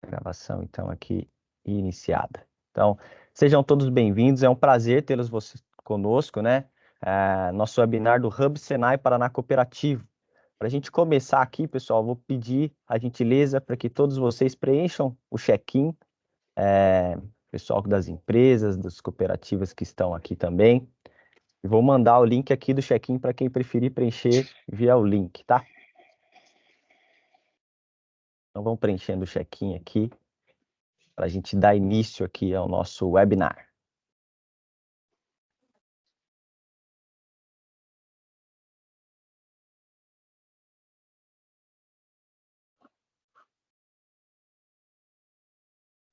Gravação, então, aqui iniciada. Então, sejam todos bem-vindos. É um prazer tê-los vocês conosco, né? Nosso webinar do Hub Senai Paraná Cooperativo. Para a gente começar aqui, pessoal, vou pedir a gentileza para que todos vocês preencham o check-in, pessoal das empresas, das cooperativas que estão aqui também. E vou mandar o link aqui do check-in para quem preferir preencher via o link, tá? Então, vamos preenchendo o check-in aqui para a gente dar início aqui ao nosso webinar.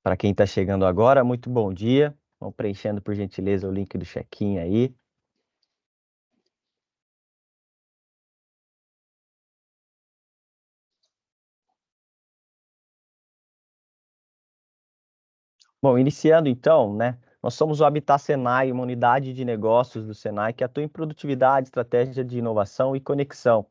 Para quem está chegando agora, muito bom dia. Vão preenchendo, por gentileza, o link do check-in aí. Bom, iniciando então, né? Nós somos o Habitat Senai, uma unidade de negócios do Senai que atua em produtividade, estratégia de inovação e conexão.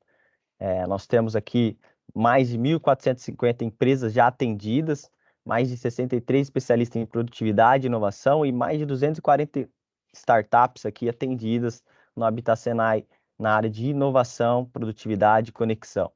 Nós temos aqui mais de 1.450 empresas já atendidas, mais de 63 especialistas em produtividade e inovação e mais de 240 startups aqui atendidas no Habitat Senai na área de inovação, produtividade e conexão.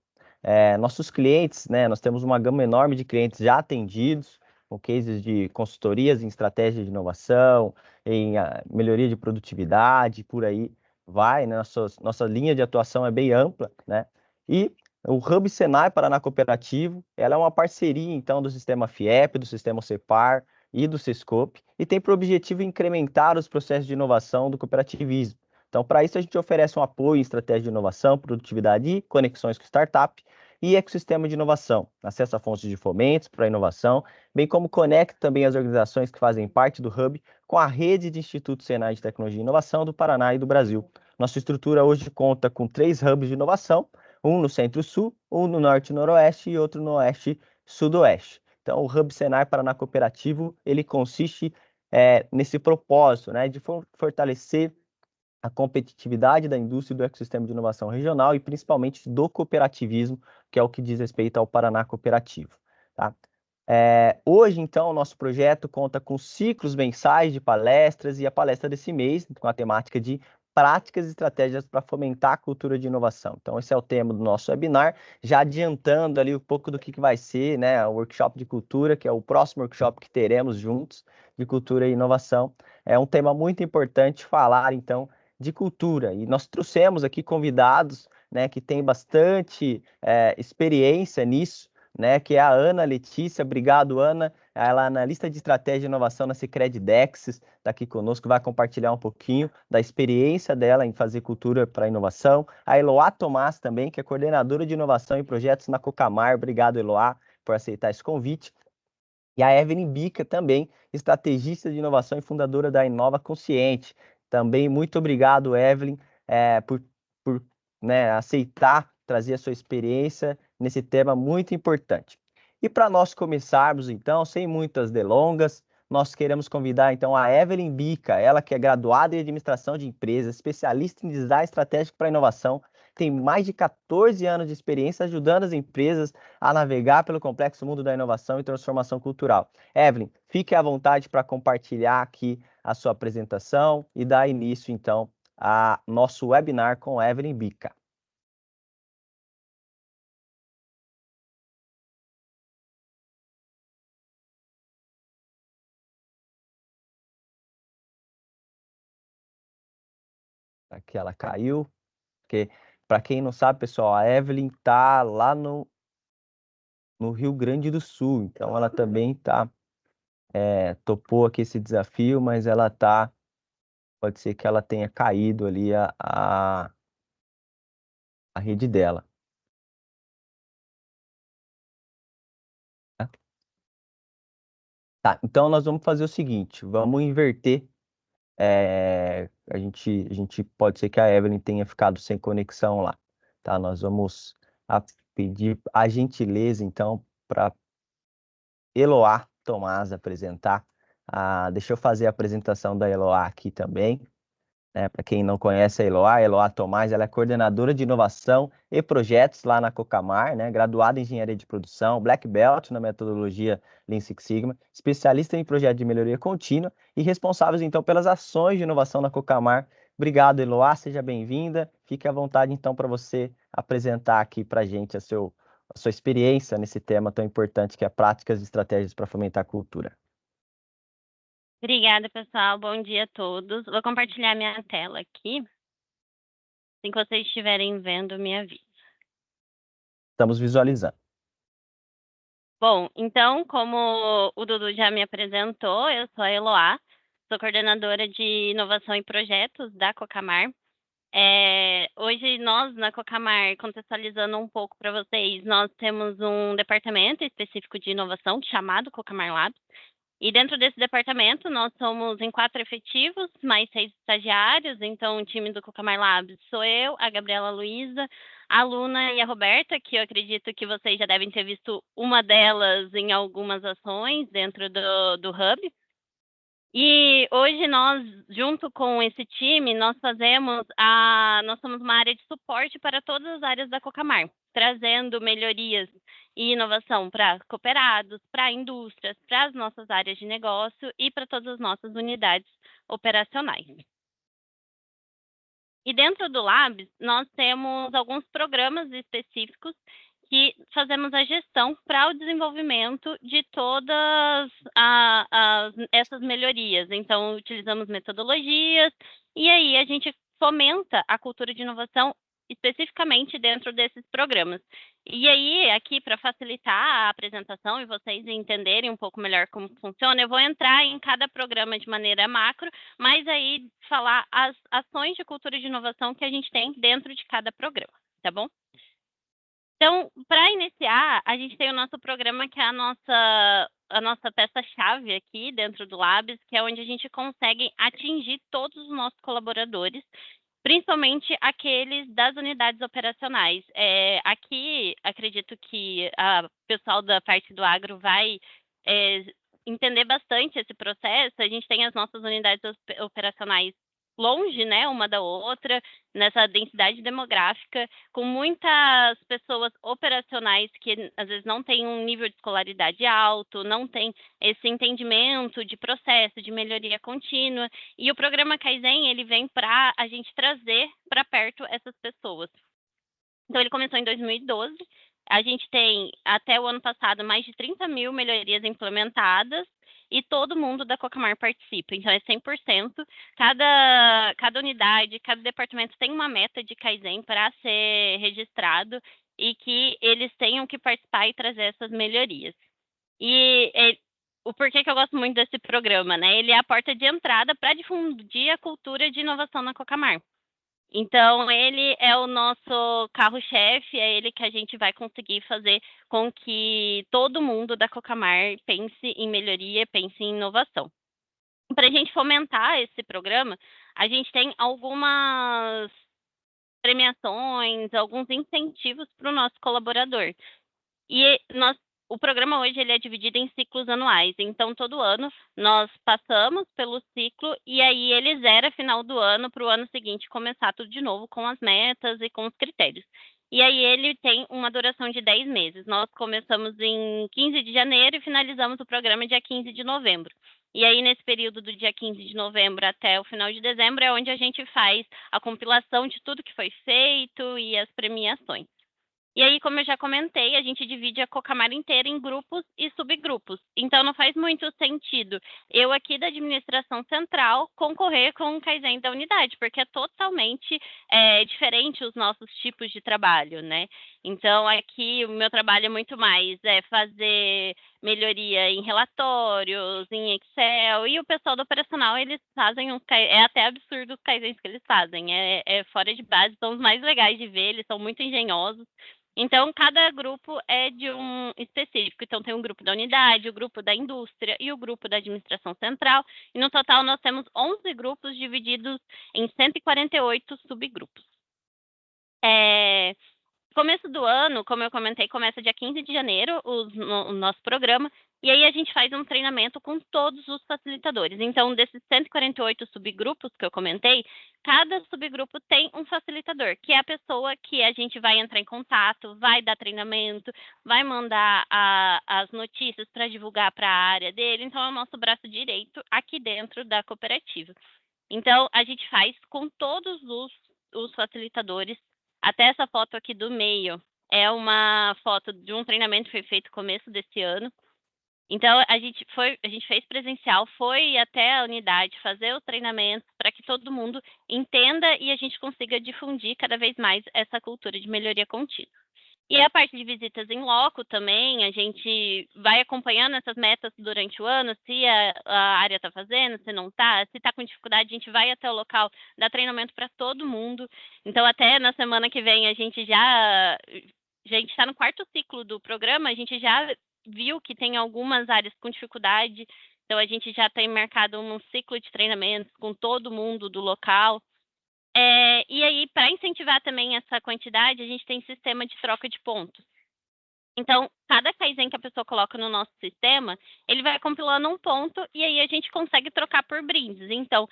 Nossos clientes, né, nós temos uma gama enorme de clientes já atendidos, com cases de consultorias em estratégia de inovação, em melhoria de produtividade, por aí vai, né? Nossa linha de atuação é bem ampla, né? E o Hub Senai Paraná Cooperativo, ela é uma parceria, então, do sistema FIEP, do sistema CEPAR e do Sescope, e tem por objetivo incrementar os processos de inovação do cooperativismo. Então, para isso, a gente oferece um apoio em estratégia de inovação, produtividade e conexões com startup e ecossistema de inovação, acesso a fontes de fomentos para a inovação, bem como conecta também as organizações que fazem parte do Hub com a rede de Institutos Senai de Tecnologia e Inovação do Paraná e do Brasil. Nossa estrutura hoje conta com 3 hubs de inovação, um no Centro-Sul, um no Norte-Noroeste e outro no Oeste-Sudoeste. Então, o Hub Senai Paraná Cooperativo, ele consiste nesse propósito, né, de fortalecer a competitividade da indústria e do ecossistema de inovação regional e principalmente do cooperativismo, que é o que diz respeito ao Paraná Cooperativo. Tá? Hoje, então, o nosso projeto conta com ciclos mensais de palestras e a palestra desse mês, com a temática de práticas e estratégias para fomentar a cultura de inovação. Então, esse é o tema do nosso webinar, já adiantando ali um pouco do que vai ser, né, o workshop de cultura, que é o próximo workshop que teremos juntos, de cultura e inovação. É um tema muito importante falar, então, de cultura. E nós trouxemos aqui convidados, né, que têm bastante experiência nisso, né, que é a Ana Letícia. Obrigado, Ana. Ela é analista de estratégia e inovação na Sicredi Dexis, está aqui conosco, vai compartilhar um pouquinho da experiência dela em fazer cultura para inovação. A Eloá Tomás também, que é coordenadora de inovação e projetos na Cocamar. Obrigado, Eloá, por aceitar esse convite. E a Evelyn Bica também, estrategista de inovação e fundadora da Inova Consciente. Também muito obrigado, Evelyn, por né, aceitar trazer a sua experiência nesse tema muito importante. E para nós começarmos, então, sem muitas delongas, nós queremos convidar, então, a Evelyn Bica, ela que é graduada em administração de empresas, especialista em design estratégico para inovação, tem mais de 14 anos de experiência ajudando as empresas a navegar pelo complexo mundo da inovação e transformação cultural. Evelyn, fique à vontade para compartilhar aqui a sua apresentação e dar início, então, a nosso webinar com Evelyn Bica. Aqui ela caiu, porque, para quem não sabe, pessoal, a Evelyn está lá no Rio Grande do Sul, então ela também topou aqui esse desafio, mas pode ser que ela tenha caído ali a rede dela. Tá? Tá, então nós vamos fazer o seguinte, vamos inverter. A gente pode ser que a Evelyn tenha ficado sem conexão lá, tá? Nós vamos pedir a gentileza, então, para Eloá Tomás apresentar. Deixa eu fazer a apresentação da Eloá aqui também. Para quem não conhece a Eloá Tomás, ela é coordenadora de inovação e projetos lá na Cocamar, né? Graduada em engenharia de produção, Black Belt na metodologia Lean Six Sigma, especialista em projetos de melhoria contínua e responsáveis, então, pelas ações de inovação na Cocamar. Obrigado, Eloá, seja bem-vinda. Fique à vontade, então, para você apresentar aqui para a gente a sua experiência nesse tema tão importante que é práticas e estratégias para fomentar a cultura. Obrigada, pessoal. Bom dia a todos. Vou compartilhar minha tela aqui. Assim que vocês estiverem vendo, me avisa. Estamos visualizando. Bom, então, como o Dudu já me apresentou, eu sou a Eloá, sou coordenadora de inovação e projetos da Cocamar. Hoje nós, na Cocamar, contextualizando um pouco para vocês, nós temos um departamento específico de inovação chamado Cocamar Labs. E dentro desse departamento, nós somos em 4 efetivos, mais 6 estagiários. Então, o time do Cocamar Labs sou eu, a Gabriela Luiza, a Luna e a Roberta, que eu acredito que vocês já devem ter visto uma delas em algumas ações dentro do Hub. E hoje nós, junto com esse time, nós somos uma área de suporte para todas as áreas da Cocamar, trazendo melhorias e inovação para cooperados, para indústrias, para as nossas áreas de negócio e para todas as nossas unidades operacionais. E dentro do Labs, nós temos alguns programas específicos que fazemos a gestão para o desenvolvimento de todas essas melhorias. Então, utilizamos metodologias e aí a gente fomenta a cultura de inovação especificamente dentro desses programas. E aí, aqui, para facilitar a apresentação e vocês entenderem um pouco melhor como funciona, eu vou entrar em cada programa de maneira macro, mas aí falar as ações de cultura de inovação que a gente tem dentro de cada programa, tá bom? Então, para iniciar, a gente tem o nosso programa, que é a nossa peça-chave aqui dentro do Labs, que é onde a gente consegue atingir todos os nossos colaboradores, principalmente aqueles das unidades operacionais. Aqui, acredito que o pessoal da parte do agro vai entender bastante esse processo. A gente tem as nossas unidades operacionais longe, né, uma da outra, nessa densidade demográfica, com muitas pessoas operacionais que às vezes não têm um nível de escolaridade alto, não têm esse entendimento de processo, de melhoria contínua. E o programa Kaizen, ele vem para a gente trazer para perto essas pessoas. Então, ele começou em 2012. A gente tem, até o ano passado, mais de 30 mil melhorias implementadas e todo mundo da Cocamar participa. Então, é 100%. Cada unidade, cada departamento tem uma meta de Kaizen para ser registrado e que eles tenham que participar e trazer essas melhorias. O porquê que eu gosto muito desse programa, né? Ele é a porta de entrada para difundir a cultura de inovação na Cocamar. Então, ele é o nosso carro-chefe, é ele que a gente vai conseguir fazer com que todo mundo da Cocamar pense em melhoria, pense em inovação. Para a gente fomentar esse programa, a gente tem algumas premiações, alguns incentivos para o nosso colaborador. E o programa hoje ele é dividido em ciclos anuais. Então, todo ano nós passamos pelo ciclo e aí ele zera final do ano para o ano seguinte começar tudo de novo com as metas e com os critérios. E aí ele tem uma duração de 10 meses. Nós começamos em 15 de janeiro e finalizamos o programa dia 15 de novembro. E aí, nesse período do dia 15 de novembro até o final de dezembro, é onde a gente faz a compilação de tudo que foi feito e as premiações. E aí, como eu já comentei, a gente divide a Cocamar inteira em grupos e subgrupos. Então, não faz muito sentido eu aqui da administração central concorrer com o Kaizen da unidade, porque é totalmente diferente os nossos tipos de trabalho, né? Então, aqui o meu trabalho é muito mais fazer melhoria em relatórios, em Excel, e o pessoal do operacional, eles fazem é até absurdo os Kaizens que eles fazem, é fora de base, são os mais legais de ver, eles são muito engenhosos. Então, cada grupo é de um específico. Então, tem um grupo da unidade, o grupo da indústria e o grupo da administração central. E, no total, nós temos 11 grupos divididos em 148 subgrupos. Começo do ano, como eu comentei, começa dia 15 de janeiro o nosso programa, e aí a gente faz um treinamento com todos os facilitadores. Então, desses 148 subgrupos que eu comentei, cada subgrupo tem um facilitador, que é a pessoa que a gente vai entrar em contato, vai dar treinamento, vai mandar as notícias para divulgar para a área dele. Então, é o nosso braço direito aqui dentro da cooperativa. Então, a gente faz com todos os facilitadores. Até essa foto aqui do meio é uma foto de um treinamento que foi feito no começo desse ano. Então, a gente fez presencial, foi até a unidade fazer os treinamentos para que todo mundo entenda e a gente consiga difundir cada vez mais essa cultura de melhoria contínua. E a parte de visitas em loco também, a gente vai acompanhando essas metas durante o ano, se a área está fazendo, se não está, se está com dificuldade, a gente vai até o local, dá treinamento para todo mundo. Então, até na semana que vem, a gente está no 4º ciclo do programa, a gente já viu que tem algumas áreas com dificuldade, então a gente já tem marcado um ciclo de treinamentos com todo mundo do local. E aí, para incentivar também essa quantidade, a gente tem sistema de troca de pontos. Então, cada Kaizen que a pessoa coloca no nosso sistema, ele vai compilando um ponto e aí a gente consegue trocar por brindes. Então,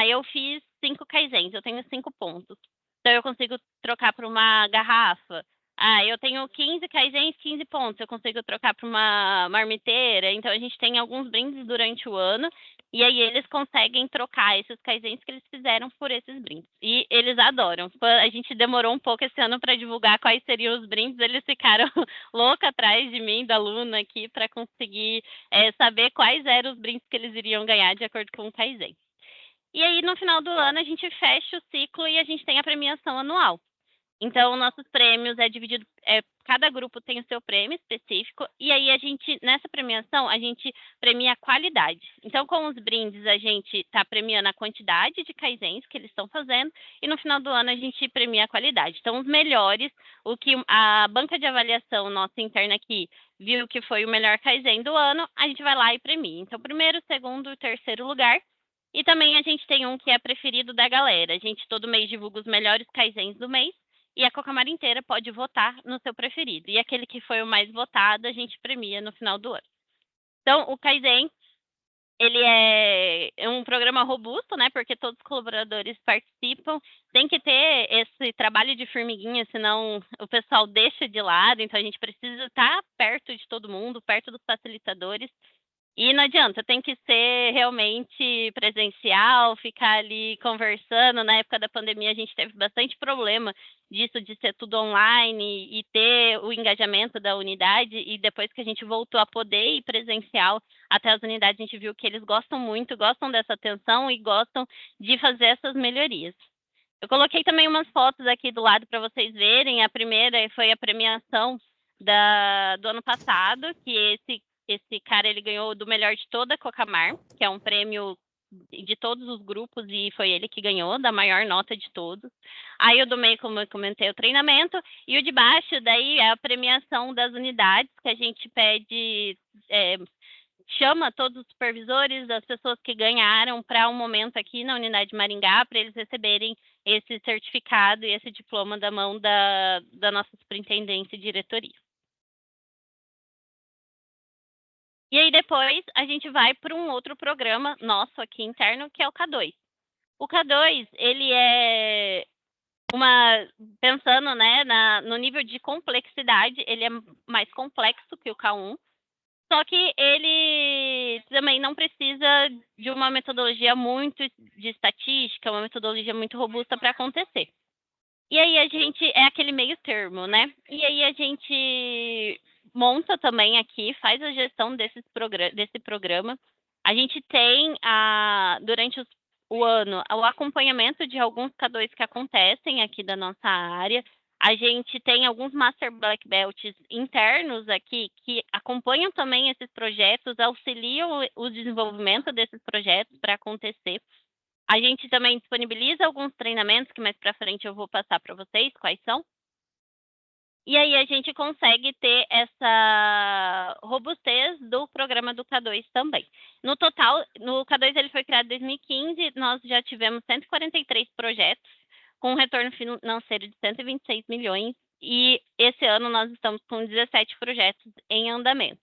eu fiz 5 Kaizens, eu tenho 5 pontos. Então, eu consigo trocar por uma garrafa. Eu tenho 15 Kaizens, 15 pontos, eu consigo trocar por uma marmiteira. Então, a gente tem alguns brindes durante o ano e aí eles conseguem trocar esses Kaizens que eles fizeram por esses brindes. E eles adoram. A gente demorou um pouco esse ano para divulgar quais seriam os brindes, eles ficaram louca atrás de mim, da Luna aqui, para conseguir saber quais eram os brindes que eles iriam ganhar de acordo com o Kaizen. E aí, no final do ano, a gente fecha o ciclo e a gente tem a premiação anual. Então, nossos prêmios é dividido, cada grupo tem o seu prêmio específico, e aí nessa premiação, a gente premia a qualidade. Então, com os brindes, a gente está premiando a quantidade de Kaizens que eles estão fazendo, e no final do ano a gente premia a qualidade. Então, os melhores, o que a banca de avaliação nossa interna aqui viu que foi o melhor Kaizen do ano, a gente vai lá e premia. Então, primeiro, segundo e terceiro lugar. E também a gente tem um que é preferido da galera. A gente todo mês divulga os melhores Kaizens do mês, e a Cocamar inteira pode votar no seu preferido. E aquele que foi o mais votado, a gente premia no final do ano. Então, o Kaizen, ele é um programa robusto, né? Porque todos os colaboradores participam. Tem que ter esse trabalho de formiguinha, senão o pessoal deixa de lado. Então, a gente precisa estar perto de todo mundo, perto dos facilitadores. E não adianta, tem que ser realmente presencial, ficar ali conversando. Na época da pandemia, a gente teve bastante problema disso, de ser tudo online e ter o engajamento da unidade. E depois que a gente voltou a poder ir presencial até as unidades, a gente viu que eles gostam muito, gostam dessa atenção e gostam de fazer essas melhorias. Eu coloquei também umas fotos aqui do lado para vocês verem. A primeira foi a premiação do ano passado, que esse cara ele ganhou do melhor de toda a Cocamar, que é um prêmio de todos os grupos, e foi ele que ganhou, da maior nota de todos. Aí o do meio, como eu comentei, o treinamento, e o de baixo, daí é a premiação das unidades, que a gente pede, chama todos os supervisores, das pessoas que ganharam, para um momento aqui na unidade de Maringá, para eles receberem esse certificado e esse diploma da mão da nossa superintendência e diretoria. E aí depois a gente vai para um outro programa nosso aqui interno, que é o K2. O K2, ele é pensando, né, no nível de complexidade, ele é mais complexo que o K1, só que ele também não precisa de uma metodologia muito de estatística, uma metodologia muito robusta para acontecer. E aí a gente é aquele meio termo, né? E aí a gente monta também aqui, faz a gestão desse programa. A gente tem, durante o ano, o acompanhamento de alguns K2 que acontecem aqui da nossa área. A gente tem alguns Master Black Belts internos aqui que acompanham também esses projetos, auxiliam o desenvolvimento desses projetos para acontecer. A gente também disponibiliza alguns treinamentos, que mais para frente eu vou passar para vocês quais são. E aí a gente consegue ter essa robustez do programa do K2 também. No total, no K2 ele foi criado em 2015, nós já tivemos 143 projetos, com um retorno financeiro de 126 milhões e esse ano nós estamos com 17 projetos em andamento.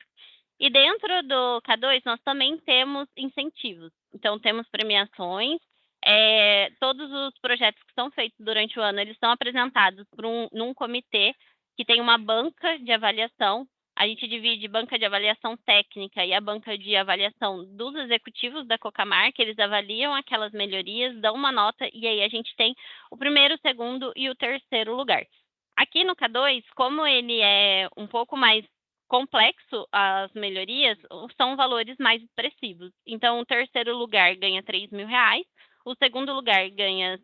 E dentro do K2, nós também temos incentivos. Então, temos premiações. Todos os projetos que são feitos durante o ano, eles são apresentados num comitê que tem uma banca de avaliação. A gente divide banca de avaliação técnica e a banca de avaliação dos executivos da Cocamar, que eles avaliam aquelas melhorias, dão uma nota, e aí a gente tem o primeiro, o segundo e o terceiro lugar. Aqui no K2, como ele é um pouco mais complexo, as melhorias são valores mais expressivos. Então, o terceiro lugar ganha R$ 3.000, o segundo lugar ganha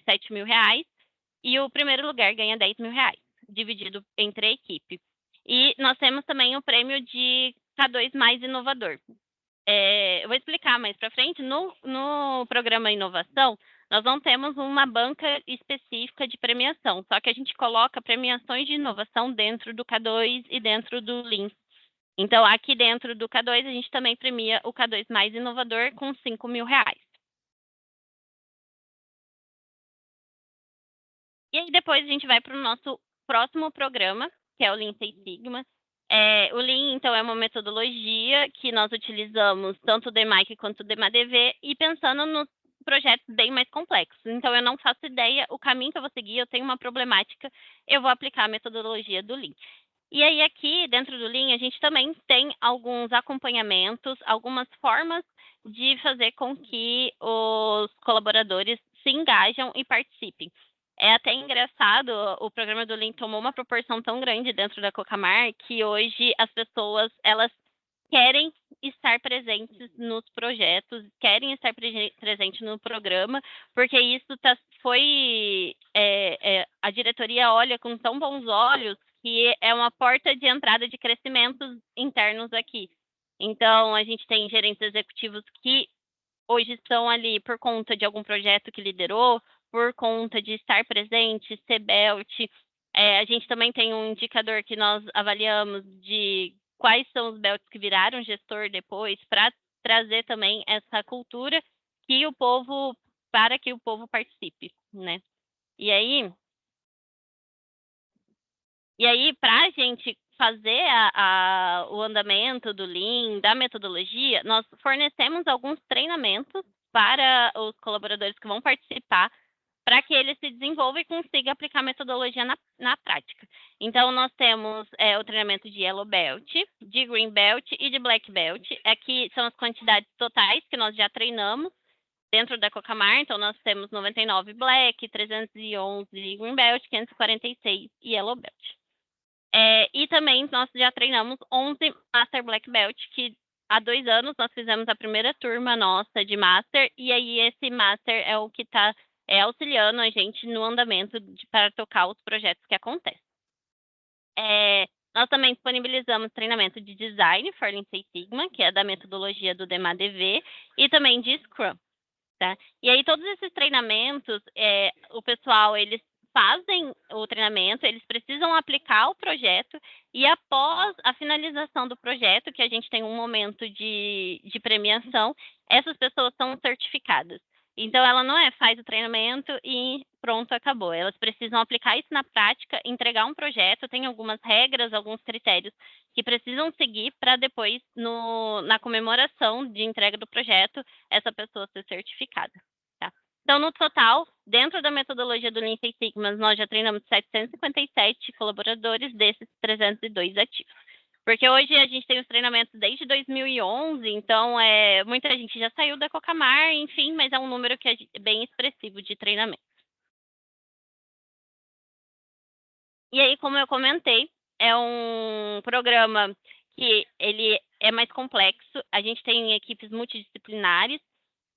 7 mil reais e o primeiro lugar ganha R$ 10.000, dividido entre a equipe. E nós temos também o prêmio de K2 mais inovador. Eu vou explicar mais para frente. No programa Inovação, nós não temos uma banca específica de premiação, só que a gente coloca premiações de inovação dentro do K2 e dentro do Lean. Então, aqui dentro do K2, a gente também premia o K2 mais inovador com R$ 5.000. E aí depois a gente vai para o nosso próximo programa, que é o Lean Six Sigma. O Lean, então, é uma metodologia que nós utilizamos tanto o DMAIC quanto o DMADV e pensando nos projetos bem mais complexos. Então, eu não faço ideia o caminho que eu vou seguir, eu tenho uma problemática, eu vou aplicar a metodologia do Lean. E aí, aqui, dentro do Lean, a gente também tem alguns acompanhamentos, algumas formas de fazer com que os colaboradores se engajam e participem. É até engraçado, o programa do Lean tomou uma proporção tão grande dentro da Cocamar que hoje as pessoas, elas querem estar presentes nos projetos, querem estar presentes no programa, porque isso a diretoria olha com tão bons olhos que é uma porta de entrada de crescimentos internos aqui. Então, a gente tem gerentes executivos que hoje estão ali por conta de algum projeto que liderou, por conta de estar presente, ser belt. A gente também tem um indicador que nós avaliamos de quais são os belts que viraram gestor depois, para trazer também essa cultura para que o povo participe, né? E aí para a gente fazer o andamento do Lean, da metodologia, nós fornecemos alguns treinamentos para os colaboradores que vão participar, para que eles se desenvolvam e consigam aplicar a metodologia na prática. Então, nós temos o treinamento de Yellow Belt, de Green Belt e de Black Belt. Aqui são as quantidades totais que nós já treinamos dentro da Cocamar. Então, nós temos 99 Black, 311 Green Belt, 546 Yellow Belt. E também nós já treinamos 11 Master Black Belt, que há 2 anos nós fizemos a primeira turma nossa de Master, e aí esse Master é o que está auxiliando a gente no andamento para tocar os projetos que acontecem. Nós também disponibilizamos treinamento de Design for Lean Six Sigma, que é da metodologia do DMADV, e também de Scrum. Tá? E aí todos esses treinamentos, o pessoal, eles fazem o treinamento, eles precisam aplicar o projeto, e após a finalização do projeto, que a gente tem um momento de premiação, essas pessoas são certificadas. Então, ela não faz o treinamento e pronto, acabou. Elas precisam aplicar isso na prática, entregar um projeto, tem algumas regras, alguns critérios que precisam seguir para depois, na comemoração de entrega do projeto, essa pessoa ser certificada. Tá? Então, no total, dentro da metodologia do Lean Six Sigma, nós já treinamos 757 colaboradores, desses 302 ativos. Porque hoje a gente tem os treinamentos desde 2011, então muita gente já saiu da Cocamar, enfim, mas é um número que é bem expressivo de treinamento. E aí, como eu comentei, é um programa que ele é mais complexo, a gente tem equipes multidisciplinares,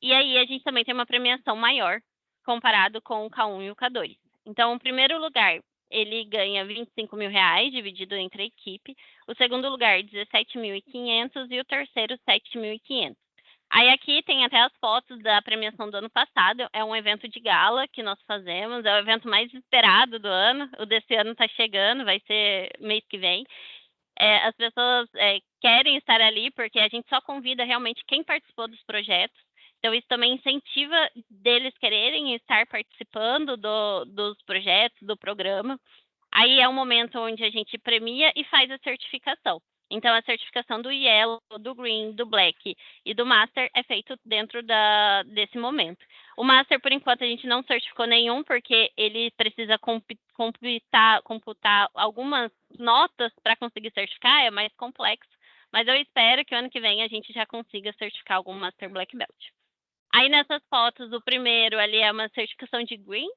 e aí a gente também tem uma premiação maior comparado com o K1 e o K2. Então, o primeiro lugar, ele ganha R$ 25.000 dividido entre a equipe, o segundo lugar, 17.500 e o terceiro, 7.500. Aí aqui tem até as fotos da premiação do ano passado, é um evento de gala que nós fazemos, é o evento mais esperado do ano, o desse ano está chegando, vai ser mês que vem. As pessoas querem estar ali porque a gente só convida realmente quem participou dos projetos, então isso também incentiva deles quererem estar participando dos projetos, do programa. Aí é um momento onde a gente premia e faz a certificação. Então, a certificação do Yellow, do Green, do Black e do Master é feito dentro desse momento. O Master, por enquanto, a gente não certificou nenhum, porque ele precisa computar algumas notas para conseguir certificar, é mais complexo. Mas eu espero que o ano que vem a gente já consiga certificar algum Master Black Belt. Aí nessas fotos, o primeiro ali é uma certificação de Green,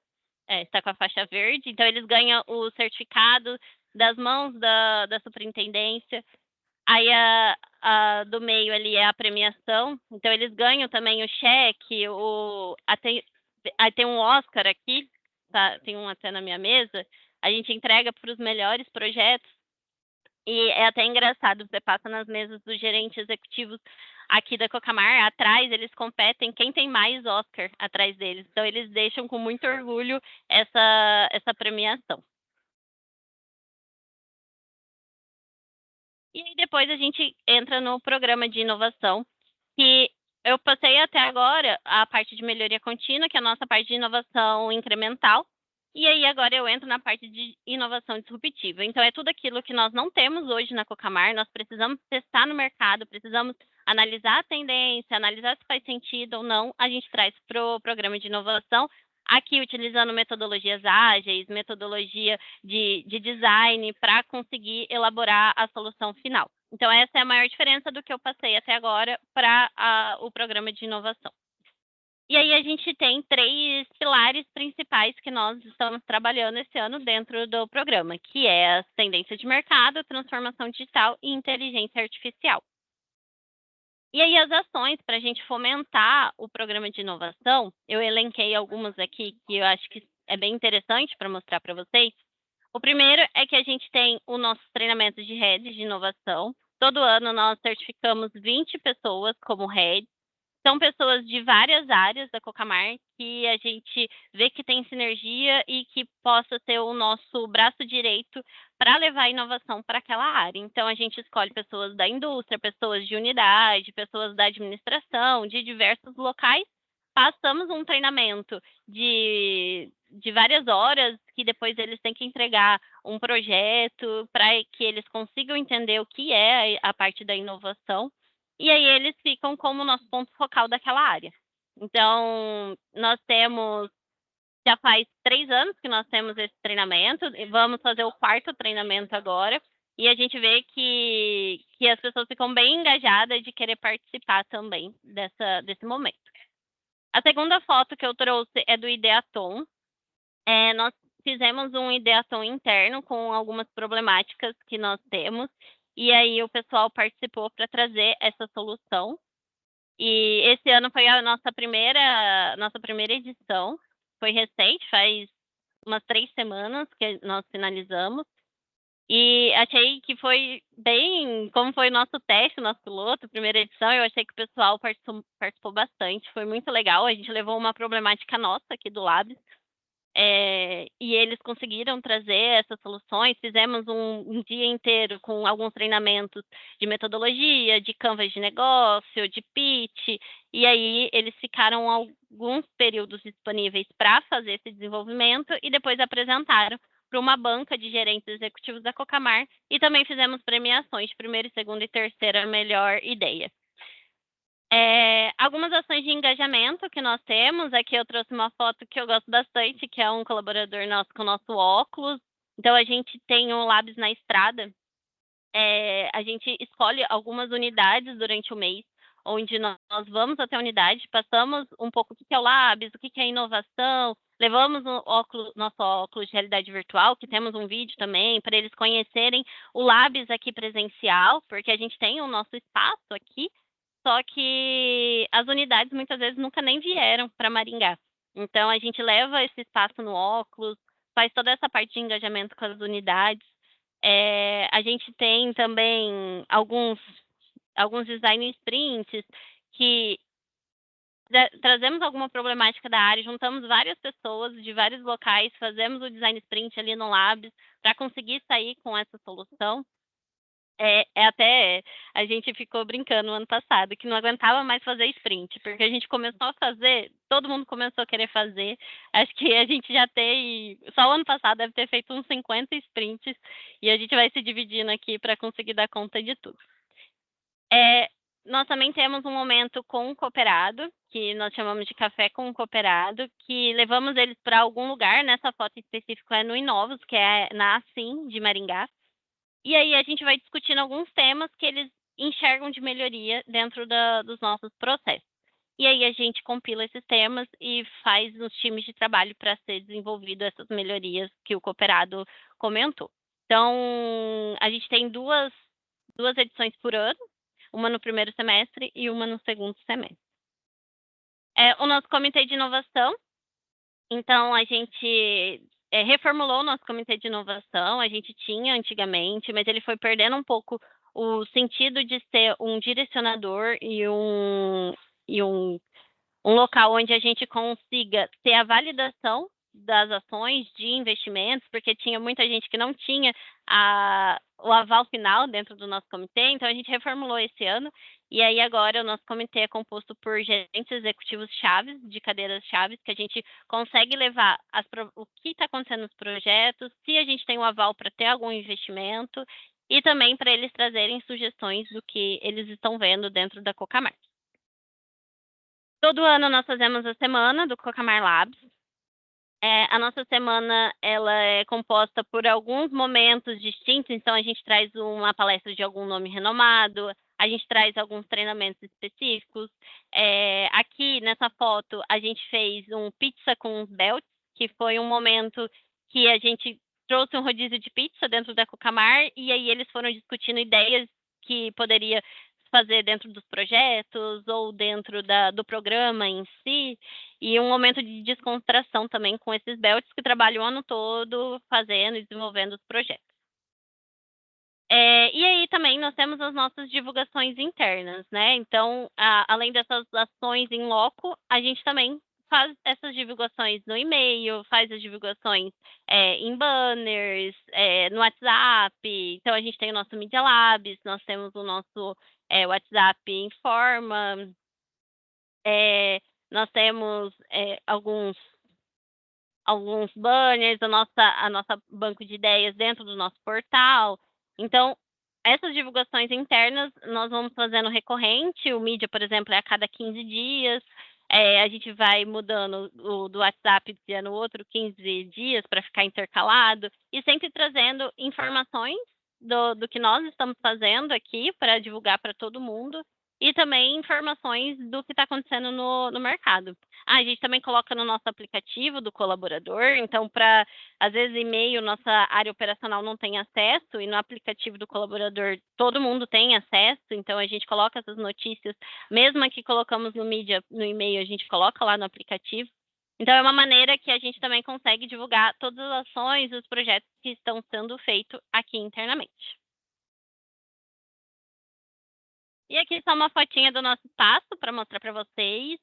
está com a faixa verde, então eles ganham o certificado das mãos da superintendência. Aí a do meio ali é a premiação, então eles ganham também o cheque, aí tem um Oscar aqui, tá? Tem um até na minha mesa, a gente entrega para os melhores projetos, e é até engraçado, você passa nas mesas dos gerentes executivos aqui da Cocamar, atrás eles competem quem tem mais Oscar atrás deles, então eles deixam com muito orgulho essa premiação. E aí depois a gente entra no programa de inovação, que eu passei até agora a parte de melhoria contínua, que é a nossa parte de inovação incremental, e aí agora eu entro na parte de inovação disruptiva. Então é tudo aquilo que nós não temos hoje na Cocamar, nós precisamos testar no mercado, precisamos analisar a tendência, analisar se faz sentido ou não, a gente traz para o programa de inovação, aqui utilizando metodologias ágeis, metodologia de design, para conseguir elaborar a solução final. Então, essa é a maior diferença do que eu passei até agora para o programa de inovação. E aí a gente tem 3 pilares principais que nós estamos trabalhando esse ano dentro do programa, que é a tendência de mercado, transformação digital e inteligência artificial. E aí as ações para a gente fomentar o programa de inovação, eu elenquei algumas aqui que eu acho que é bem interessante para mostrar para vocês. O primeiro é que a gente tem o nosso treinamento de redes de inovação. Todo ano nós certificamos 20 pessoas como head. São pessoas de várias áreas da Cocamar que a gente vê que tem sinergia e que possa ser o nosso braço direito para levar a inovação para aquela área. Então, a gente escolhe pessoas da indústria, pessoas de unidade, pessoas da administração, de diversos locais. Passamos um treinamento de várias horas, que depois eles têm que entregar um projeto para que eles consigam entender o que é a parte da inovação. E aí eles ficam como nosso ponto focal daquela área. Então, nós temos, já faz 3 anos que nós temos esse treinamento, e vamos fazer o 4º treinamento agora, e a gente vê que as pessoas ficam bem engajadas de querer participar também desse momento. A segunda foto que eu trouxe é do Ideatom. Nós fizemos um Ideatom interno com algumas problemáticas que nós temos, e aí o pessoal participou para trazer essa solução. E esse ano foi a nossa primeira edição, foi recente, faz umas 3 semanas que nós finalizamos. E achei que foi bem, como foi o nosso teste, o nosso piloto, primeira edição, eu achei que o pessoal participou bastante, foi muito legal. A gente levou uma problemática nossa aqui do Labs, e eles conseguiram trazer essas soluções. Fizemos um dia inteiro com alguns treinamentos de metodologia, de canvas de negócio, de pitch, e aí eles ficaram alguns períodos disponíveis para fazer esse desenvolvimento e depois apresentaram para uma banca de gerentes executivos da Cocamar, e também fizemos premiações de primeira, segunda e terceira melhor ideia. Algumas ações de engajamento que nós temos, aqui eu trouxe uma foto que eu gosto bastante, que é um colaborador nosso com o nosso óculos. Então, a gente tem o Labs na estrada, a gente escolhe algumas unidades durante o mês, onde nós vamos até a unidade, passamos um pouco o que é o Labs, o que é inovação, levamos nosso óculos de realidade virtual, que temos um vídeo também, para eles conhecerem o Labs aqui presencial, porque a gente tem o nosso espaço aqui, só que as unidades muitas vezes nunca nem vieram para Maringá. Então, a gente leva esse espaço no óculos, faz toda essa parte de engajamento com as unidades. A gente tem também alguns design sprints que trazemos alguma problemática da área, juntamos várias pessoas de vários locais, fazemos o design sprint ali no Labs para conseguir sair com essa solução. Até a gente ficou brincando no ano passado que não aguentava mais fazer sprint, porque a gente começou a fazer, todo mundo começou a querer fazer. Acho que a gente já tem, só o ano passado deve ter feito uns 50 sprints e a gente vai se dividindo aqui para conseguir dar conta de tudo. Nós também temos um momento com o cooperado, que nós chamamos de café com o cooperado, que levamos eles para algum lugar, nessa foto específica é no Inovos, que é na Assim de Maringá. E aí a gente vai discutindo alguns temas que eles enxergam de melhoria dentro dos nossos processos. E aí a gente compila esses temas e faz nos times de trabalho para ser desenvolvido essas melhorias que o cooperado comentou. Então, a gente tem duas edições por ano, uma no primeiro semestre e uma no segundo semestre. O nosso comitê de inovação, então a gente reformulou o nosso comitê de inovação, a gente tinha antigamente, mas ele foi perdendo um pouco o sentido de ser um direcionador e um local onde a gente consiga ter a validação das ações de investimentos, porque tinha muita gente que não tinha o aval final dentro do nosso comitê, então a gente reformulou esse ano, e aí agora o nosso comitê é composto por gerentes executivos chaves, de cadeiras chaves, que a gente consegue levar o que está acontecendo nos projetos, se a gente tem o aval para ter algum investimento, e também para eles trazerem sugestões do que eles estão vendo dentro da Cocamar. Todo ano nós fazemos a semana do Cocamar Labs. A nossa semana ela é composta por alguns momentos distintos, então a gente traz uma palestra de algum nome renomado, a gente traz alguns treinamentos específicos. Aqui nessa foto a gente fez um pizza com os belts, que foi um momento que a gente trouxe um rodízio de pizza dentro da Cocamar e aí eles foram discutindo ideias que poderia fazer dentro dos projetos ou dentro do programa em si, e um momento de descontração também com esses belts que trabalham o ano todo fazendo e desenvolvendo os projetos. E aí também nós temos as nossas divulgações internas, né? Então, além dessas ações em loco, a gente também faz essas divulgações no e-mail, faz as divulgações em banners, no WhatsApp. Então, a gente tem o nosso Media Labs, nós temos o nosso WhatsApp Informa, nós temos alguns banners, a nossa banco de ideias dentro do nosso portal. Então, essas divulgações internas nós vamos fazendo recorrente. O mídia, por exemplo, é a cada 15 dias. A gente vai mudando do WhatsApp de dia no outro 15 dias para ficar intercalado e sempre trazendo informações do que nós estamos fazendo aqui para divulgar para todo mundo e também informações do que está acontecendo no mercado. A gente também coloca no nosso aplicativo do colaborador, então, às vezes, e-mail, nossa área operacional não tem acesso, e no aplicativo do colaborador todo mundo tem acesso, então a gente coloca essas notícias, mesmo que colocamos no mídia, no e-mail, a gente coloca lá no aplicativo. Então, é uma maneira que a gente também consegue divulgar todas as ações, os projetos que estão sendo feitos aqui internamente. E aqui está uma fotinha do nosso espaço para mostrar para vocês.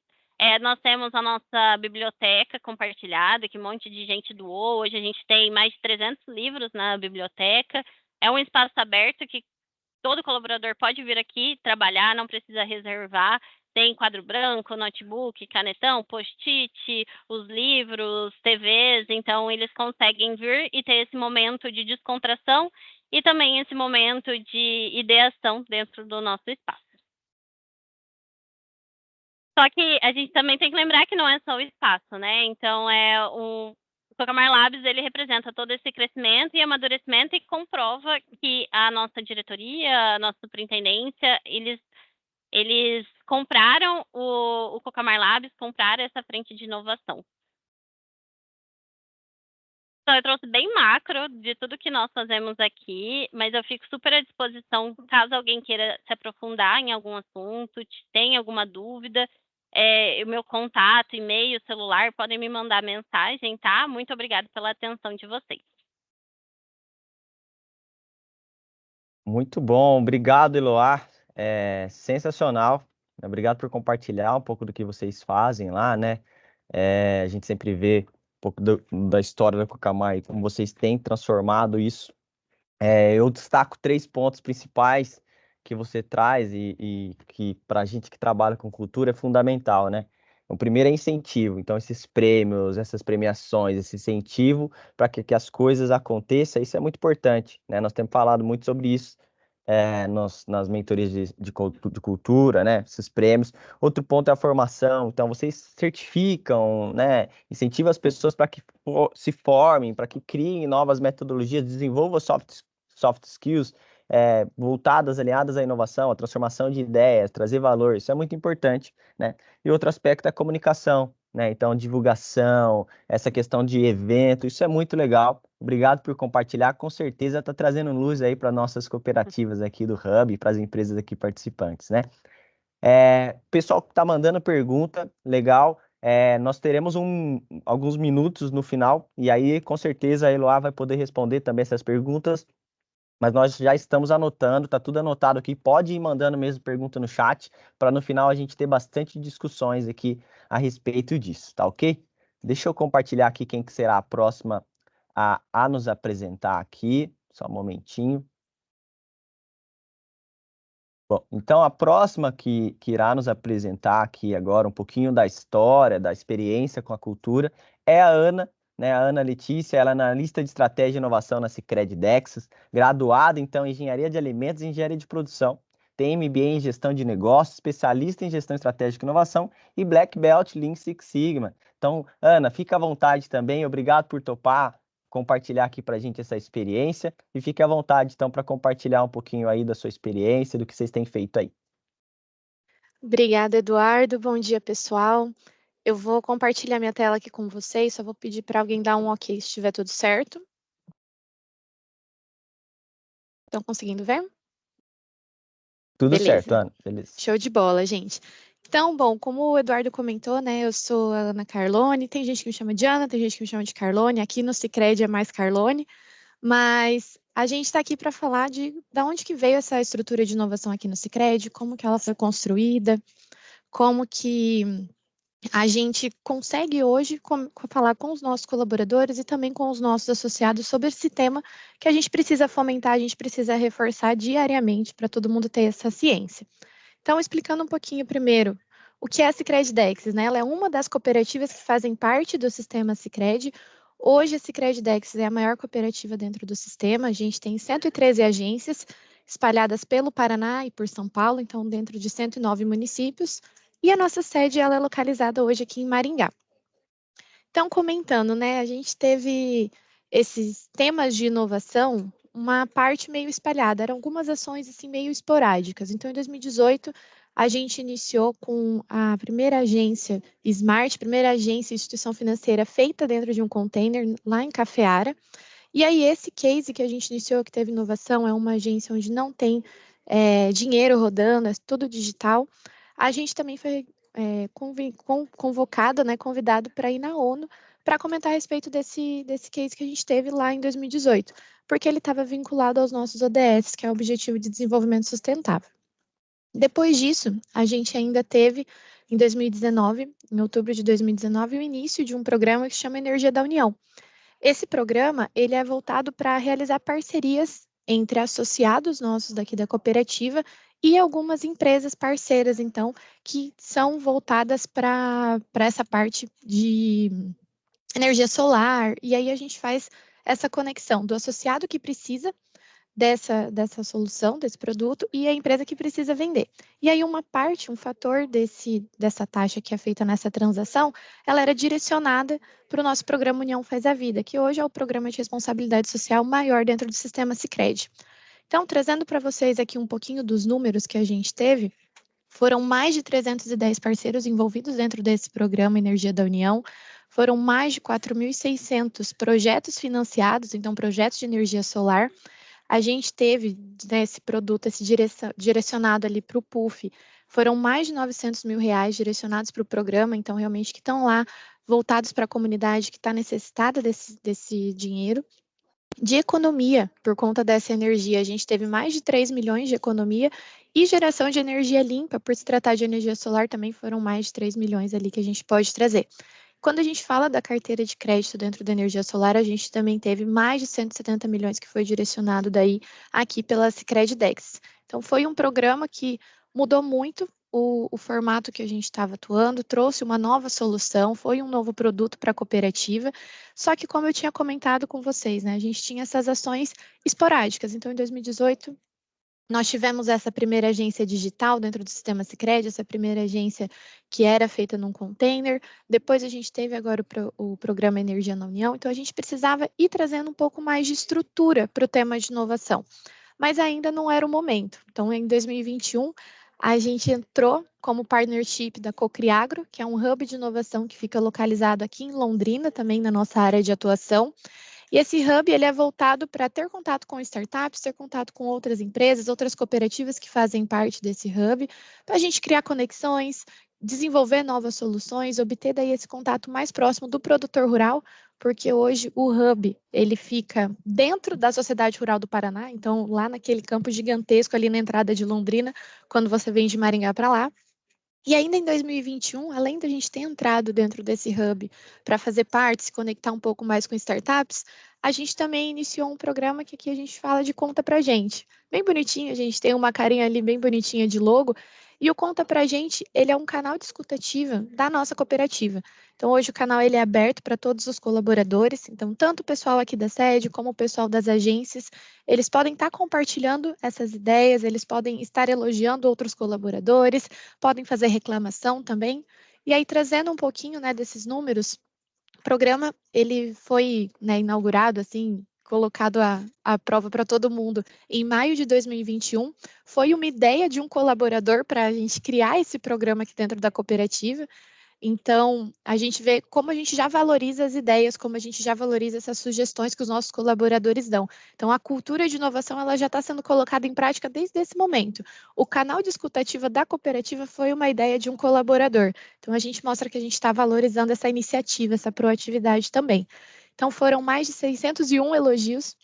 Nós temos a nossa biblioteca compartilhada, que um monte de gente doou. Hoje a gente tem mais de 300 livros na biblioteca. É um espaço aberto que todo colaborador pode vir aqui trabalhar, não precisa reservar. Tem quadro branco, notebook, canetão, post-it, os livros, TVs. Então, eles conseguem vir e ter esse momento de descontração e também esse momento de ideação dentro do nosso espaço. Só que a gente também tem que lembrar que não é só o espaço, né? Então, o Cocamar Labs, ele representa todo esse crescimento e amadurecimento e comprova que a nossa diretoria, a nossa superintendência, eles compraram o Cocamar Labs, compraram essa frente de inovação. Então, eu trouxe bem macro de tudo que nós fazemos aqui, mas eu fico super à disposição caso alguém queira se aprofundar em algum assunto, tenha alguma dúvida. O meu contato, e-mail, celular, podem me mandar mensagem, tá? Muito obrigada pela atenção de vocês. Muito bom, obrigado, Eloá. Sensacional. Obrigado por compartilhar um pouco do que vocês fazem lá, né? A gente sempre vê um pouco da história da Cocamar e como vocês têm transformado isso Eu destaco 3 pontos principais que você traz e que para a gente que trabalha com cultura é fundamental, né? O primeiro é incentivo, então esses prêmios, essas premiações, esse incentivo para que as coisas aconteçam, isso é muito importante, né? Nós temos falado muito sobre isso nas mentorias de cultura, né? Esses prêmios. Outro ponto é a formação, então vocês certificam, né? Incentivam as pessoas para que se formem, para que criem novas metodologias, desenvolvam soft skills voltadas, alinhadas à inovação, à transformação de ideias, trazer valor, isso é muito importante, né? E outro aspecto é a comunicação, né? Então, divulgação, essa questão de evento, isso é muito legal. Obrigado por compartilhar, com certeza está trazendo luz aí para nossas cooperativas aqui do Hub e para as empresas aqui participantes, né? Pessoal que está mandando pergunta, legal. Nós teremos alguns minutos no final, e aí com certeza a Eloá vai poder responder também essas perguntas. Mas nós já estamos anotando, tá tudo anotado aqui. Pode ir mandando mesmo pergunta no chat, para no final a gente ter bastante discussões aqui a respeito disso, tá ok? Deixa eu compartilhar aqui quem que será a próxima a nos apresentar aqui. Só um momentinho. Bom, então a próxima que irá nos apresentar aqui agora um pouquinho da história, da experiência com a cultura, é a Ana, né? A Ana Letícia, ela é analista de estratégia e inovação na Sicredi Dexas, graduada então em engenharia de alimentos e engenharia de produção, tem MBA em gestão de negócios, especialista em gestão estratégica e inovação e Black Belt Lean Six Sigma. Então, Ana, fica à vontade também, obrigado por topar compartilhar aqui para a gente essa experiência e fique à vontade, então, para compartilhar um pouquinho aí da sua experiência, do que vocês têm feito aí. Obrigada, Eduardo. Bom dia, pessoal. Eu vou compartilhar minha tela aqui com vocês, só vou pedir para alguém dar um ok se estiver tudo certo. Estão conseguindo ver? Tudo certo, Beleza. Ana. Beleza. Show de bola, gente. Então, bom, como o Eduardo comentou, né, eu sou a Ana Carlone, tem gente que me chama de Ana, tem gente que me chama de Carlone, aqui no Sicredi é mais Carlone, mas a gente está aqui para falar de onde que veio essa estrutura de inovação aqui no Sicredi, como que ela foi construída, como que a gente consegue hoje falar com os nossos colaboradores e também com os nossos associados sobre esse tema que a gente precisa fomentar, a gente precisa reforçar diariamente para todo mundo ter essa ciência. Então, explicando um pouquinho primeiro, o que é a Sicredi Dexis, né? Ela é uma das cooperativas que fazem parte do sistema Sicredi. Hoje, a Sicredi Dexis é a maior cooperativa dentro do sistema. A gente tem 113 agências espalhadas pelo Paraná e por São Paulo, então dentro de 109 municípios. E a nossa sede ela é localizada hoje aqui em Maringá. Então, comentando, né? A gente teve esses temas de inovação, uma parte meio espalhada, eram algumas ações assim meio esporádicas. Então, em 2018, a gente iniciou com a primeira agência Smart, primeira agência instituição financeira feita dentro de um container lá em Cafeara. E aí, esse case que a gente iniciou, que teve inovação, é uma agência onde não tem dinheiro rodando, é tudo digital. A gente também foi convocado, né, convidado para ir na ONU para comentar a respeito desse case que a gente teve lá em 2018, porque ele estava vinculado aos nossos ODS, que é o Objetivo de Desenvolvimento Sustentável. Depois disso, a gente ainda teve, em 2019, em outubro de 2019, o início de um programa que se chama Energia da União. Esse programa, ele é voltado para realizar parcerias entre associados nossos daqui da cooperativa e algumas empresas parceiras, então, que são voltadas para essa parte de energia solar. E aí a gente faz essa conexão do associado que precisa dessa solução, desse produto, e a empresa que precisa vender. E aí uma parte, um fator dessa taxa que é feita nessa transação, ela era direcionada para o nosso programa União Faz a Vida, que hoje é o programa de responsabilidade social maior dentro do sistema Sicredi. Então, trazendo para vocês aqui um pouquinho dos números que a gente teve, foram mais de 310 parceiros envolvidos dentro desse programa Energia da União, foram mais de 4.600 projetos financiados, então projetos de energia solar. A gente teve, né, esse produto, esse direcionado ali para o PUF, foram mais de 900 mil reais direcionados para o programa, então realmente que estão lá voltados para a comunidade que está necessitada desse dinheiro. De economia, por conta dessa energia, a gente teve mais de 3 milhões de economia e geração de energia limpa, por se tratar de energia solar, também foram mais de 3 milhões ali que a gente pode trazer. Quando a gente fala da carteira de crédito dentro da energia solar, a gente também teve mais de 170 milhões que foi direcionado daí aqui pela Sicredi-Dex. Então, foi um programa que mudou muito o formato que a gente estava atuando, trouxe uma nova solução, foi um novo produto para a cooperativa. Só que, como eu tinha comentado com vocês, né, a gente tinha essas ações esporádicas. Então, em 2018, nós tivemos essa primeira agência digital dentro do sistema Sicredi, essa primeira agência que era feita num container. Depois a gente teve agora o programa Energia na União. Então, a gente precisava ir trazendo um pouco mais de estrutura para o tema de inovação. Mas ainda não era o momento. Então, em 2021, a gente entrou como partnership da Cocriagro, que é um hub de inovação que fica localizado aqui em Londrina, também na nossa área de atuação. E esse hub ele é voltado para ter contato com startups, ter contato com outras empresas, outras cooperativas que fazem parte desse hub, para a gente criar conexões, desenvolver novas soluções, obter daí esse contato mais próximo do produtor rural, porque hoje o hub ele fica dentro da Sociedade Rural do Paraná, então lá naquele campo gigantesco ali na entrada de Londrina, quando você vem de Maringá para lá. E ainda em 2021, além da gente ter entrado dentro desse hub para fazer parte, se conectar um pouco mais com startups, a gente também iniciou um programa que aqui a gente fala de Conta Pra Gente. Bem bonitinho, a gente tem uma carinha ali bem bonitinha de logo. E o Conta Pra Gente, ele é um canal de escutativa da nossa cooperativa. Então, hoje o canal ele é aberto para todos os colaboradores. Então, tanto o pessoal aqui da sede como o pessoal das agências, eles podem estar compartilhando essas ideias, eles podem estar elogiando outros colaboradores, podem fazer reclamação também. E aí, trazendo um pouquinho, né, desses números, o programa ele foi, né, inaugurado, assim, colocado à prova para todo mundo em maio de 2021. Foi uma ideia de um colaborador para a gente criar esse programa aqui dentro da cooperativa. Então, a gente vê como a gente já valoriza as ideias, como a gente já valoriza essas sugestões que os nossos colaboradores dão. Então, a cultura de inovação ela já está sendo colocada em prática desde esse momento. O canal de escutativa da cooperativa foi uma ideia de um colaborador. Então, a gente mostra que a gente está valorizando essa iniciativa, essa proatividade também. Então, foram mais de 601 elogios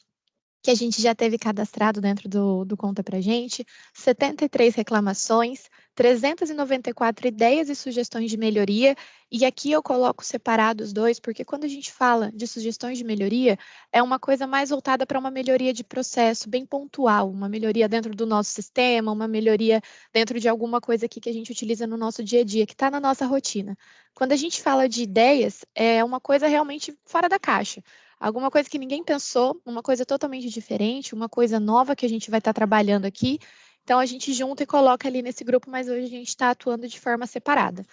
que a gente já teve cadastrado dentro do Conta Pra Gente, 73 reclamações, 394 ideias e sugestões de melhoria, e aqui eu coloco separados dois, porque quando a gente fala de sugestões de melhoria, é uma coisa mais voltada para uma melhoria de processo, bem pontual, uma melhoria dentro do nosso sistema, uma melhoria dentro de alguma coisa aqui que a gente utiliza no nosso dia a dia, que está na nossa rotina. Quando a gente fala de ideias, é uma coisa realmente fora da caixa. Alguma coisa que ninguém pensou, uma coisa totalmente diferente, uma coisa nova que a gente vai estar trabalhando aqui. Então, a gente junta e coloca ali nesse grupo, mas hoje a gente está atuando de forma separada.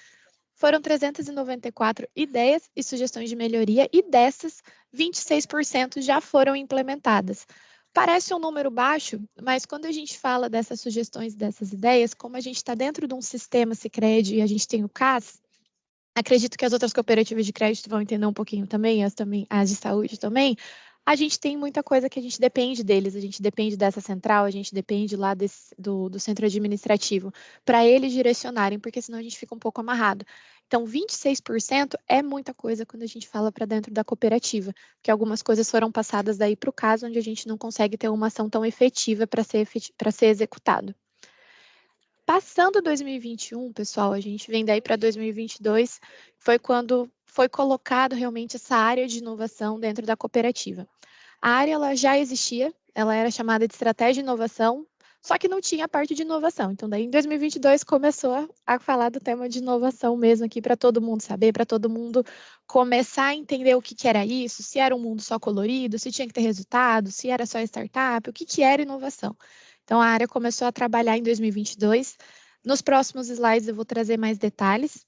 Foram 394 ideias e sugestões de melhoria, e dessas, 26% já foram implementadas. Parece um número baixo, mas quando a gente fala dessas sugestões, dessas ideias, como a gente está dentro de um sistema Sicredi e a gente tem o CAS, acredito que as outras cooperativas de crédito vão entender um pouquinho também, as de saúde também. A gente tem muita coisa que a gente depende deles, a gente depende dessa central, a gente depende lá do centro administrativo, para eles direcionarem, porque senão a gente fica um pouco amarrado. Então, 26% é muita coisa quando a gente fala para dentro da cooperativa, porque algumas coisas foram passadas daí para o caso onde a gente não consegue ter uma ação tão efetiva para ser executado. Passando 2021, pessoal, a gente vem daí para 2022, foi quando foi colocado realmente essa área de inovação dentro da cooperativa. A área ela já existia, ela era chamada de estratégia de inovação, só que não tinha a parte de inovação. Então, daí em 2022 começou a falar do tema de inovação mesmo aqui para todo mundo saber, para todo mundo começar a entender o que, que era isso, se era um mundo só colorido, se tinha que ter resultado, se era só startup, o que, que era inovação. Então, a área começou a trabalhar em 2022. Nos próximos slides eu vou trazer mais detalhes.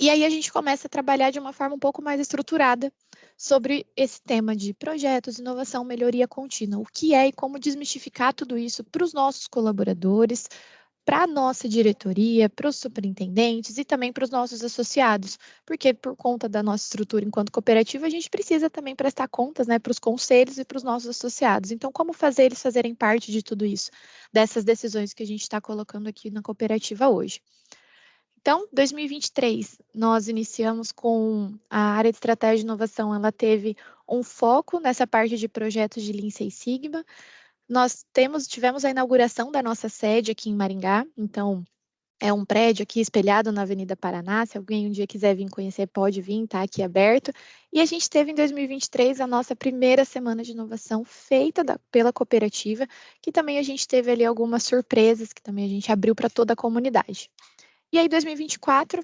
E aí a gente começa a trabalhar de uma forma um pouco mais estruturada sobre esse tema de projetos, inovação, melhoria contínua. O que é e como desmistificar tudo isso para os nossos colaboradores, para a nossa diretoria, para os superintendentes e também para os nossos associados, porque por conta da nossa estrutura enquanto cooperativa, a gente precisa também prestar contas, né, para os conselhos e para os nossos associados. Então, como fazer eles fazerem parte de tudo isso, dessas decisões que a gente está colocando aqui na cooperativa hoje? Então, 2023, nós iniciamos com a área de estratégia de inovação, ela teve um foco nessa parte de projetos de Lean Six Sigma. Nós tivemos a inauguração da nossa sede aqui em Maringá, então É um prédio aqui espelhado na Avenida Paraná. Se alguém um dia quiser vir conhecer, pode vir, tá aqui aberto. E a gente teve em 2023 a nossa primeira semana de inovação feita pela cooperativa, que também a gente teve ali algumas surpresas que também a gente abriu para toda a comunidade. E aí, 2024,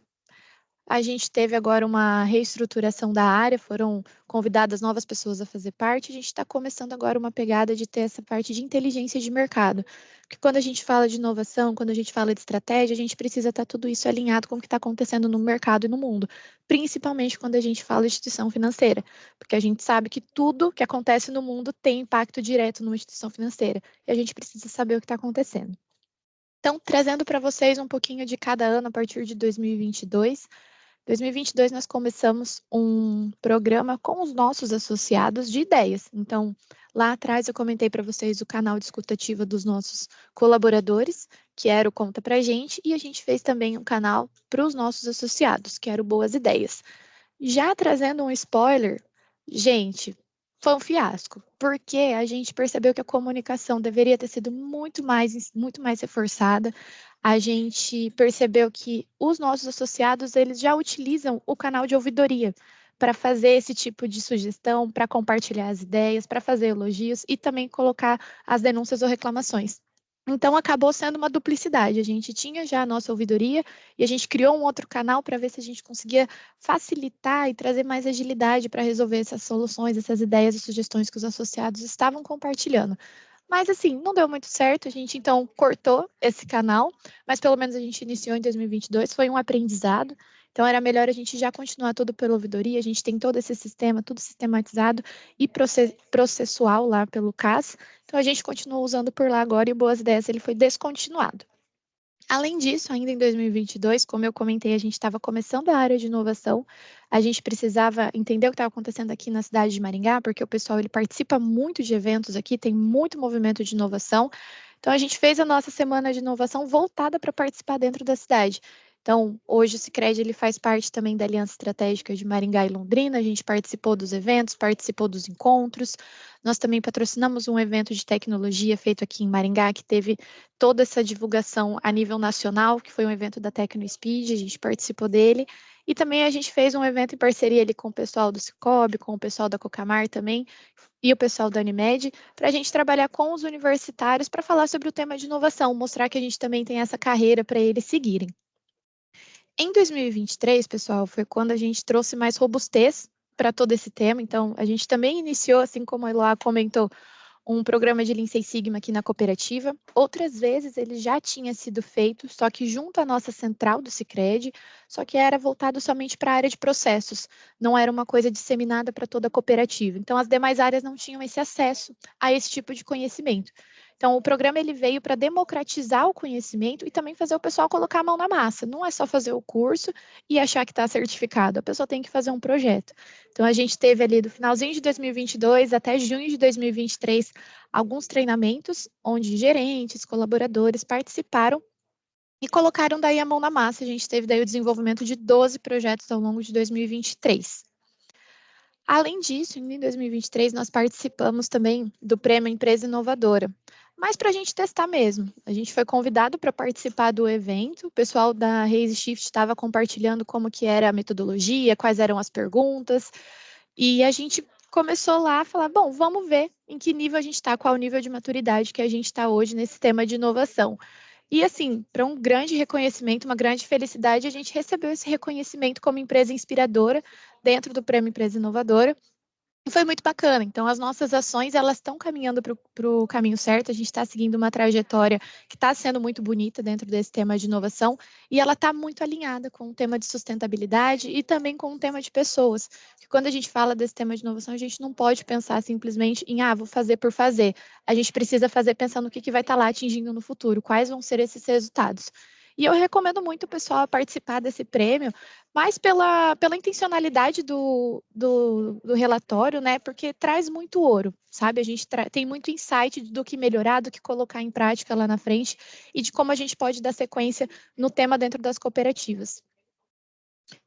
a gente teve agora uma reestruturação da área, foram convidadas novas pessoas a fazer parte. A gente está começando agora uma pegada de ter essa parte de inteligência de mercado. Porque quando a gente fala de inovação, quando a gente fala de estratégia, a gente precisa estar tudo isso alinhado com o que está acontecendo no mercado e no mundo. Principalmente quando a gente fala de instituição financeira. Porque a gente sabe que tudo que acontece no mundo tem impacto direto numa instituição financeira. E a gente precisa saber o que está acontecendo. Então, trazendo para vocês um pouquinho de cada ano a partir de 2022. 2022 nós começamos um programa com os nossos associados de ideias. Então, lá atrás eu comentei para vocês o canal de escutativa dos nossos colaboradores, que era o Conta Pra Gente, e a gente fez também um canal para os nossos associados, que era o Boas Ideias. Já trazendo um spoiler, gente, foi um fiasco, porque a gente percebeu que a comunicação deveria ter sido muito mais reforçada. A gente percebeu que os nossos associados, eles já utilizam o canal de ouvidoria para fazer esse tipo de sugestão, para compartilhar as ideias, para fazer elogios e também colocar as denúncias ou reclamações. Então, acabou sendo uma duplicidade. A gente tinha já a nossa ouvidoria e a gente criou um outro canal para ver se a gente conseguia facilitar e trazer mais agilidade para resolver essas soluções, essas ideias e sugestões que os associados estavam compartilhando. Mas, assim, não deu muito certo. A gente, então, cortou esse canal, mas pelo menos a gente iniciou em 2022. Foi um aprendizado. Então, era melhor a gente já continuar tudo pela ouvidoria. A gente tem todo esse sistema, tudo sistematizado e processual lá pelo CAS. Então, a gente continua usando por lá agora e o Boas Ideias ele foi descontinuado. Além disso, ainda em 2022, como eu comentei, a gente estava começando a área de inovação, a gente precisava entender o que estava acontecendo aqui na cidade de Maringá, porque o pessoal ele participa muito de eventos aqui, tem muito movimento de inovação. Então, a gente fez a nossa semana de inovação voltada para participar dentro da cidade. Então, hoje o Sicredi ele faz parte também da Aliança Estratégica de Maringá e Londrina, a gente participou dos eventos, participou dos encontros, nós também patrocinamos um evento de tecnologia feito aqui em Maringá, que teve toda essa divulgação a nível nacional, que foi um evento da TecnoSpeed, a gente participou dele, e também a gente fez um evento em parceria ali com o pessoal do Cicobi, com o pessoal da Cocamar também, e o pessoal da Unimed, para a gente trabalhar com os universitários para falar sobre o tema de inovação, mostrar que a gente também tem essa carreira para eles seguirem. Em 2023, pessoal, foi quando a gente trouxe mais robustez para todo esse tema. Então, a gente também iniciou, assim como a Eloá comentou, um programa de Lean Six Sigma aqui na cooperativa. Outras vezes ele já tinha sido feito, só que junto à nossa central do Sicredi, só que era voltado somente para a área de processos, não era uma coisa disseminada para toda a cooperativa. Então, as demais áreas não tinham esse acesso a esse tipo de conhecimento. Então, o programa ele veio para democratizar o conhecimento e também fazer o pessoal colocar a mão na massa. Não é só fazer o curso e achar que está certificado, a pessoa tem que fazer um projeto. Então, a gente teve ali do finalzinho de 2022 até junho de 2023 alguns treinamentos onde gerentes, colaboradores participaram e colocaram daí a mão na massa. A gente teve daí o desenvolvimento de 12 projetos ao longo de 2023. Além disso, em 2023, nós participamos também do Prêmio Empresa Inovadora, mas para a gente testar mesmo. A gente foi convidado para participar do evento, o pessoal da Raise Shift estava compartilhando como que era a metodologia, quais eram as perguntas, e a gente começou lá a falar, bom, vamos ver em que nível a gente está, qual o nível de maturidade que a gente está hoje nesse tema de inovação. E assim, para um grande reconhecimento, uma grande felicidade, a gente recebeu esse reconhecimento como empresa inspiradora dentro do Prêmio Empresa Inovadora. E foi muito bacana. Então, as nossas ações, elas estão caminhando para o caminho certo. A gente está seguindo uma trajetória que está sendo muito bonita dentro desse tema de inovação e ela está muito alinhada com o tema de sustentabilidade e também com o tema de pessoas. Porque quando a gente fala desse tema de inovação, a gente não pode pensar simplesmente em, vou fazer por fazer. A gente precisa fazer pensando o que vai estar lá atingindo no futuro, quais vão ser esses resultados. E eu recomendo muito o pessoal participar desse prêmio, mais pela intencionalidade do relatório, né? Porque traz muito ouro, sabe? A gente tem muito insight do que melhorar, do que colocar em prática lá na frente e de como a gente pode dar sequência no tema dentro das cooperativas.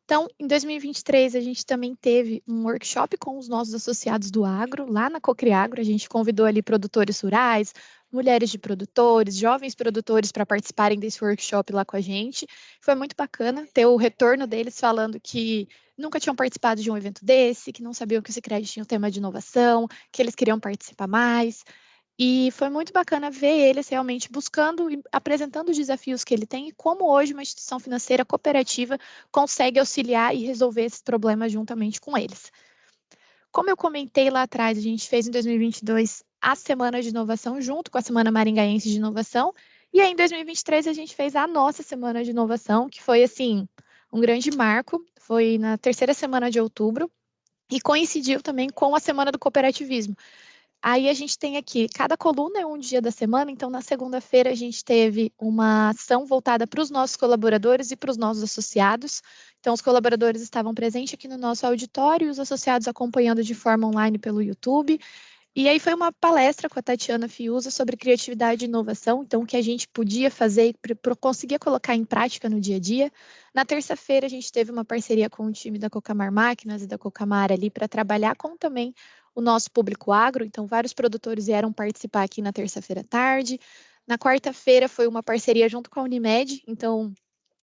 Então, em 2023, a gente também teve um workshop com os nossos associados do agro, lá na Cocriagro. A gente convidou ali produtores rurais, mulheres de produtores, jovens produtores para participarem desse workshop lá com a gente. Foi muito bacana ter o retorno deles falando que nunca tinham participado de um evento desse, que não sabiam que o Sicredi tinha um tema de inovação, que eles queriam participar mais. E foi muito bacana ver eles realmente buscando e apresentando os desafios que ele tem e como hoje uma instituição financeira cooperativa consegue auxiliar e resolver esses problemas juntamente com eles. Como eu comentei lá atrás, a gente fez em 2022 a Semana de Inovação junto com a Semana Maringaense de Inovação, e aí em 2023 a gente fez a nossa Semana de Inovação, que foi assim um grande marco, foi na terceira semana de outubro e coincidiu também com a Semana do Cooperativismo. Aí a gente tem aqui, cada coluna é um dia da semana, então na segunda-feira a gente teve uma ação voltada para os nossos colaboradores e para os nossos associados. Então os colaboradores estavam presentes aqui no nosso auditório e os associados acompanhando de forma online pelo YouTube. E aí foi uma palestra com a Tatiana Fiuza sobre criatividade e inovação, então o que a gente podia fazer para conseguir colocar em prática no dia a dia. Na terça-feira a gente teve uma parceria com o time da Cocamar Máquinas e da Cocamar ali para trabalhar com também o nosso público agro, então vários produtores vieram participar aqui na terça-feira à tarde. Na quarta-feira foi uma parceria junto com a Unimed, então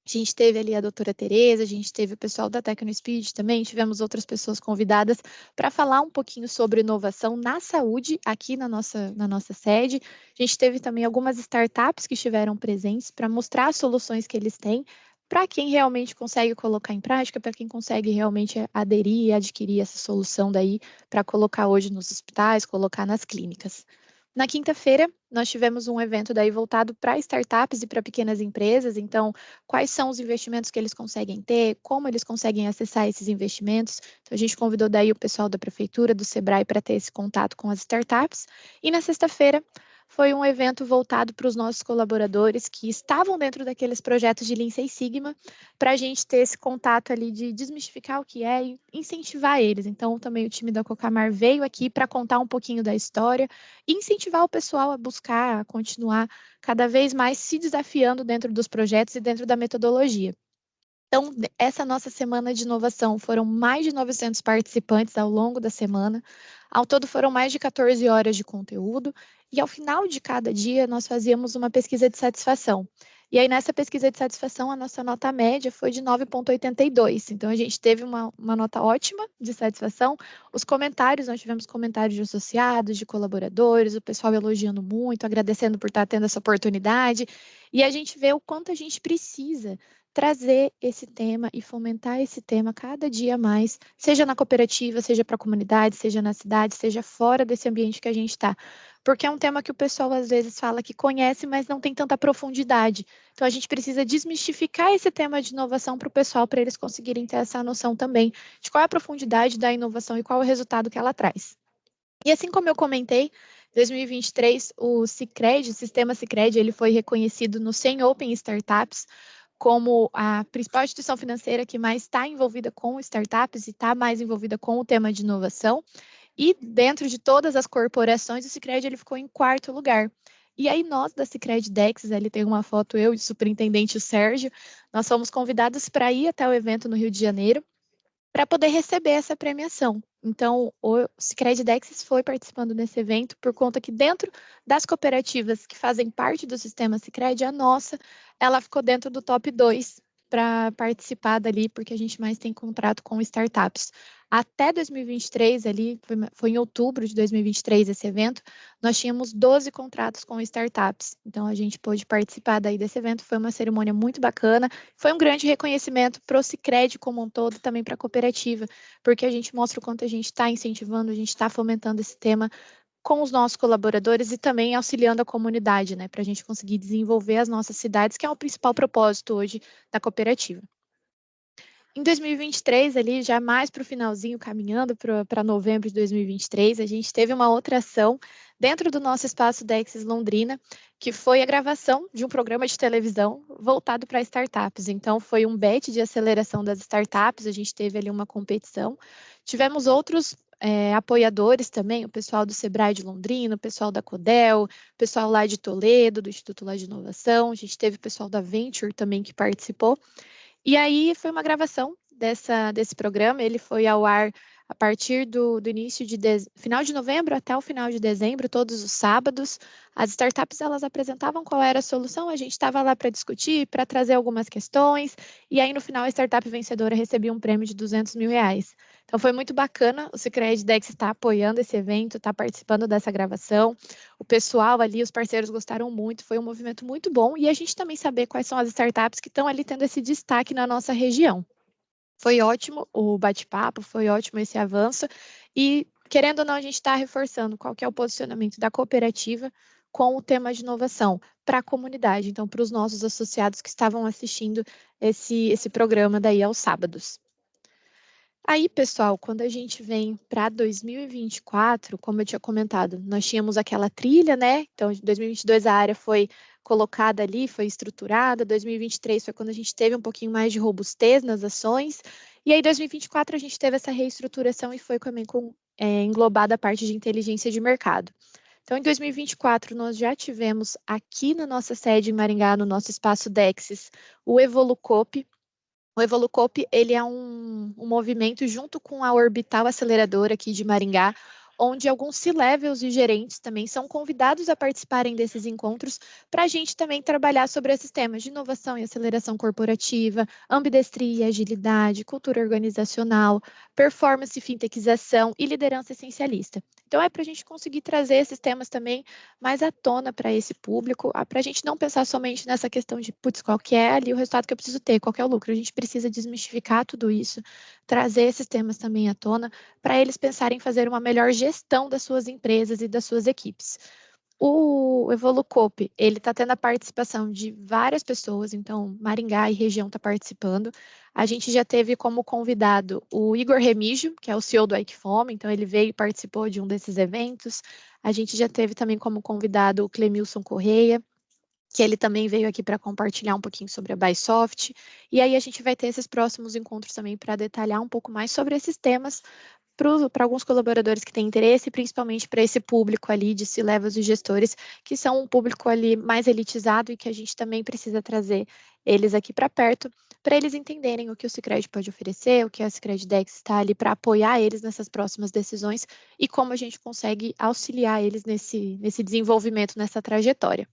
a gente teve ali a doutora Tereza, a gente teve o pessoal da TecnoSpeed também, tivemos outras pessoas convidadas para falar um pouquinho sobre inovação na saúde aqui na nossa sede. A gente teve também algumas startups que estiveram presentes para mostrar as soluções que eles têm para quem realmente consegue colocar em prática, para quem consegue realmente aderir e adquirir essa solução daí para colocar hoje nos hospitais, colocar nas clínicas. Na quinta-feira, nós tivemos um evento daí voltado para startups e para pequenas empresas, então, quais são os investimentos que eles conseguem ter, como eles conseguem acessar esses investimentos. Então, a gente convidou daí o pessoal da prefeitura, do Sebrae, para ter esse contato com as startups. E na sexta-feira, foi um evento voltado para os nossos colaboradores que estavam dentro daqueles projetos de Lean Six Sigma, para a gente ter esse contato ali de desmistificar o que é e incentivar eles. Então, também o time da Cocamar veio aqui para contar um pouquinho da história e incentivar o pessoal a buscar, a continuar cada vez mais se desafiando dentro dos projetos e dentro da metodologia. Então, essa nossa semana de inovação foram mais de 900 participantes ao longo da semana. Ao todo foram mais de 14 horas de conteúdo e ao final de cada dia nós fazíamos uma pesquisa de satisfação. E aí nessa pesquisa de satisfação a nossa nota média foi de 9,82. Então a gente teve uma nota ótima de satisfação. Os comentários, nós tivemos comentários de associados, de colaboradores, o pessoal elogiando muito, agradecendo por estar tendo essa oportunidade. E a gente vê o quanto a gente precisa trazer esse tema e fomentar esse tema cada dia mais, seja na cooperativa, seja para a comunidade, seja na cidade, seja fora desse ambiente que a gente está. Porque é um tema que o pessoal às vezes fala que conhece, mas não tem tanta profundidade. Então a gente precisa desmistificar esse tema de inovação para o pessoal, para eles conseguirem ter essa noção também de qual é a profundidade da inovação e qual é o resultado que ela traz. E assim como eu comentei, 2023, o Sicredi, o sistema Sicredi, ele foi reconhecido no 100 Open Startups como a principal instituição financeira que mais está envolvida com startups e está mais envolvida com o tema de inovação. E dentro de todas as corporações, o Sicredi ele ficou em quarto lugar. E aí nós da Sicredi Dexis, ali tem uma foto eu e o superintendente o Sérgio, nós fomos convidados para ir até o evento no Rio de Janeiro para poder receber essa premiação. Então, o Sicredi Dexis foi participando desse evento por conta que dentro das cooperativas que fazem parte do sistema Sicredi, a nossa, ela ficou dentro do top 2 para participar dali, porque a gente mais tem contrato com startups. Até 2023, ali, foi em outubro de 2023 esse evento, nós tínhamos 12 contratos com startups. Então, a gente pôde participar daí desse evento, foi uma cerimônia muito bacana, foi um grande reconhecimento para o Sicredi como um todo, também para a cooperativa, porque a gente mostra o quanto a gente está incentivando, a gente está fomentando esse tema com os nossos colaboradores e também auxiliando a comunidade, né, para a gente conseguir desenvolver as nossas cidades, que é o principal propósito hoje da cooperativa. Em 2023, ali já mais para o finalzinho, caminhando para novembro de 2023, a gente teve uma outra ação dentro do nosso espaço Dexis Londrina, que foi a gravação de um programa de televisão voltado para startups. Então, foi um bet de aceleração das startups, a gente teve ali uma competição. Tivemos outros apoiadores também, o pessoal do Sebrae de Londrina, o pessoal da Codel, o pessoal lá de Toledo, do Instituto lá de Inovação, a gente teve o pessoal da Venture também que participou. E aí foi uma gravação desse programa, ele foi ao ar a partir do início de final de novembro até o final de dezembro, todos os sábados. As startups elas apresentavam qual era a solução, a gente estava lá para discutir, para trazer algumas questões, e aí no final a startup vencedora recebia um prêmio de R$200 mil. Então foi muito bacana, o Sicredi Dex está apoiando esse evento, está participando dessa gravação. O pessoal ali, os parceiros gostaram muito, foi um movimento muito bom, e a gente também saber quais são as startups que estão ali tendo esse destaque na nossa região. Foi ótimo o bate-papo, foi ótimo esse avanço, e querendo ou não, a gente está reforçando qual que é o posicionamento da cooperativa com o tema de inovação para a comunidade, então para os nossos associados que estavam assistindo esse programa daí aos sábados. Aí, pessoal, quando a gente vem para 2024, como eu tinha comentado, nós tínhamos aquela trilha, né? Então, em 2022 a área foi colocada ali, foi estruturada. 2023 foi quando a gente teve um pouquinho mais de robustez nas ações. E aí, 2024 a gente teve essa reestruturação e foi também englobada a parte de inteligência de mercado. Então, em 2024, nós já tivemos aqui na nossa sede em Maringá, no nosso espaço Dexis, o Evolucop. O Evolucop, ele é um movimento junto com a Orbital Aceleradora aqui de Maringá, onde alguns C-levels e gerentes também são convidados a participarem desses encontros para a gente também trabalhar sobre esses temas de inovação e aceleração corporativa, ambidestria, agilidade, cultura organizacional, performance e fintechização e liderança essencialista. Então, é para a gente conseguir trazer esses temas também mais à tona para esse público, para a gente não pensar somente nessa questão de, putz, qual que é ali o resultado que eu preciso ter, qual que é o lucro. A gente precisa desmistificar tudo isso, trazer esses temas também à tona, para eles pensarem em fazer uma melhor gestão das suas empresas e das suas equipes. O Evolucop, ele está tendo a participação de várias pessoas, então Maringá e região está participando. A gente já teve como convidado o Igor Remígio, que é o CEO do Equifome, então ele veio e participou de um desses eventos. A gente já teve também como convidado o Clemilson Correia, que ele também veio aqui para compartilhar um pouquinho sobre a Bysoft. E aí a gente vai ter esses próximos encontros também para detalhar um pouco mais sobre esses temas, para alguns colaboradores que têm interesse, principalmente para esse público ali de C-levels e gestores, que são um público ali mais elitizado e que a gente também precisa trazer eles aqui para perto, para eles entenderem o que o Sicredi pode oferecer, o que a Sicredi Dex está ali para apoiar eles nessas próximas decisões e como a gente consegue auxiliar eles nesse desenvolvimento, nessa trajetória.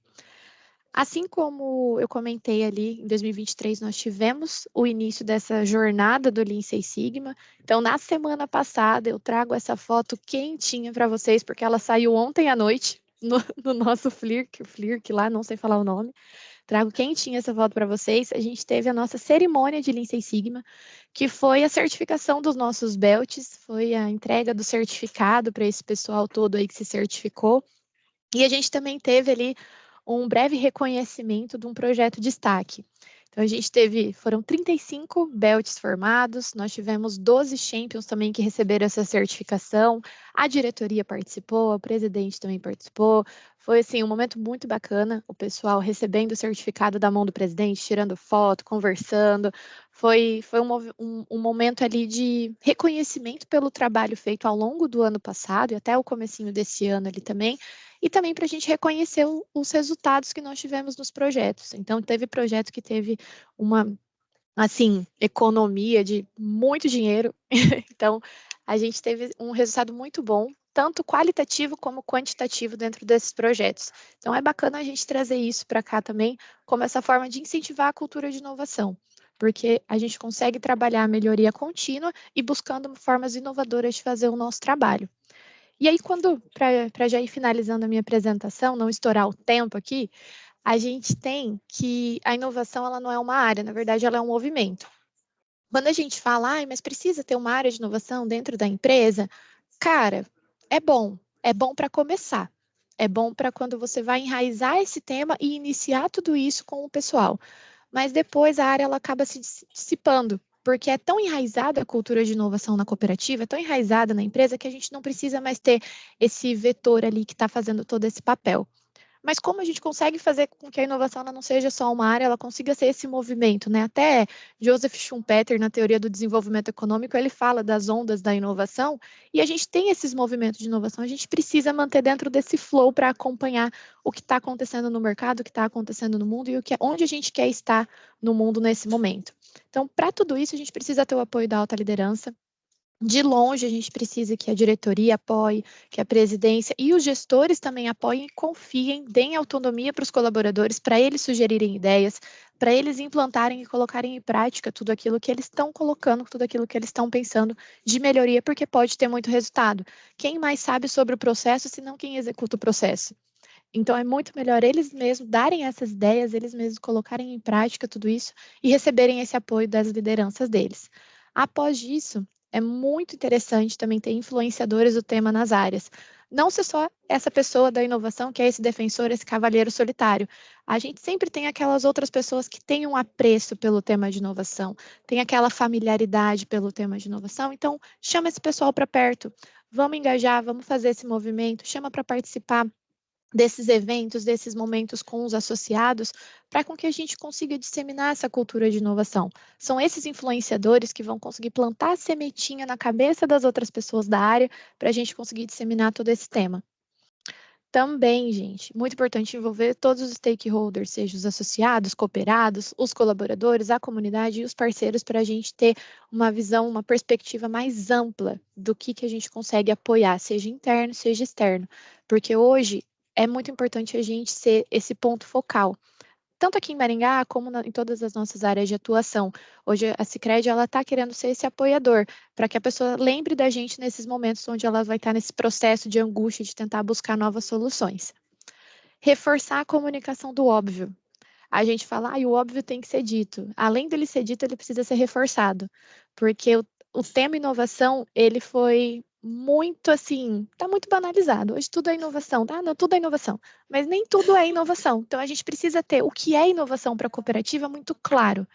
Assim como eu comentei ali, em 2023 nós tivemos o início dessa jornada do Lean Six Sigma. Então, na semana passada, eu trago essa foto quentinha para vocês, porque ela saiu ontem à noite no nosso Flirk lá, não sei falar o nome. Trago quentinha essa foto para vocês. A gente teve a nossa cerimônia de Lean Six Sigma, que foi a certificação dos nossos belts, foi a entrega do certificado para esse pessoal todo aí que se certificou. E a gente também teve ali um breve reconhecimento de um projeto de destaque. Então, a gente foram 35 belts formados, nós tivemos 12 champions também que receberam essa certificação, a diretoria participou, o presidente também participou, foi assim, um momento muito bacana, o pessoal recebendo o certificado da mão do presidente, tirando foto, conversando, foi um momento ali de reconhecimento pelo trabalho feito ao longo do ano passado e até o comecinho desse ano ali também, e também para a gente reconhecer os resultados que nós tivemos nos projetos. Então, teve projeto que teve uma, assim, economia de muito dinheiro. Então, a gente teve um resultado muito bom, tanto qualitativo como quantitativo dentro desses projetos. Então, é bacana a gente trazer isso para cá também, como essa forma de incentivar a cultura de inovação, porque a gente consegue trabalhar a melhoria contínua e buscando formas inovadoras de fazer o nosso trabalho. E aí, para já ir finalizando a minha apresentação, não estourar o tempo aqui, a gente tem que a inovação ela não é uma área, na verdade, ela é um movimento. Quando a gente fala, mas precisa ter uma área de inovação dentro da empresa, cara, é bom para começar. É bom para quando você vai enraizar esse tema e iniciar tudo isso com o pessoal. Mas depois a área ela acaba se dissipando, porque é tão enraizada a cultura de inovação na cooperativa, é tão enraizada na empresa, que a gente não precisa mais ter esse vetor ali que está fazendo todo esse papel. Mas como a gente consegue fazer com que a inovação ela não seja só uma área, ela consiga ser esse movimento, né? Até Joseph Schumpeter, na teoria do desenvolvimento econômico, ele fala das ondas da inovação, e a gente tem esses movimentos de inovação, a gente precisa manter dentro desse flow para acompanhar o que está acontecendo no mercado, o que está acontecendo no mundo e onde a gente quer estar no mundo nesse momento. Então, para tudo isso, a gente precisa ter o apoio da alta liderança, De longe, a gente precisa que a diretoria apoie, que a presidência e os gestores também apoiem e confiem, deem autonomia para os colaboradores, para eles sugerirem ideias, para eles implantarem e colocarem em prática tudo aquilo que eles estão colocando, tudo aquilo que eles estão pensando de melhoria, porque pode ter muito resultado. Quem mais sabe sobre o processo, senão quem executa o processo? Então, é muito melhor eles mesmos darem essas ideias, eles mesmos colocarem em prática tudo isso e receberem esse apoio das lideranças deles. Após isso, é muito interessante também ter influenciadores do tema nas áreas. Não ser só essa pessoa da inovação, que é esse defensor, esse cavalheiro solitário. A gente sempre tem aquelas outras pessoas que têm um apreço pelo tema de inovação, tem aquela familiaridade pelo tema de inovação. Então, chama esse pessoal para perto. Vamos engajar, vamos fazer esse movimento, chama para participar desses eventos, desses momentos com os associados, para com que a gente consiga disseminar essa cultura de inovação. São esses influenciadores que vão conseguir plantar a sementinha na cabeça das outras pessoas da área para a gente conseguir disseminar todo esse tema. Também, gente, muito importante envolver todos os stakeholders, seja os associados, cooperados, os colaboradores, a comunidade e os parceiros, para a gente ter uma visão, uma perspectiva mais ampla do que a gente consegue apoiar, seja interno, seja externo. Porque hoje é muito importante a gente ser esse ponto focal, tanto aqui em Maringá como em todas as nossas áreas de atuação. Hoje a Sicredi ela está querendo ser esse apoiador, para que a pessoa lembre da gente nesses momentos onde ela vai estar nesse processo de angústia de tentar buscar novas soluções. Reforçar a comunicação do óbvio. A gente fala, o óbvio tem que ser dito. Além dele ser dito, ele precisa ser reforçado, porque o tema inovação, ele foi muito assim, tá muito banalizado. Hoje tudo é inovação, tá? Não, tudo é inovação, mas nem tudo é inovação. Então a gente precisa ter o que é inovação para a cooperativa muito claro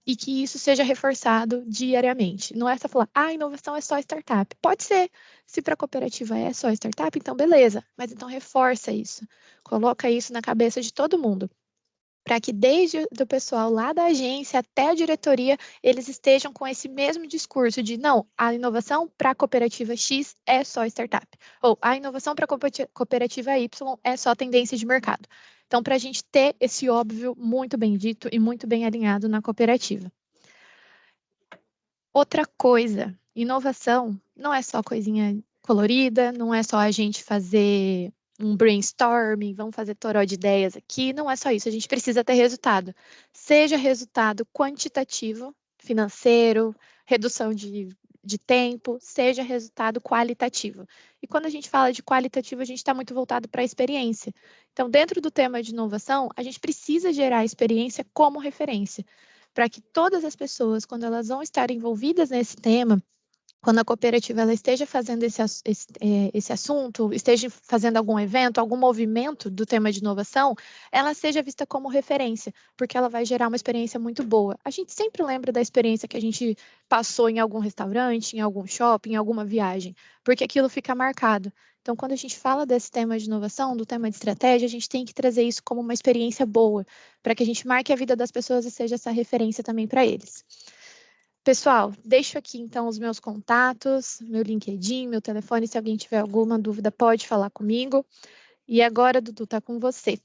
e que isso seja reforçado diariamente. Não é só falar, inovação é só startup. Pode ser. Se para a cooperativa é só startup, então beleza, mas então reforça isso. Coloca isso na cabeça de todo mundo, para que desde o pessoal lá da agência até a diretoria, eles estejam com esse mesmo discurso de não, a inovação para a cooperativa X é só startup, ou a inovação para a cooperativa Y é só tendência de mercado. Então, para a gente ter esse óbvio muito bem dito e muito bem alinhado na cooperativa. Outra coisa, inovação não é só coisinha colorida, não é só a gente fazer um brainstorming, vamos fazer toró de ideias aqui, não é só isso, a gente precisa ter resultado. Seja resultado quantitativo, financeiro, redução de tempo, seja resultado qualitativo. E quando a gente fala de qualitativo, a gente está muito voltado para a experiência. Então, dentro do tema de inovação, a gente precisa gerar experiência como referência, para que todas as pessoas, quando elas vão estar envolvidas nesse tema, quando a cooperativa ela esteja fazendo esse assunto, esteja fazendo algum evento, algum movimento do tema de inovação, ela seja vista como referência, porque ela vai gerar uma experiência muito boa. A gente sempre lembra da experiência que a gente passou em algum restaurante, em algum shopping, em alguma viagem, porque aquilo fica marcado. Então, quando a gente fala desse tema de inovação, do tema de estratégia, a gente tem que trazer isso como uma experiência boa, para que a gente marque a vida das pessoas e seja essa referência também para eles. Pessoal, deixo aqui então os meus contatos, meu LinkedIn, meu telefone, se alguém tiver alguma dúvida pode falar comigo. E agora, Dudu, tá com você.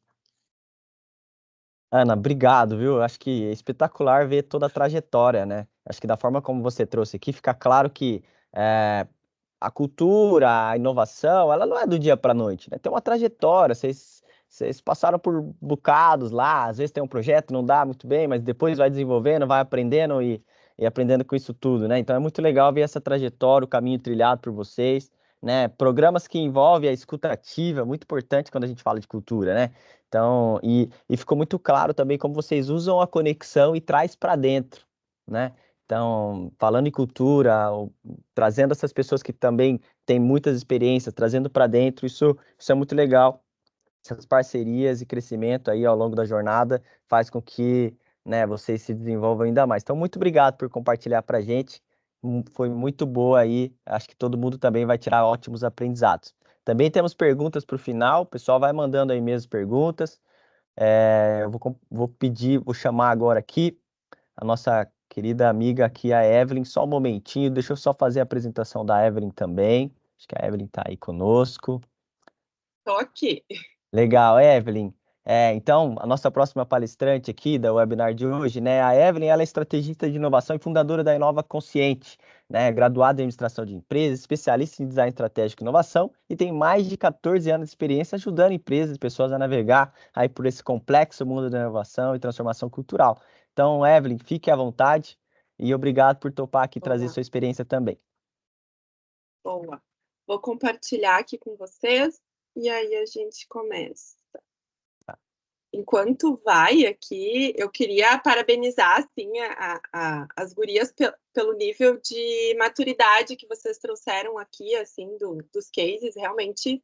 Ana, obrigado, viu? Acho que é espetacular ver toda a trajetória, né? Acho que da forma como você trouxe aqui, fica claro que a cultura, a inovação, ela não é do dia para a noite, né? Tem uma trajetória, vocês passaram por bocados lá, às vezes tem um projeto, não dá muito bem, mas depois vai desenvolvendo, vai aprendendo e aprendendo com isso tudo, né? Então é muito legal ver essa trajetória, o caminho trilhado por vocês, né? Programas que envolvem a escuta ativa, muito importante quando a gente fala de cultura, né? Então, e ficou muito claro também como vocês usam a conexão e traz para dentro, né? Então, falando em cultura, trazendo essas pessoas que também têm muitas experiências, trazendo para dentro, isso é muito legal. Essas parcerias e crescimento aí ao longo da jornada faz com que, né, vocês se desenvolvam ainda mais. Então, muito obrigado por compartilhar para a gente. Foi muito boa aí. Acho que todo mundo também vai tirar ótimos aprendizados. Também temos perguntas para o final. O pessoal vai mandando aí mesmo perguntas. Eu vou chamar agora aqui a nossa querida amiga aqui, a Evelyn, só um momentinho, deixa eu só fazer a apresentação da Evelyn também. Acho que a Evelyn está aí conosco. Tô aqui. Legal, Evelyn. Então, a nossa próxima palestrante aqui da webinar de hoje, né, a Evelyn, ela é estrategista de inovação e fundadora da Inova Consciente, né, graduada em administração de empresas, especialista em design estratégico e inovação e tem mais de 14 anos de experiência ajudando empresas e pessoas a navegar aí por esse complexo mundo da inovação e transformação cultural. Então, Evelyn, fique à vontade e obrigado por topar aqui trazer sua experiência também. Boa. Vou compartilhar aqui com vocês e aí a gente começa. Enquanto vai aqui, eu queria parabenizar assim, as gurias pelo nível de maturidade que vocês trouxeram aqui, assim, dos cases, realmente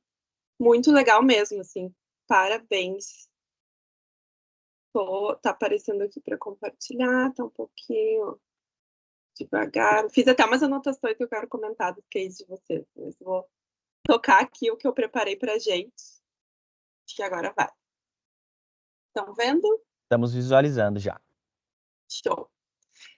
muito legal mesmo, assim, parabéns. Tá aparecendo aqui para compartilhar, tá um pouquinho devagar. Fiz até umas anotações que eu quero comentar dos cases de vocês, mas vou tocar aqui o que eu preparei pra gente, que agora vai. Estão vendo? Estamos visualizando já. Show.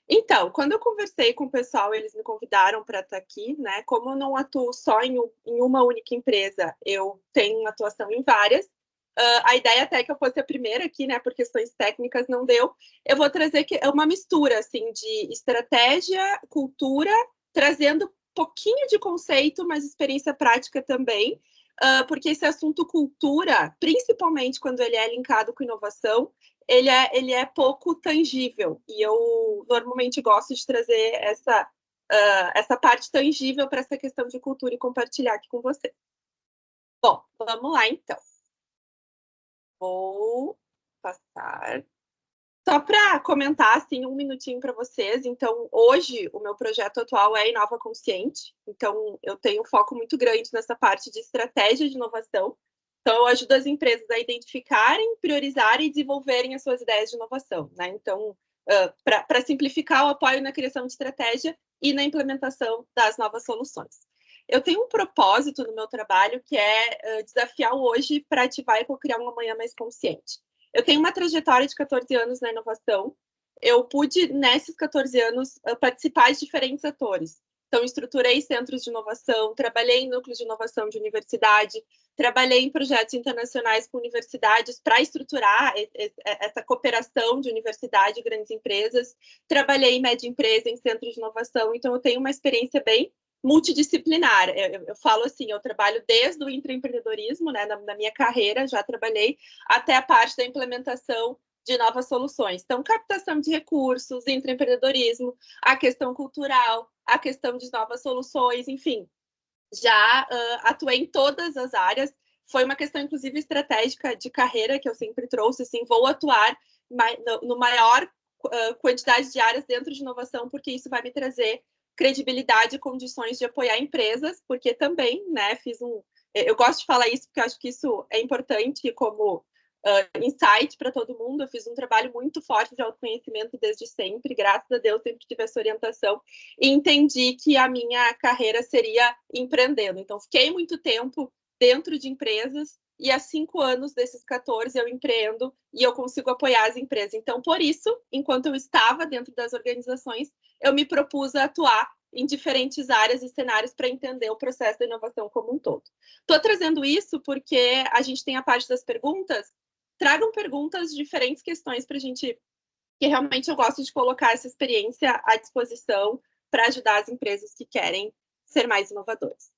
Então, quando eu conversei com o pessoal, eles me convidaram para estar aqui, né? Como eu não atuo só em uma única empresa, eu tenho uma atuação em várias. A ideia até que eu fosse a primeira aqui, né? Por questões técnicas não deu. Eu vou trazer uma mistura, assim, de estratégia, cultura, trazendo um pouquinho de conceito, mas experiência prática também. Porque esse assunto cultura, principalmente quando ele é linkado com inovação, ele é pouco tangível. E eu normalmente gosto de trazer essa parte tangível para essa questão de cultura e compartilhar aqui com você. Bom, vamos lá então. Vou passar. Só para comentar, assim, um minutinho para vocês. Então, hoje, o meu projeto atual é Inova Consciente. Então, eu tenho um foco muito grande nessa parte de estratégia de inovação. Então, eu ajudo as empresas a identificarem, priorizarem e desenvolverem as suas ideias de inovação, né? Então, para simplificar, eu apoio na criação de estratégia e na implementação das novas soluções. Eu tenho um propósito no meu trabalho que é desafiar hoje para ativar e co-criar um amanhã mais consciente. Eu tenho uma trajetória de 14 anos na inovação. Eu pude, nesses 14 anos, participar de diferentes atores. Então, estruturei centros de inovação, trabalhei em núcleos de inovação de universidade, trabalhei em projetos internacionais com universidades para estruturar essa cooperação de universidade e grandes empresas. Trabalhei em média empresa, em centros de inovação. Então, eu tenho uma experiência bem multidisciplinar. Eu falo assim, eu trabalho desde o intraempreendedorismo, né, na minha carreira, já trabalhei, até a parte da implementação de novas soluções. Então, captação de recursos, intraempreendedorismo, a questão cultural, a questão de novas soluções, enfim, já atuei em todas as áreas. Foi uma questão, inclusive, estratégica de carreira que eu sempre trouxe, assim, vou atuar no maior quantidade de áreas dentro de inovação, porque isso vai me trazer credibilidade e condições de apoiar empresas, porque também, né, eu gosto de falar isso porque eu acho que isso é importante como insight para todo mundo. Eu fiz um trabalho muito forte de autoconhecimento desde sempre, graças a Deus sempre tive essa orientação e entendi que a minha carreira seria empreendendo. Então, fiquei muito tempo dentro de empresas e há 5 anos desses 14 eu empreendo e eu consigo apoiar as empresas. Então, por isso, enquanto eu estava dentro das organizações, eu me propus a atuar em diferentes áreas e cenários para entender o processo da inovação como um todo. Estou trazendo isso porque a gente tem a parte das perguntas. Tragam perguntas de diferentes questões para a gente, que realmente eu gosto de colocar essa experiência à disposição para ajudar as empresas que querem ser mais inovadoras.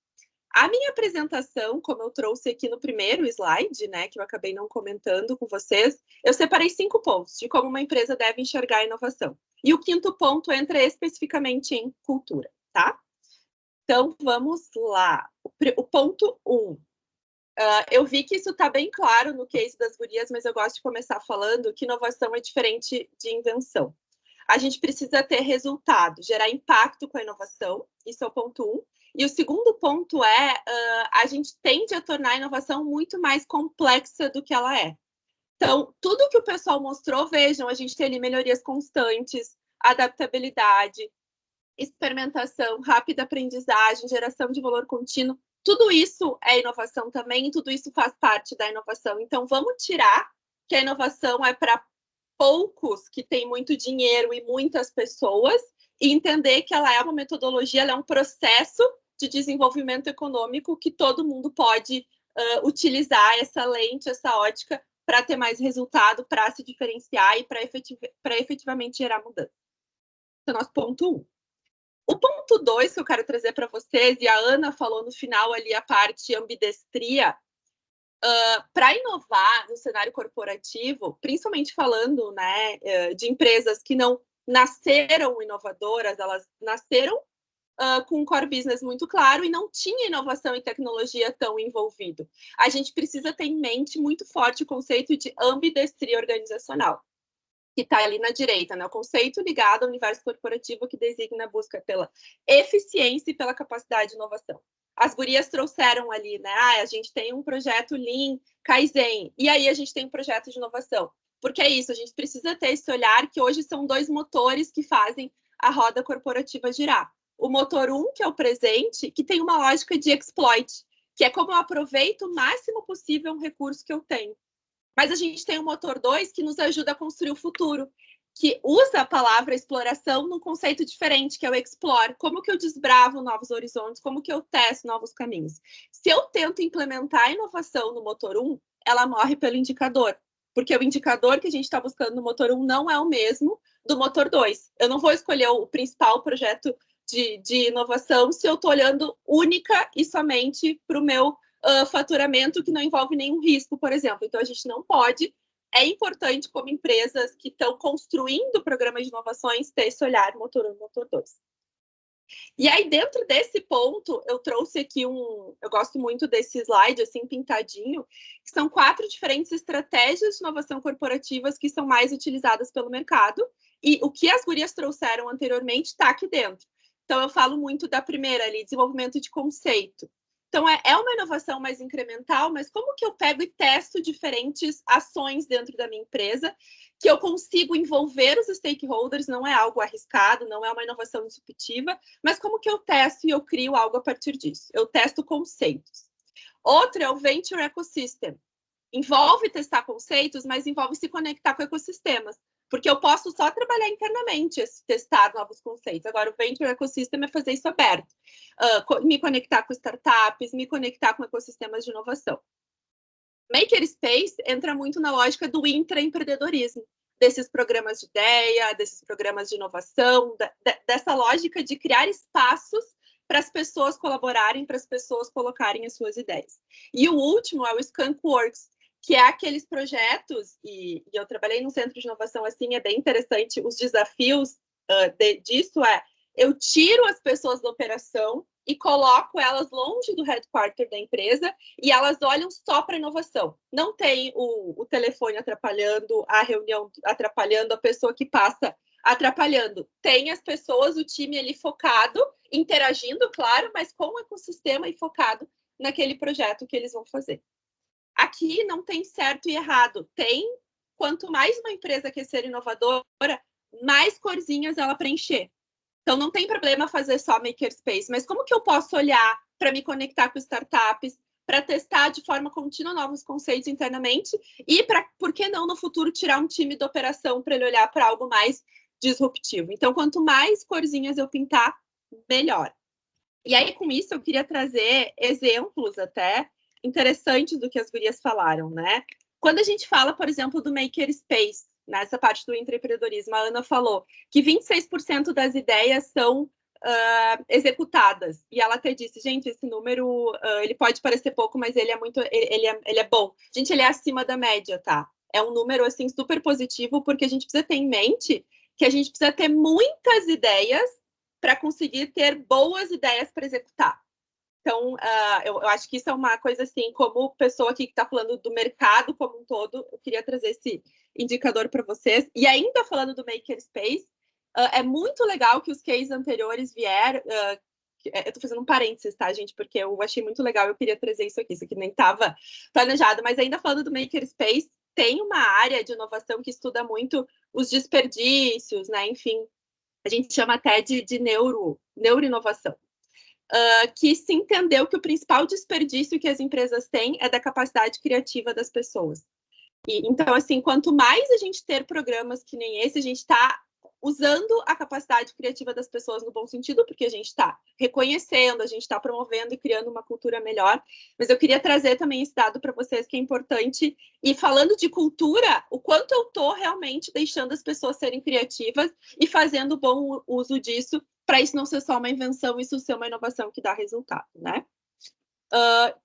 A minha apresentação, como eu trouxe aqui no primeiro slide, né, que eu acabei não comentando com vocês, eu separei 5 pontos de como uma empresa deve enxergar a inovação. E o 5º ponto entra especificamente em cultura, tá? Então, vamos lá. O ponto 1. Eu vi que isso está bem claro no case das gurias, mas eu gosto de começar falando que inovação é diferente de invenção. A gente precisa ter resultado, gerar impacto com a inovação, isso é o ponto 1. E o segundo ponto é, a gente tende a tornar a inovação muito mais complexa do que ela é. Então, tudo que o pessoal mostrou, vejam, a gente tem ali melhorias constantes, adaptabilidade, experimentação, rápida aprendizagem, geração de valor contínuo. Tudo isso é inovação também, e tudo isso faz parte da inovação. Então, vamos tirar que a inovação é para poucos que têm muito dinheiro e muitas pessoas, e entender que ela é uma metodologia, ela é um processo de desenvolvimento econômico que todo mundo pode utilizar essa lente, essa ótica, para ter mais resultado, para se diferenciar e para efetivamente gerar mudança. Esse é o nosso ponto 1. O ponto 2 que eu quero trazer para vocês, e a Ana falou no final ali a parte ambidestria, para inovar no cenário corporativo, principalmente falando, né, de empresas que não nasceram inovadoras, elas nasceram com um core business muito claro e não tinha inovação e tecnologia tão envolvido. A gente precisa ter em mente muito forte o conceito de ambidestria organizacional, que está ali na direita, né? O conceito ligado ao universo corporativo que designa a busca pela eficiência e pela capacidade de inovação. As gurias trouxeram ali, né? A gente tem um projeto Lean, Kaizen, e aí a gente tem um projeto de inovação. Porque é isso, a gente precisa ter esse olhar que hoje são 2 motores que fazem a roda corporativa girar. O motor 1, que é o presente, que tem uma lógica de exploit, que é como eu aproveito o máximo possível um recurso que eu tenho. Mas a gente tem o motor 2, que nos ajuda a construir o futuro, que usa a palavra exploração num conceito diferente, que é o explore. Como que eu desbravo novos horizontes? Como que eu testo novos caminhos? Se eu tento implementar a inovação no motor 1, ela morre pelo indicador, porque o indicador que a gente está buscando no motor 1 não é o mesmo do motor 2. Eu não vou escolher o principal projeto de inovação se eu estou olhando única e somente para o meu faturamento que não envolve nenhum risco, por exemplo. Então, a gente não pode. É importante, como empresas que estão construindo programas de inovações, ter esse olhar motor 1, motor 2. E aí, dentro desse ponto, eu trouxe aqui eu gosto muito desse slide, assim, pintadinho, que são 4 diferentes estratégias de inovação corporativas que são mais utilizadas pelo mercado. E o que as gurias trouxeram anteriormente está aqui dentro. Então, eu falo muito da primeira ali, desenvolvimento de conceito. Então, é uma inovação mais incremental, mas como que eu pego e testo diferentes ações dentro da minha empresa, que eu consigo envolver os stakeholders, não é algo arriscado, não é uma inovação disruptiva, mas como que eu testo e eu crio algo a partir disso? Eu testo conceitos. Outro é o Venture Ecosystem. Envolve testar conceitos, mas envolve se conectar com ecossistemas. Porque eu posso só trabalhar internamente, testar novos conceitos. Agora, o Venture Ecosystem é fazer isso aberto. Me conectar com startups, me conectar com ecossistemas de inovação. Makerspace entra muito na lógica do intraempreendedorismo, desses programas de ideia, desses programas de inovação, dessa lógica de criar espaços para as pessoas colaborarem, para as pessoas colocarem as suas ideias. E o último é o Skunkworks, que é aqueles projetos, e eu trabalhei num centro de inovação assim, é bem interessante, os desafios disso eu tiro as pessoas da operação e coloco elas longe do headquarter da empresa e elas olham só para inovação. Não tem o telefone atrapalhando, a reunião atrapalhando, a pessoa que passa atrapalhando. Tem as pessoas, o time ali focado, interagindo, claro, mas com o ecossistema e focado naquele projeto que eles vão fazer. Aqui não tem certo e errado. Quanto mais uma empresa quer ser inovadora, mais corzinhas ela preencher. Então, não tem problema fazer só makerspace, mas como que eu posso olhar para me conectar com startups, para testar de forma contínua novos conceitos internamente e para, por que não, no futuro, tirar um time de operação para ele olhar para algo mais disruptivo. Então, quanto mais corzinhas eu pintar, melhor. E aí, com isso, eu queria trazer exemplos até interessantes do que as gurias falaram, né? Quando a gente fala, por exemplo, do makerspace, nessa parte do empreendedorismo, a Ana falou que 26% das ideias são executadas. E ela até disse, gente, esse número, ele pode parecer pouco, mas ele é bom. Gente, ele é acima da média, tá? É um número, assim, super positivo, porque a gente precisa ter em mente que a gente precisa ter muitas ideias para conseguir ter boas ideias para executar. Então, eu acho que isso é uma coisa assim, como pessoa aqui que está falando do mercado como um todo, eu queria trazer esse indicador para vocês. E ainda falando do Makerspace, é muito legal que os cases anteriores vieram. Eu estou fazendo um parênteses, tá, gente? Porque eu achei muito legal, eu queria trazer isso aqui nem estava planejado. Mas ainda falando do Makerspace, tem uma área de inovação que estuda muito os desperdícios, né? Enfim, a gente chama até de neuroinovação. Que se entendeu que o principal desperdício que as empresas têm é da capacidade criativa das pessoas. Então, assim, quanto mais a gente ter programas que nem esse, a gente está usando a capacidade criativa das pessoas no bom sentido, porque a gente está reconhecendo, a gente está promovendo e criando uma cultura melhor. Mas eu queria trazer também esse dado para vocês, que é importante. E falando de cultura, o quanto eu estou realmente deixando as pessoas serem criativas e fazendo bom uso disso, para isso não ser só uma invenção, isso ser uma inovação que dá resultado, né?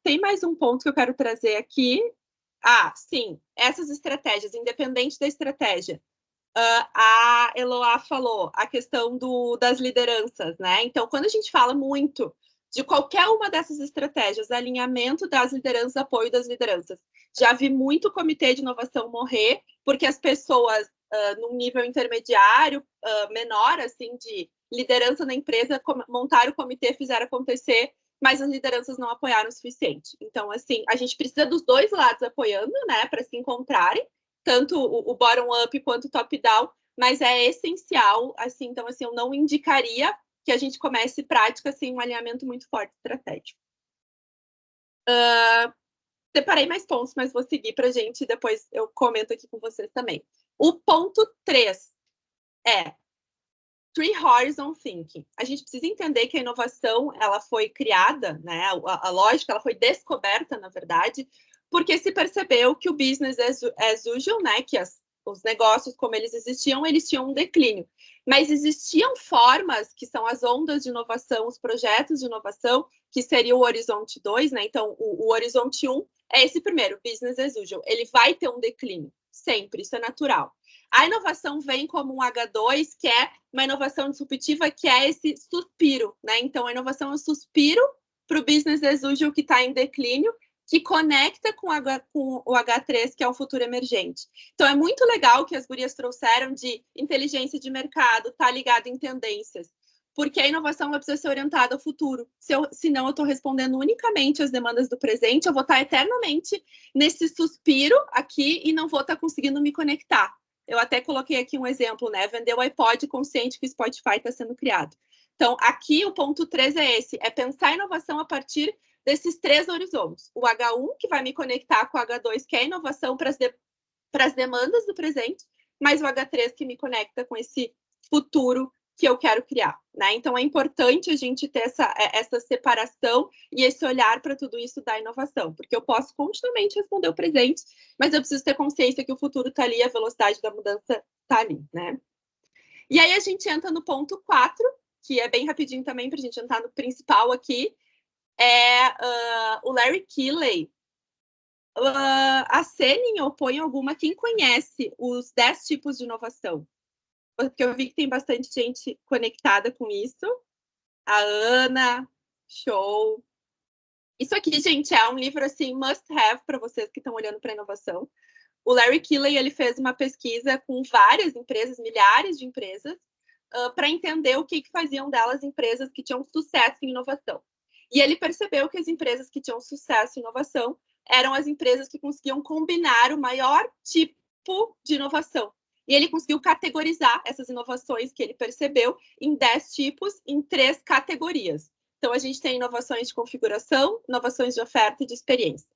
Tem mais um ponto que eu quero trazer aqui. Sim, essas estratégias, independente da estratégia. A Eloá falou a questão das lideranças, né? Então, quando a gente fala muito de qualquer uma dessas estratégias, alinhamento das lideranças, apoio das lideranças, já vi muito comitê de inovação morrer, porque as pessoas, num nível intermediário, menor, assim, de liderança na empresa, montaram o comitê, fizeram acontecer, mas as lideranças não apoiaram o suficiente. Então, assim, a gente precisa dos dois lados apoiando, né, para se encontrarem, tanto o bottom-up quanto o top-down, mas é essencial, assim, então, assim, eu não indicaria que a gente comece prática, assim, um alinhamento muito forte estratégico. Separei mais pontos, mas vou seguir para a gente, depois eu comento aqui com vocês também. O ponto 3 é Three Horizon Thinking. A gente precisa entender que a inovação, ela foi criada, né, a lógica, ela foi descoberta, na verdade, porque se percebeu que o business as usual, né, que os negócios como eles existiam, eles tinham um declínio. Mas existiam formas, que são as ondas de inovação, os projetos de inovação, que seria o Horizonte 2, né? Então, o Horizonte 1 é esse primeiro, business as usual. Ele vai ter um declínio, sempre, isso é natural. A inovação vem como um H2, que é uma inovação disruptiva, que é esse suspiro, né? Então, a inovação é um suspiro para o business as usual que está em declínio, que conecta com o H3, que é o futuro emergente. Então, é muito legal que as gurias trouxeram de inteligência de mercado, tá ligado em tendências, porque a inovação precisa ser orientada ao futuro. Senão, eu estou respondendo unicamente às demandas do presente, eu vou estar eternamente nesse suspiro aqui e não vou estar conseguindo me conectar. Eu até coloquei aqui um exemplo, né? Vender o iPod consciente que o Spotify está sendo criado. Então, aqui o ponto 3 é esse, é pensar a inovação a partir desses 3 horizontes. O H1, que vai me conectar com o H2, que é a inovação para as demandas do presente, mas o H3 que me conecta com esse futuro que eu quero criar, né? Então, é importante a gente ter essa separação e esse olhar para tudo isso da inovação, porque eu posso continuamente responder o presente, mas eu preciso ter consciência que o futuro está ali, a velocidade da mudança está ali, né? E aí a gente entra no ponto 4, que é bem rapidinho também, para a gente entrar no principal aqui, o Larry Keeley. Acenem ou ponham alguma, quem conhece os 10 tipos de inovação? Porque eu vi que tem bastante gente conectada com isso. A Ana, show. Isso aqui, gente, é um livro, assim, must have para vocês que estão olhando para a inovação. O Larry Keeley, ele fez uma pesquisa com várias empresas, milhares de empresas, para entender o que faziam delas empresas que tinham sucesso em inovação. E ele percebeu que as empresas que tinham sucesso em inovação eram as empresas que conseguiam combinar o maior tipo de inovação. E ele conseguiu categorizar essas inovações que ele percebeu em 10 tipos, em 3 categorias. Então, a gente tem inovações de configuração, inovações de oferta e de experiência.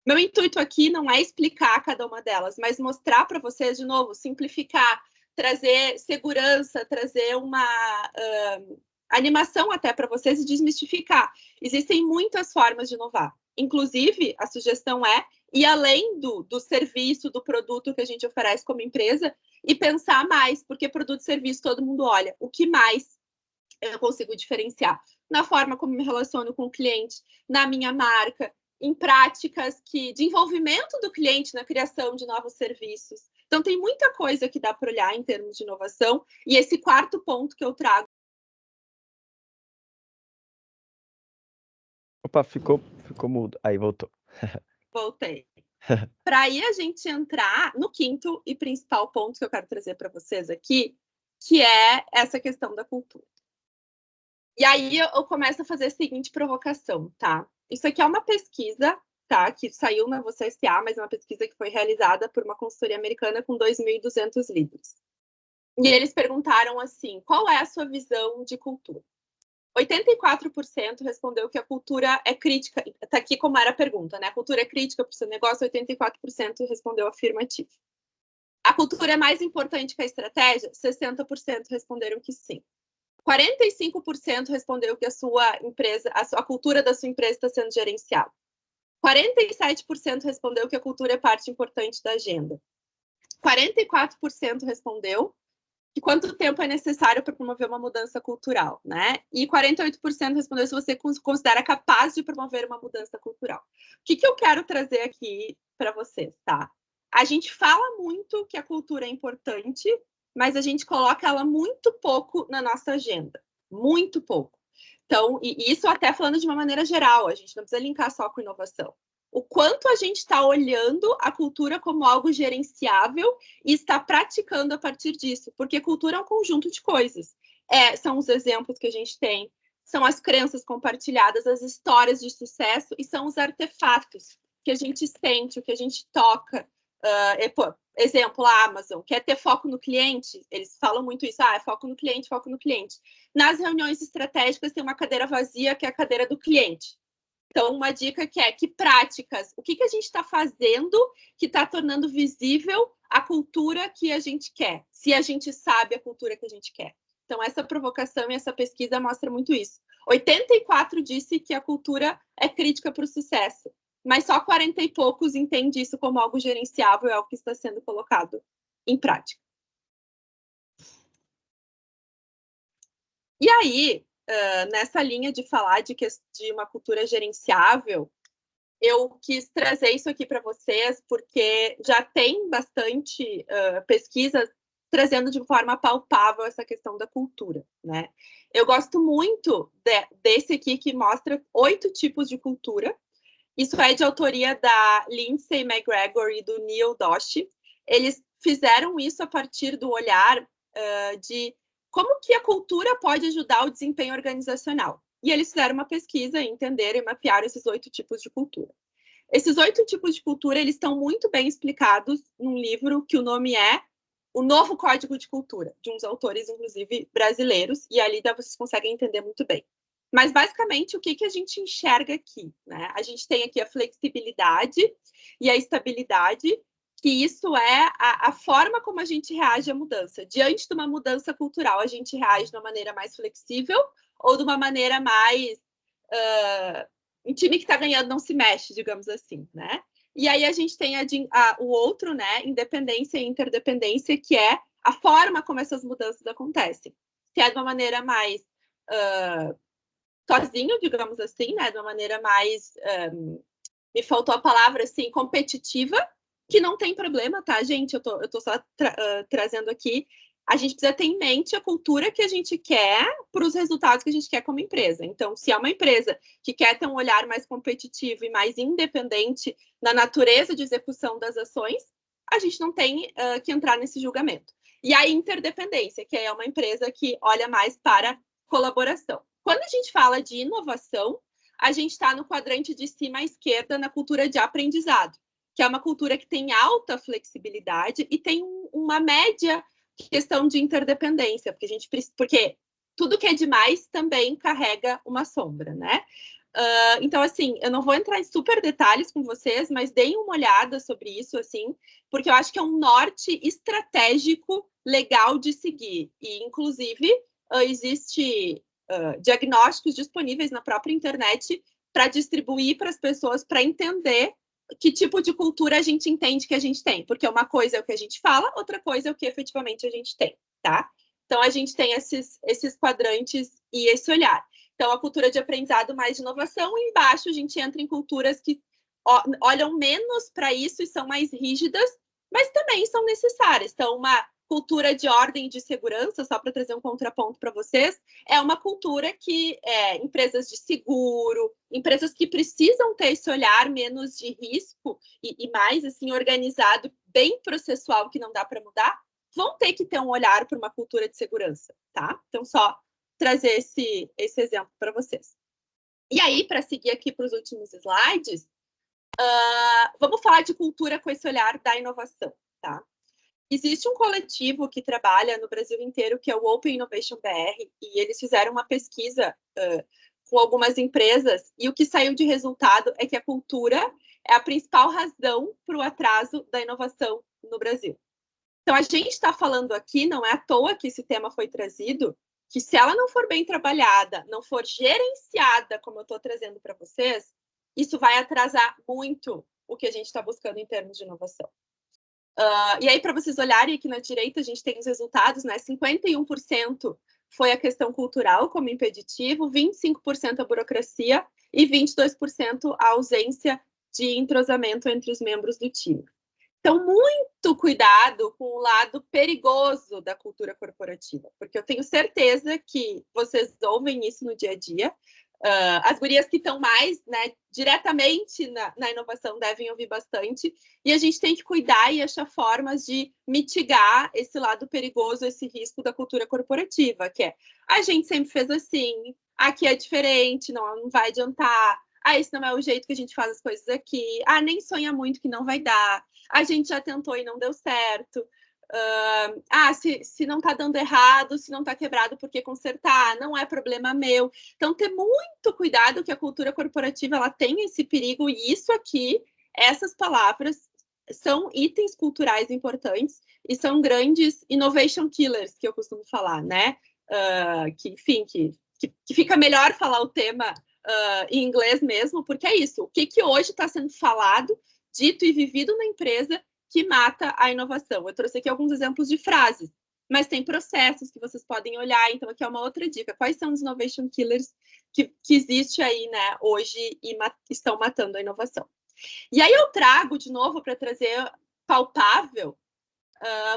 Meu intuito aqui não é explicar cada uma delas, mas mostrar para vocês, de novo, simplificar, trazer segurança, trazer uma animação até para vocês e desmistificar. Existem muitas formas de inovar. Inclusive, a sugestão é ir além do serviço, do produto que a gente oferece como empresa e pensar mais, porque produto e serviço todo mundo olha. O que mais eu consigo diferenciar? Na forma como me relaciono com o cliente, na minha marca, em práticas de envolvimento do cliente na criação de novos serviços. Então, tem muita coisa que dá para olhar em termos de inovação. E esse 4º ponto que eu trago. Opa, ficou mudo. Aí, voltou. Voltei. Para aí a gente entrar no 5º e principal ponto que eu quero trazer para vocês aqui, que é essa questão da cultura. E aí eu começo a fazer a seguinte provocação, tá? Isso aqui é uma pesquisa, tá? Que saiu na Você S.A., mas é uma pesquisa que foi realizada por uma consultoria americana com 2.200 líderes. E eles perguntaram assim, qual é a sua visão de cultura? 84% respondeu que a cultura é crítica. Está aqui como era a pergunta, né? A cultura é crítica para o seu negócio, 84% respondeu afirmativo. A cultura é mais importante que a estratégia? 60% responderam que sim. 45% respondeu que a sua empresa, a cultura da sua empresa está sendo gerenciada. 47% respondeu que a cultura é parte importante da agenda. 44% respondeu que quanto tempo é necessário para promover uma mudança cultural, né? E 48% respondeu se você considera capaz de promover uma mudança cultural. O que eu quero trazer aqui para vocês, tá? A gente fala muito que a cultura é importante, mas a gente coloca ela muito pouco na nossa agenda. Muito pouco. Então, e isso até falando de uma maneira geral, a gente não precisa linkar só com inovação. O quanto a gente está olhando a cultura como algo gerenciável e está praticando a partir disso, porque cultura é um conjunto de coisas. São os exemplos que a gente tem, são as crenças compartilhadas, as histórias de sucesso e são os artefatos que a gente sente, o que a gente toca. Exemplo, a Amazon quer ter foco no cliente, eles falam muito isso, é foco no cliente, foco no cliente. Nas reuniões estratégicas tem uma cadeira vazia, que é a cadeira do cliente. Então, uma dica que práticas, o que a gente está fazendo que está tornando visível a cultura que a gente quer, se a gente sabe a cultura que a gente quer. Então, essa provocação e essa pesquisa mostra muito isso. 84% disse que a cultura é crítica para o sucesso, mas só 40 e poucos entendem isso como algo gerenciável, é algo que está sendo colocado em prática. E aí, nessa linha de falar de uma cultura gerenciável, eu quis trazer isso aqui para vocês, porque já tem bastante pesquisa trazendo de forma palpável essa questão da cultura, né? Eu gosto muito desse aqui, que mostra 8 tipos de cultura. Isso é de autoria da Lindsay McGregor e do Neil Doshi. Eles fizeram isso a partir do olhar de como que a cultura pode ajudar o desempenho organizacional. E eles fizeram uma pesquisa, entenderam e mapearam esses 8 tipos de cultura. Esses 8 tipos de cultura, eles estão muito bem explicados num livro que o nome é O Novo Código de Cultura, de uns autores, inclusive, brasileiros, e ali vocês conseguem entender muito bem. Mas, basicamente, o que a gente enxerga aqui, né? A gente tem aqui a flexibilidade e a estabilidade, que isso é a forma como a gente reage à mudança. Diante de uma mudança cultural, a gente reage de uma maneira mais flexível ou de uma maneira mais... um time que está ganhando não se mexe, digamos assim, né? E aí a gente tem o outro, né? Independência e interdependência, que é a forma como essas mudanças acontecem. Se é de uma maneira mais... sozinho, digamos assim, né? De uma maneira mais... me faltou a palavra, assim, competitiva, que não tem problema, tá, gente? Eu tô só trazendo aqui. A gente precisa ter em mente a cultura que a gente quer para os resultados que a gente quer como empresa. Então, se é uma empresa que quer ter um olhar mais competitivo e mais independente na natureza de execução das ações, a gente não tem que entrar nesse julgamento. E a interdependência, que é uma empresa que olha mais para colaboração. Quando a gente fala de inovação, a gente está no quadrante de cima à esquerda na cultura de aprendizado, que é uma cultura que tem alta flexibilidade e tem uma média questão de interdependência, porque tudo que é demais também carrega uma sombra, né? Então, assim, eu não vou entrar em super detalhes com vocês, mas deem uma olhada sobre isso, assim, porque eu acho que é um norte estratégico legal de seguir. E, inclusive, existe diagnósticos disponíveis na própria internet para distribuir para as pessoas, para entender que tipo de cultura a gente entende que a gente tem. Porque uma coisa é o que a gente fala, outra coisa é o que efetivamente a gente tem, tá? Então, a gente tem esses quadrantes e esse olhar. Então, a cultura de aprendizado mais de inovação, e embaixo a gente entra em culturas que olham menos para isso e são mais rígidas, mas também são necessárias. Então, uma cultura de ordem e de segurança, só para trazer um contraponto para vocês, é uma cultura que empresas de seguro, empresas que precisam ter esse olhar menos de risco e mais assim organizado, bem processual, que não dá para mudar, vão ter que ter um olhar para uma cultura de segurança, tá? Então, só trazer esse exemplo para vocês. E aí, para seguir aqui para os últimos slides, vamos falar de cultura com esse olhar da inovação, tá? Existe um coletivo que trabalha no Brasil inteiro, que é o Open Innovation BR, e eles fizeram uma pesquisa com algumas empresas, e o que saiu de resultado é que a cultura é a principal razão para o atraso da inovação no Brasil. Então, a gente está falando aqui, não é à toa que esse tema foi trazido, que se ela não for bem trabalhada, não for gerenciada, como eu estou trazendo para vocês, isso vai atrasar muito o que a gente está buscando em termos de inovação. E aí, para vocês olharem aqui na direita, a gente tem os resultados, né? 51% foi a questão cultural como impeditivo, 25% a burocracia e 22% a ausência de entrosamento entre os membros do time. Então, muito cuidado com o lado perigoso da cultura corporativa, porque eu tenho certeza que vocês ouvem isso no dia a dia. As gurias que estão mais, né, diretamente na inovação devem ouvir bastante, e a gente tem que cuidar e achar formas de mitigar esse lado perigoso, esse risco da cultura corporativa, que é a gente sempre fez assim, aqui é diferente, não vai adiantar, esse não é o jeito que a gente faz as coisas aqui, nem sonha muito que não vai dar, a gente já tentou e não deu certo. Se não está dando errado, se não está quebrado, por que consertar? Não é problema meu. Então, ter muito cuidado que a cultura corporativa ela tem esse perigo, e isso aqui, essas palavras, são itens culturais importantes e são grandes innovation killers, que eu costumo falar, né? Que fica melhor falar o tema em inglês mesmo, porque é isso. O que hoje está sendo falado, dito e vivido na empresa que mata a inovação. Eu trouxe aqui alguns exemplos de frases, mas tem processos que vocês podem olhar. Então, aqui é uma outra dica. Quais são os innovation killers que existe aí, né, hoje e estão matando a inovação? E aí eu trago, de novo, para trazer palpável,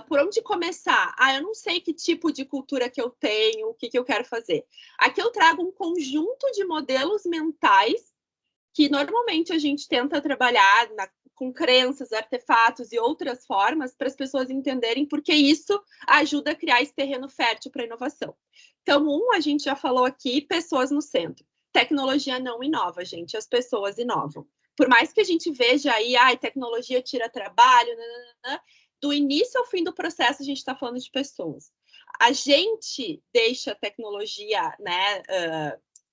por onde começar? Eu não sei que tipo de cultura que eu tenho, o que eu quero fazer. Aqui eu trago um conjunto de modelos mentais que normalmente a gente tenta trabalhar com crenças, artefatos e outras formas para as pessoas entenderem, porque isso ajuda a criar esse terreno fértil para a inovação. Então, a gente já falou aqui, pessoas no centro. Tecnologia não inova, gente, as pessoas inovam. Por mais que a gente veja aí, tecnologia tira trabalho, do início ao fim do processo a gente está falando de pessoas. A gente deixa a tecnologia, né,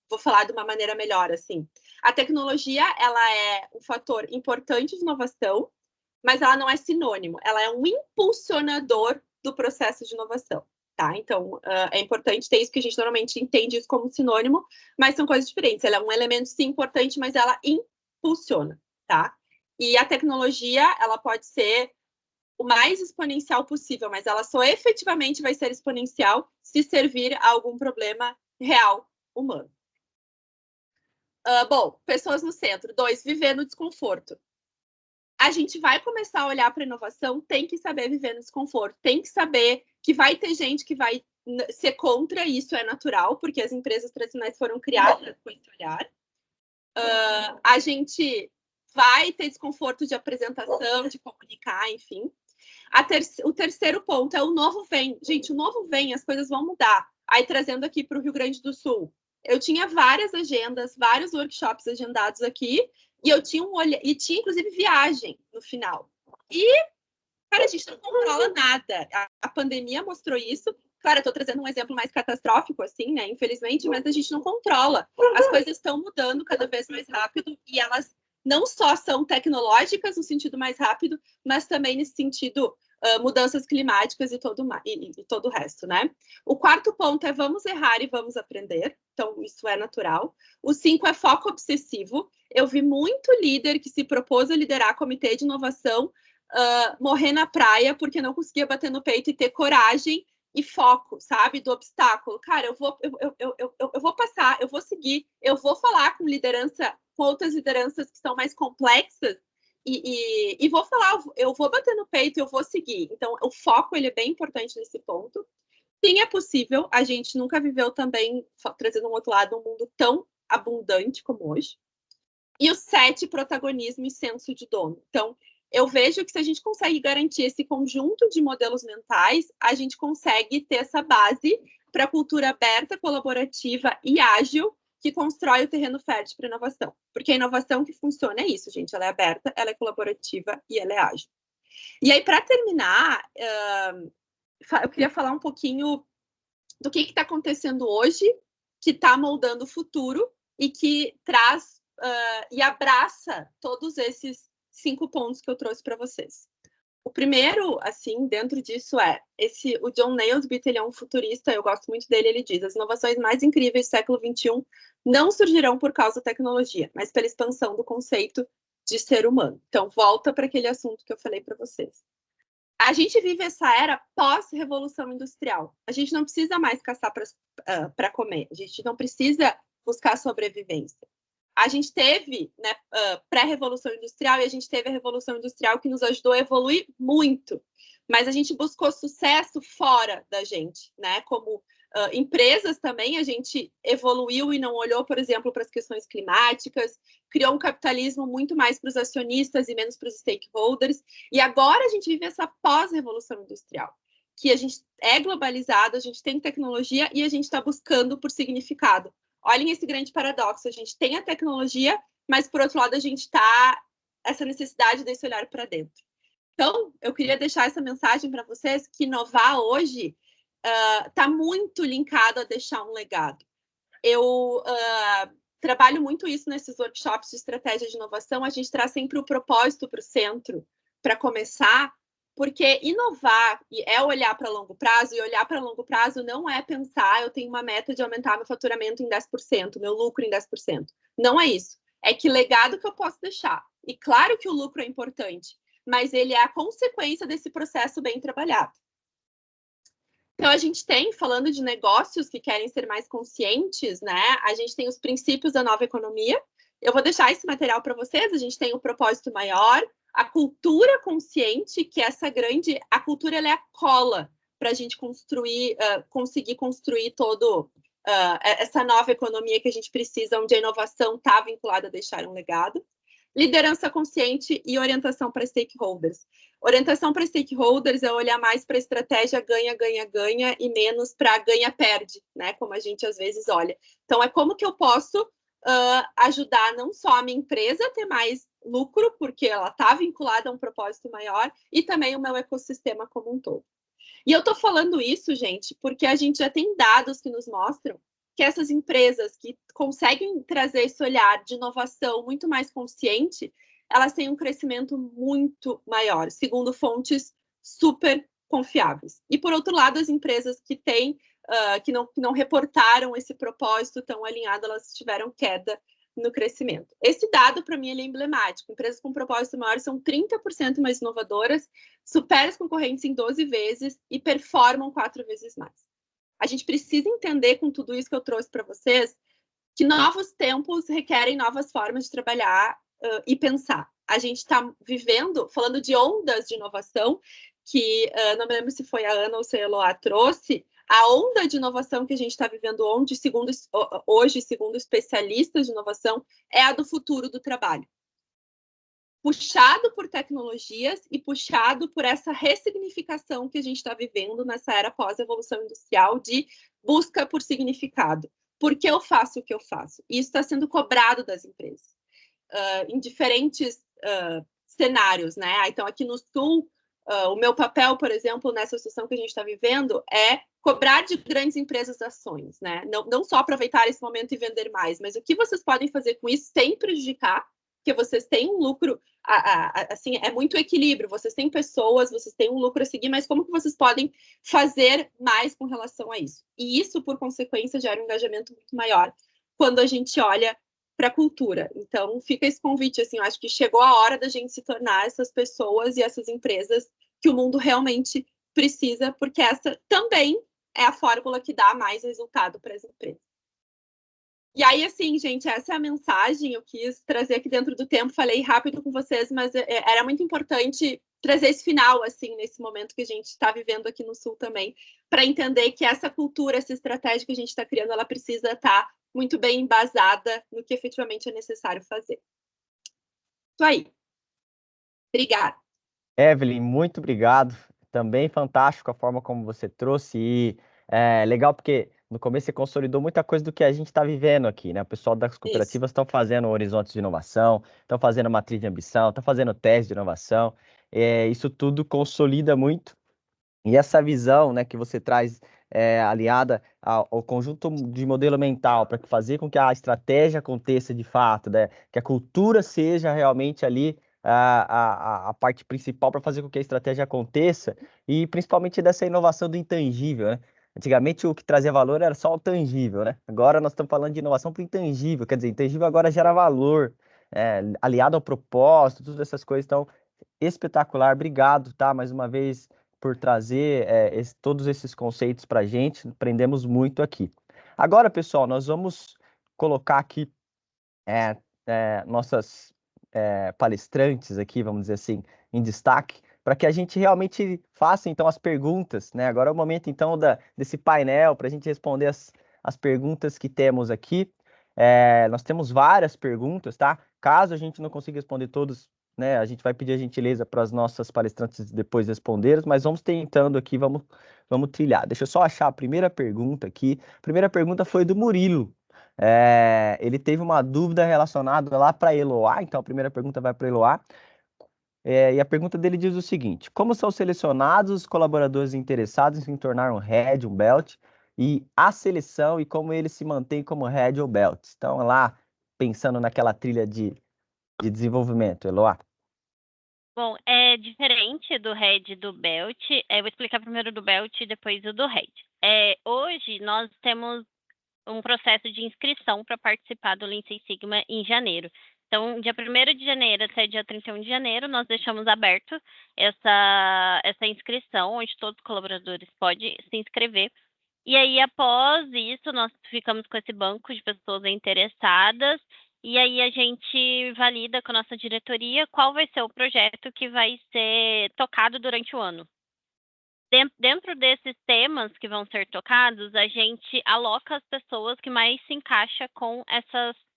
vou falar de uma maneira melhor, assim. A tecnologia, ela é um fator importante de inovação, mas ela não é sinônimo. Ela é um impulsionador do processo de inovação, tá? Então, é importante ter isso, que a gente normalmente entende isso como sinônimo, mas são coisas diferentes. Ela é um elemento, sim, importante, mas ela impulsiona, tá? E a tecnologia, ela pode ser o mais exponencial possível, mas ela só efetivamente vai ser exponencial se servir a algum problema real humano. Bom, pessoas no centro. 2, viver no desconforto. A gente vai começar a olhar para a inovação, tem que saber viver no desconforto, tem que saber que vai ter gente que vai ser contra, isso é natural, porque as empresas tradicionais foram criadas com esse olhar. A gente vai ter desconforto de apresentação, de comunicar, enfim. O terceiro ponto é o novo vem. Gente, o novo vem, as coisas vão mudar. Aí, trazendo aqui para o Rio Grande do Sul, eu tinha várias agendas, vários workshops agendados aqui, e eu tinha tinha inclusive viagem no final. E, cara, a gente não controla nada. A pandemia mostrou isso. Claro, eu estou trazendo um exemplo mais catastrófico, assim, né? Infelizmente, mas a gente não controla. As coisas estão mudando cada vez mais rápido e elas não só são tecnológicas no sentido mais rápido, mas também nesse sentido mudanças climáticas e todo o resto, né? O quarto ponto é vamos errar e vamos aprender. Então, isso é natural. O 5 é foco obsessivo. Eu vi muito líder que se propôs a liderar comitê de inovação morrer na praia porque não conseguia bater no peito e ter coragem e foco, sabe? Do obstáculo. Cara, eu vou passar, eu vou seguir, eu vou falar com outras lideranças que são mais complexas e vou falar, eu vou bater no peito e eu vou seguir. Então, o foco, ele é bem importante nesse ponto. Sim, é possível. A gente nunca viveu também, trazendo um outro lado, um mundo tão abundante como hoje. E o 7, protagonismo e senso de dono. Então, eu vejo que se a gente consegue garantir esse conjunto de modelos mentais, a gente consegue ter essa base para a cultura aberta, colaborativa e ágil que constrói o terreno fértil para a inovação. Porque a inovação que funciona é isso, gente. Ela é aberta, ela é colaborativa e ela é ágil. E aí, para terminar, eu queria falar um pouquinho do que está acontecendo hoje, que está moldando o futuro e que traz e abraça todos esses 5 pontos que eu trouxe para vocês. O primeiro, assim, dentro disso o John Naisbitt, ele é um futurista, eu gosto muito dele, ele diz: as inovações mais incríveis do século XXI não surgirão por causa da tecnologia, mas pela expansão do conceito de ser humano. Então, volta para aquele assunto que eu falei para vocês. A gente vive essa era pós-revolução industrial. A gente não precisa mais caçar para comer, a gente não precisa buscar sobrevivência. A gente teve, né, pré-revolução industrial e a gente teve a revolução industrial que nos ajudou a evoluir muito, mas a gente buscou sucesso fora da gente, né? Como empresas também, a gente evoluiu e não olhou, por exemplo, para as questões climáticas, criou um capitalismo muito mais para os acionistas e menos para os stakeholders, e agora a gente vive essa pós-revolução industrial, que a gente é globalizado, a gente tem tecnologia e a gente está buscando por significado. Olhem esse grande paradoxo, a gente tem a tecnologia, mas, por outro lado, a gente está essa necessidade desse olhar para dentro. Então, eu queria deixar essa mensagem para vocês, que inovar hoje está muito linkado a deixar um legado. Eu trabalho muito isso nesses workshops de estratégia de inovação, a gente traz sempre o propósito para o centro, para começar, porque inovar é olhar para longo prazo, e olhar para longo prazo não é pensar, eu tenho uma meta de aumentar meu faturamento em 10%, meu lucro em 10%. Não é isso. É que legado que eu posso deixar. E claro que o lucro é importante, mas ele é a consequência desse processo bem trabalhado. Então, a gente tem, falando de negócios que querem ser mais conscientes, né? A gente tem os princípios da nova economia. Eu vou deixar esse material para vocês. A gente tem o propósito maior, a cultura consciente, que é essa grande... A cultura, ela é a cola para a gente construir, conseguir construir todo essa nova economia que a gente precisa, onde a inovação está vinculada a deixar um legado. Liderança consciente e orientação para stakeholders. Orientação para stakeholders é olhar mais para a estratégia ganha, ganha, ganha e menos para ganha-perde, né? Como a gente às vezes olha. Então, é como que eu posso ajudar não só a minha empresa a ter mais lucro, porque ela está vinculada a um propósito maior, e também o meu ecossistema como um todo. E eu estou falando isso, gente, porque a gente já tem dados que nos mostram que essas empresas que conseguem trazer esse olhar de inovação muito mais consciente, elas têm um crescimento muito maior, segundo fontes super confiáveis. E, por outro lado, as empresas que têm, que não reportaram esse propósito tão alinhado, elas tiveram queda no crescimento. Esse dado, para mim, ele é emblemático. Empresas com propósito maior são 30% mais inovadoras, superam os concorrentes em 12 vezes e performam 4 vezes mais. A gente precisa entender, com tudo isso que eu trouxe para vocês, que novos tempos requerem novas formas de trabalhar e pensar. A gente está vivendo, falando de ondas de inovação, que não me lembro se foi a Ana ou se a Eloá trouxe, a onda de inovação que a gente está vivendo hoje, segundo especialistas de inovação, é a do futuro do trabalho. Puxado por tecnologias e puxado por essa ressignificação que a gente está vivendo nessa era pós-evolução industrial de busca por significado. Por que eu faço o que eu faço? E isso está sendo cobrado das empresas em diferentes cenários, né? Então, aqui no Sul, o meu papel, por exemplo, nessa situação que a gente está vivendo é cobrar de grandes empresas ações, né? Não só aproveitar esse momento e vender mais, mas o que vocês podem fazer com isso sem prejudicar, porque vocês têm um lucro, assim, é muito equilíbrio, vocês têm pessoas, vocês têm um lucro a seguir, mas como que vocês podem fazer mais com relação a isso? E isso, por consequência, gera um engajamento muito maior quando a gente olha para a cultura. Então, fica esse convite, assim, eu acho que chegou a hora da gente se tornar essas pessoas e essas empresas que o mundo realmente precisa, porque essa também é a fórmula que dá mais resultado para as empresas. E aí, assim, gente, essa é a mensagem, eu quis trazer aqui dentro do tempo, falei rápido com vocês, mas era muito importante trazer esse final, assim, nesse momento que a gente está vivendo aqui no Sul também, para entender que essa cultura, essa estratégia que a gente está criando, ela precisa estar muito bem embasada no que efetivamente é necessário fazer. Isso aí. Obrigada. Evelyn, muito obrigado. Também fantástico a forma como você trouxe e legal porque no começo você consolidou muita coisa do que a gente está vivendo aqui, né? O pessoal das cooperativas estão fazendo horizontes de inovação, estão fazendo matriz de ambição, estão fazendo teste de inovação. Isso tudo consolida muito. E essa visão, né, que você traz aliada ao conjunto de modelo mental para fazer com que a estratégia aconteça de fato, né? Que a cultura seja realmente ali a parte principal para fazer com que a estratégia aconteça, e principalmente dessa inovação do intangível, né? Antigamente o que trazia valor era só o tangível, né? Agora nós estamos falando de inovação para o intangível, quer dizer, intangível agora gera valor, aliado ao propósito, todas essas coisas. Então, espetacular, obrigado, tá? Mais uma vez por trazer todos esses conceitos para a gente, aprendemos muito aqui. Agora, pessoal, nós vamos colocar aqui nossas palestrantes aqui, vamos dizer assim, em destaque, para que a gente realmente faça, então, as perguntas, né? Agora é o momento, então, desse painel, para a gente responder as perguntas que temos aqui. Nós temos várias perguntas, tá? Caso a gente não consiga responder todas, né, a gente vai pedir a gentileza para as nossas palestrantes depois responderem, mas vamos tentando aqui, vamos trilhar. Deixa eu só achar a primeira pergunta aqui. A primeira pergunta foi do Murilo. Ele teve uma dúvida relacionada lá para Eloá, então a primeira pergunta vai para Eloá. E a pergunta dele diz o seguinte: como são selecionados os colaboradores interessados em se tornar um head, um belt, e a seleção e como eles se mantêm como head ou belt? Então, lá, pensando naquela trilha de desenvolvimento, Eloá. Bom, é diferente do head e do belt. Eu vou explicar primeiro do belt e depois o do head. Hoje, nós temos um processo de inscrição para participar do Lean Six Sigma em janeiro. Então, dia 1º de janeiro até dia 31 de janeiro, nós deixamos aberto essa inscrição, onde todos os colaboradores podem se inscrever. E aí, após isso, nós ficamos com esse banco de pessoas interessadas, e aí a gente valida com a nossa diretoria qual vai ser o projeto que vai ser tocado durante o ano. Dentro desses temas que vão ser tocados, a gente aloca as pessoas que mais se encaixam com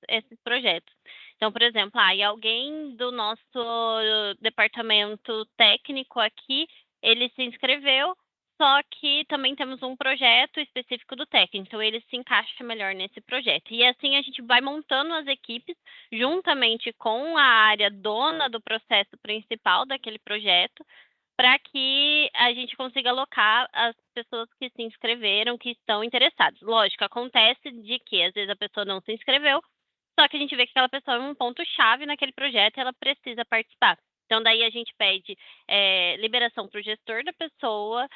esses projetos. Então, por exemplo, alguém do nosso departamento técnico aqui, ele se inscreveu, só que também temos um projeto específico do técnico, então ele se encaixa melhor nesse projeto. E assim a gente vai montando as equipes juntamente com a área dona do processo principal daquele projeto, para que a gente consiga alocar as pessoas que se inscreveram, que estão interessadas. Lógico, acontece de que às vezes a pessoa não se inscreveu, só que a gente vê que aquela pessoa é um ponto-chave naquele projeto e ela precisa participar. Então, daí a gente pede liberação para o gestor da pessoa,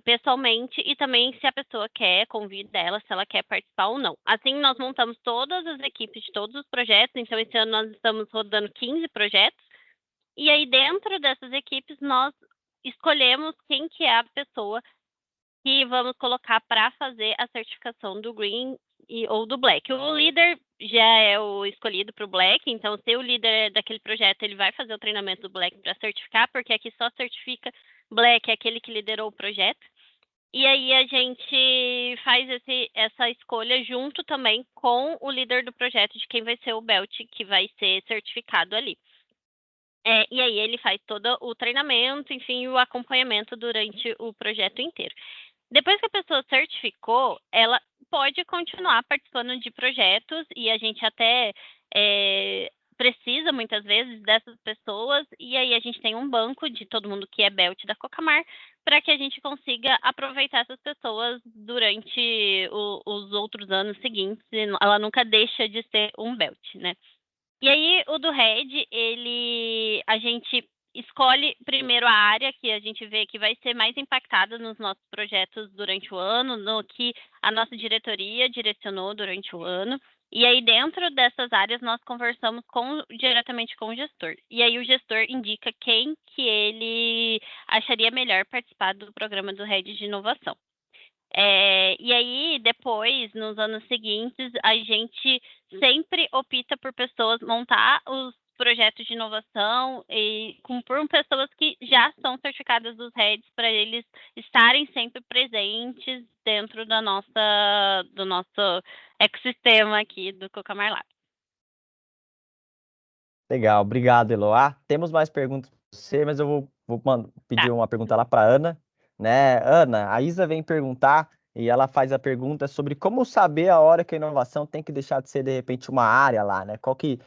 pessoalmente, e também se a pessoa quer, convida ela, se ela quer participar ou não. Assim, nós montamos todas as equipes de todos os projetos, então esse ano nós estamos rodando 15 projetos, e aí dentro dessas equipes nós escolhemos quem que é a pessoa que vamos colocar para fazer a certificação do Green ou do Black. O líder já é o escolhido para o Black, então se o líder daquele projeto, ele vai fazer o treinamento do Black para certificar, porque aqui só certifica Black aquele que liderou o projeto. E aí a gente faz essa escolha junto também com o líder do projeto de quem vai ser o Belt que vai ser certificado ali. E aí ele faz todo o treinamento, enfim, o acompanhamento durante o projeto inteiro. Depois que a pessoa certificou, ela pode continuar participando de projetos, e a gente até precisa, muitas vezes, dessas pessoas, e aí a gente tem um banco de todo mundo que é Belt da Cocamar, para que a gente consiga aproveitar essas pessoas durante os outros anos seguintes, e ela nunca deixa de ser um Belt, né? E aí, o do Head, a gente escolhe primeiro a área que a gente vê que vai ser mais impactada nos nossos projetos durante o ano, no que a nossa diretoria direcionou durante o ano. E aí, dentro dessas áreas, nós conversamos diretamente com o gestor. E aí, o gestor indica quem que ele acharia melhor participar do programa do Head de Inovação. E aí, depois, nos anos seguintes, a gente sempre opta por pessoas montar os projetos de inovação por pessoas que já são certificadas dos heads, para eles estarem sempre presentes dentro do nosso ecossistema aqui do Cocamar Lab. Legal, obrigado, Eloá. Temos mais perguntas para você, mas eu vou pedir uma pergunta lá para a Ana. Né? Ana, a Isa vem perguntar, e ela faz a pergunta sobre como saber a hora que a inovação tem que deixar de ser, de repente, uma área lá, né?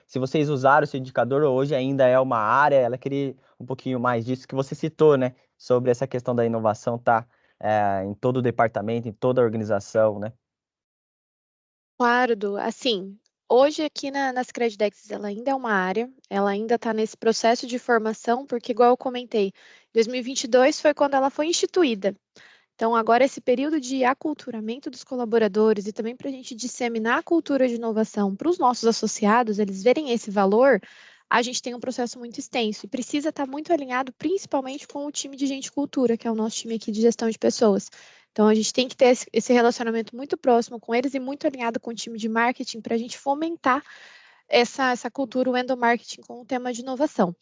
Se vocês usaram esse indicador, hoje ainda é uma área, ela queria um pouquinho mais disso que você citou, né? Sobre essa questão da inovação em todo o departamento, em toda a organização, né? Claro, assim, Hoje, aqui na Sicredi-Dexis, ela ainda é uma área, ela ainda está nesse processo de formação, porque, igual eu comentei, 2022 foi quando ela foi instituída. Então, agora, esse período de aculturamento dos colaboradores e também para a gente disseminar a cultura de inovação para os nossos associados, eles verem esse valor, a gente tem um processo muito extenso e precisa estar muito alinhado, principalmente com o time de gente cultura, que é o nosso time aqui de gestão de pessoas. Então, a gente tem que ter esse relacionamento muito próximo com eles e muito alinhado com o time de marketing para a gente fomentar essa cultura, o endomarketing com o tema de inovação.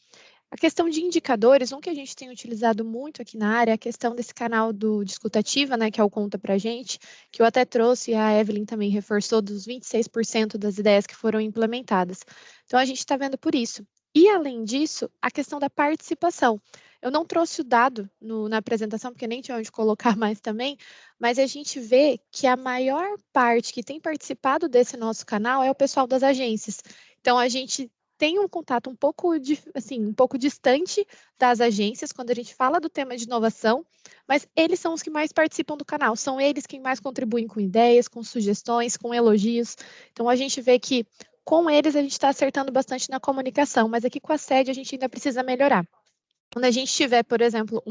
A questão de indicadores, um que a gente tem utilizado muito aqui na área, é a questão desse canal do Discutativa, né, que é o Conta Pra Gente, que eu até trouxe e a Evelyn também reforçou dos 26% das ideias que foram implementadas. Então, a gente está vendo por isso. E, além disso, a questão da participação. Eu não trouxe o dado na apresentação, porque nem tinha onde colocar mais também, mas a gente vê que a maior parte que tem participado desse nosso canal é o pessoal das agências. Então, a gente tem um contato um pouco distante das agências quando a gente fala do tema de inovação, mas eles são os que mais participam do canal, são eles quem mais contribuem com ideias, com sugestões, com elogios. Então a gente vê que com eles a gente está acertando bastante na comunicação, mas aqui com a sede a gente ainda precisa melhorar. Quando a gente tiver, por exemplo,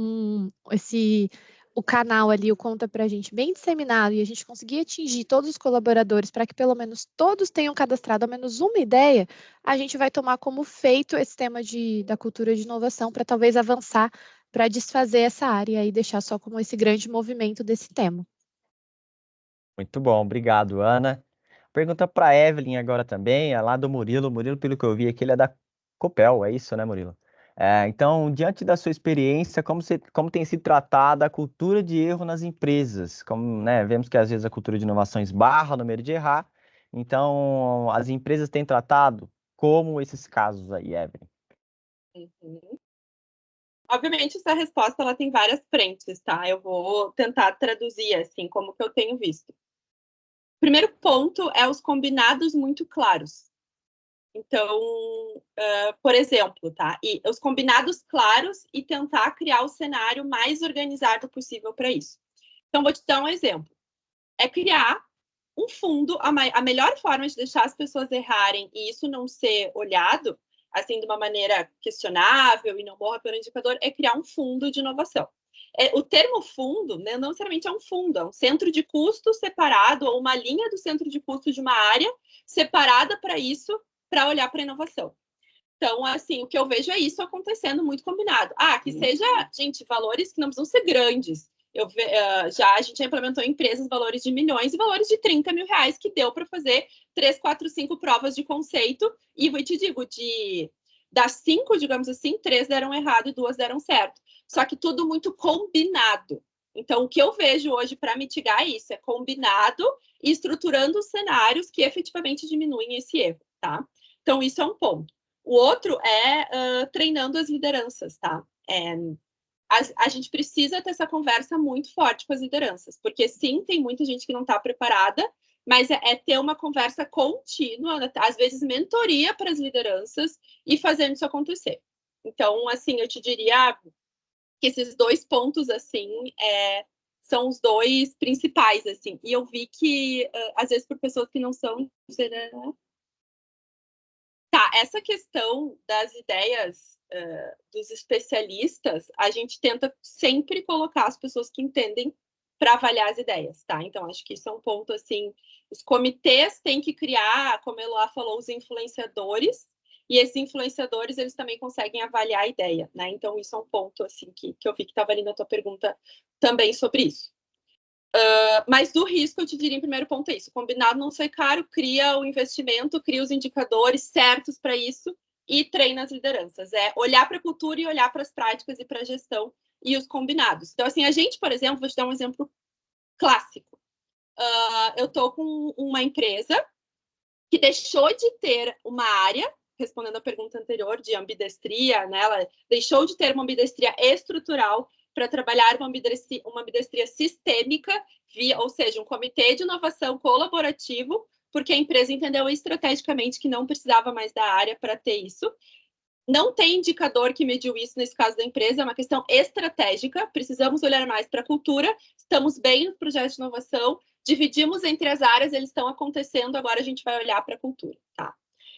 o canal ali, o Conta Pra Gente bem disseminado e a gente conseguir atingir todos os colaboradores para que pelo menos todos tenham cadastrado ao menos uma ideia, a gente vai tomar como feito esse tema da cultura de inovação para talvez avançar para desfazer essa área e deixar só como esse grande movimento desse tema. Muito bom, obrigado, Ana. Pergunta para Evelyn agora também, é lá do Murilo. Murilo, pelo que eu vi aqui, ele é da Copel, é isso, né, Murilo? Então, diante da sua experiência, como tem sido tratada a cultura de erro nas empresas? Como, né, vemos que às vezes a cultura de inovação esbarra no medo de errar. Então, as empresas têm tratado como esses casos aí, Evelyn? Uhum. Obviamente, essa resposta ela tem várias frentes, tá? Eu vou tentar traduzir, assim, como que eu tenho visto. O primeiro ponto é os combinados muito claros. Então, por exemplo, tá? E os combinados claros e tentar criar o cenário mais organizado possível para isso. Então, vou te dar um exemplo. É criar um fundo, a melhor forma de deixar as pessoas errarem e isso não ser olhado, assim, de uma maneira questionável e não morra pelo indicador, é criar um fundo de inovação. O termo fundo, né, não necessariamente é um fundo, é um centro de custo separado ou uma linha do centro de custo de uma área separada para isso, para olhar para a inovação. Então, assim, o que eu vejo é isso acontecendo muito combinado. Que seja, gente, valores que não precisam ser grandes. A gente já implementou em empresas valores de milhões e valores de 30 mil reais que deu para fazer 3, 4, 5 provas de conceito. E vou te digo, das 5, digamos assim, 3 deram errado e 2 deram certo. Só que tudo muito combinado. Então, o que eu vejo hoje para mitigar isso é combinado e estruturando os cenários que efetivamente diminuem esse erro, tá? Então, isso é um ponto. O outro é treinando as lideranças, tá? A gente precisa ter essa conversa muito forte com as lideranças, porque sim, tem muita gente que não está preparada, mas é ter uma conversa contínua, às vezes mentoria para as lideranças e fazendo isso acontecer. Então, assim, eu te diria que esses 2 pontos, assim, são os 2 principais, assim. E eu vi que, às vezes, por pessoas que não são... Tá, essa questão das ideias dos especialistas, a gente tenta sempre colocar as pessoas que entendem para avaliar as ideias, tá? Então, acho que isso é um ponto, assim, os comitês têm que criar, como a Eloá falou, os influenciadores, e esses influenciadores, eles também conseguem avaliar a ideia, né? Então, isso é um ponto, assim, que eu vi que estava ali na tua pergunta também sobre isso. Mas do risco, eu te diria, em primeiro ponto, é isso. Combinado não ser caro, cria o investimento, cria os indicadores certos para isso e treina as lideranças. É olhar para a cultura e olhar para as práticas e para a gestão e os combinados. Então, assim, a gente, por exemplo, vou te dar um exemplo clássico. Eu estou com uma empresa que deixou de ter uma área, respondendo a pergunta anterior, de ambidestria, né? Ela deixou de ter uma ambidestria estrutural para trabalhar uma ambidestria sistêmica, ou seja, um comitê de inovação colaborativo, porque a empresa entendeu estrategicamente que não precisava mais da área para ter isso. Não tem indicador que mediu isso nesse caso da empresa, é uma questão estratégica, precisamos olhar mais para a cultura, estamos bem nos projetos de inovação, dividimos entre as áreas, eles estão acontecendo, agora a gente vai olhar para a cultura, tá?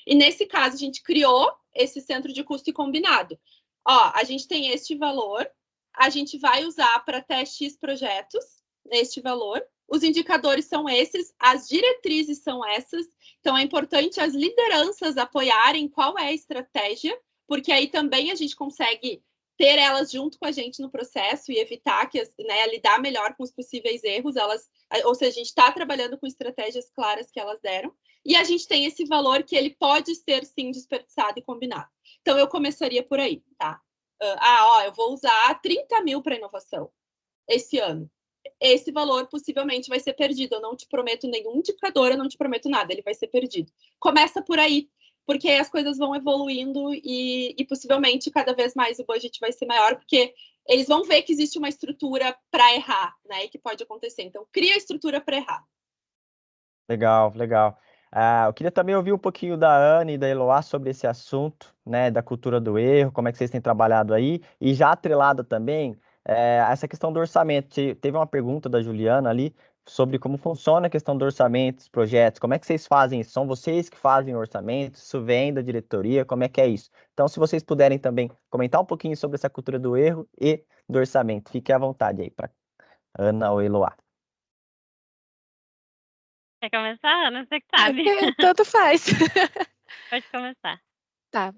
E nesse caso, a gente criou esse centro de custo e combinado. Ó, a gente tem este valor, a gente vai usar para até X projetos, este valor. Os indicadores são esses, as diretrizes são essas. Então, é importante as lideranças apoiarem qual é a estratégia, porque aí também a gente consegue ter elas junto com a gente no processo e evitar que, né, lidar melhor com os possíveis erros. Ou seja, a gente está trabalhando com estratégias claras que elas deram. E a gente tem esse valor que ele pode ser, sim, desperdiçado e combinado. Então, eu começaria por aí, tá? Eu vou usar 30 mil para inovação esse ano. Esse valor possivelmente vai ser perdido. Eu não te prometo nenhum indicador, eu não te prometo nada, ele vai ser perdido. Começa por aí, porque as coisas vão evoluindo e possivelmente cada vez mais o budget vai ser maior, porque eles vão ver que existe uma estrutura para errar, né? E que pode acontecer. Então, cria a estrutura para errar. Legal, legal. Eu queria também ouvir um pouquinho da Ana e da Eloá sobre esse assunto, né, da cultura do erro, como é que vocês têm trabalhado aí, e já atrelado também essa questão do orçamento. Teve uma pergunta da Juliana ali sobre como funciona a questão do orçamento, dos projetos, como é que vocês fazem isso? São vocês que fazem o orçamento, isso vem da diretoria, como é que é isso? Então, se vocês puderem também comentar um pouquinho sobre essa cultura do erro e do orçamento, fique à vontade aí para Ana ou Eloá. Quer começar, Ana? Você que sabe. Tanto faz. Pode começar. Tá.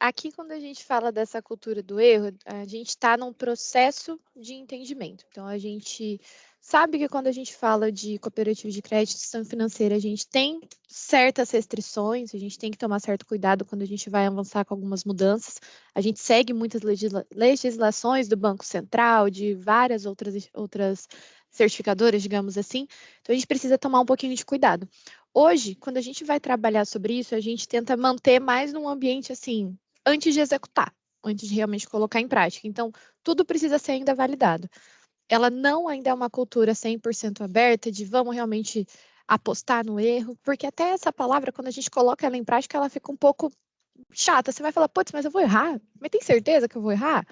Aqui, quando a gente fala dessa cultura do erro, a gente está num processo de entendimento. Então, a gente sabe que quando a gente fala de cooperativa de crédito e instituição financeira, a gente tem certas restrições, a gente tem que tomar certo cuidado quando a gente vai avançar com algumas mudanças. A gente segue muitas legislações do Banco Central, de várias outras certificadoras, digamos assim. Então, a gente precisa tomar um pouquinho de cuidado. Hoje, quando a gente vai trabalhar sobre isso, a gente tenta manter mais num ambiente assim, antes de executar, antes de realmente colocar em prática. Então, tudo precisa ser ainda validado. Ela não ainda é uma cultura 100% aberta de vamos realmente apostar no erro, porque até essa palavra, quando a gente coloca ela em prática, ela fica um pouco chata. Você vai falar, putz, mas eu vou errar? Mas tem certeza que eu vou errar?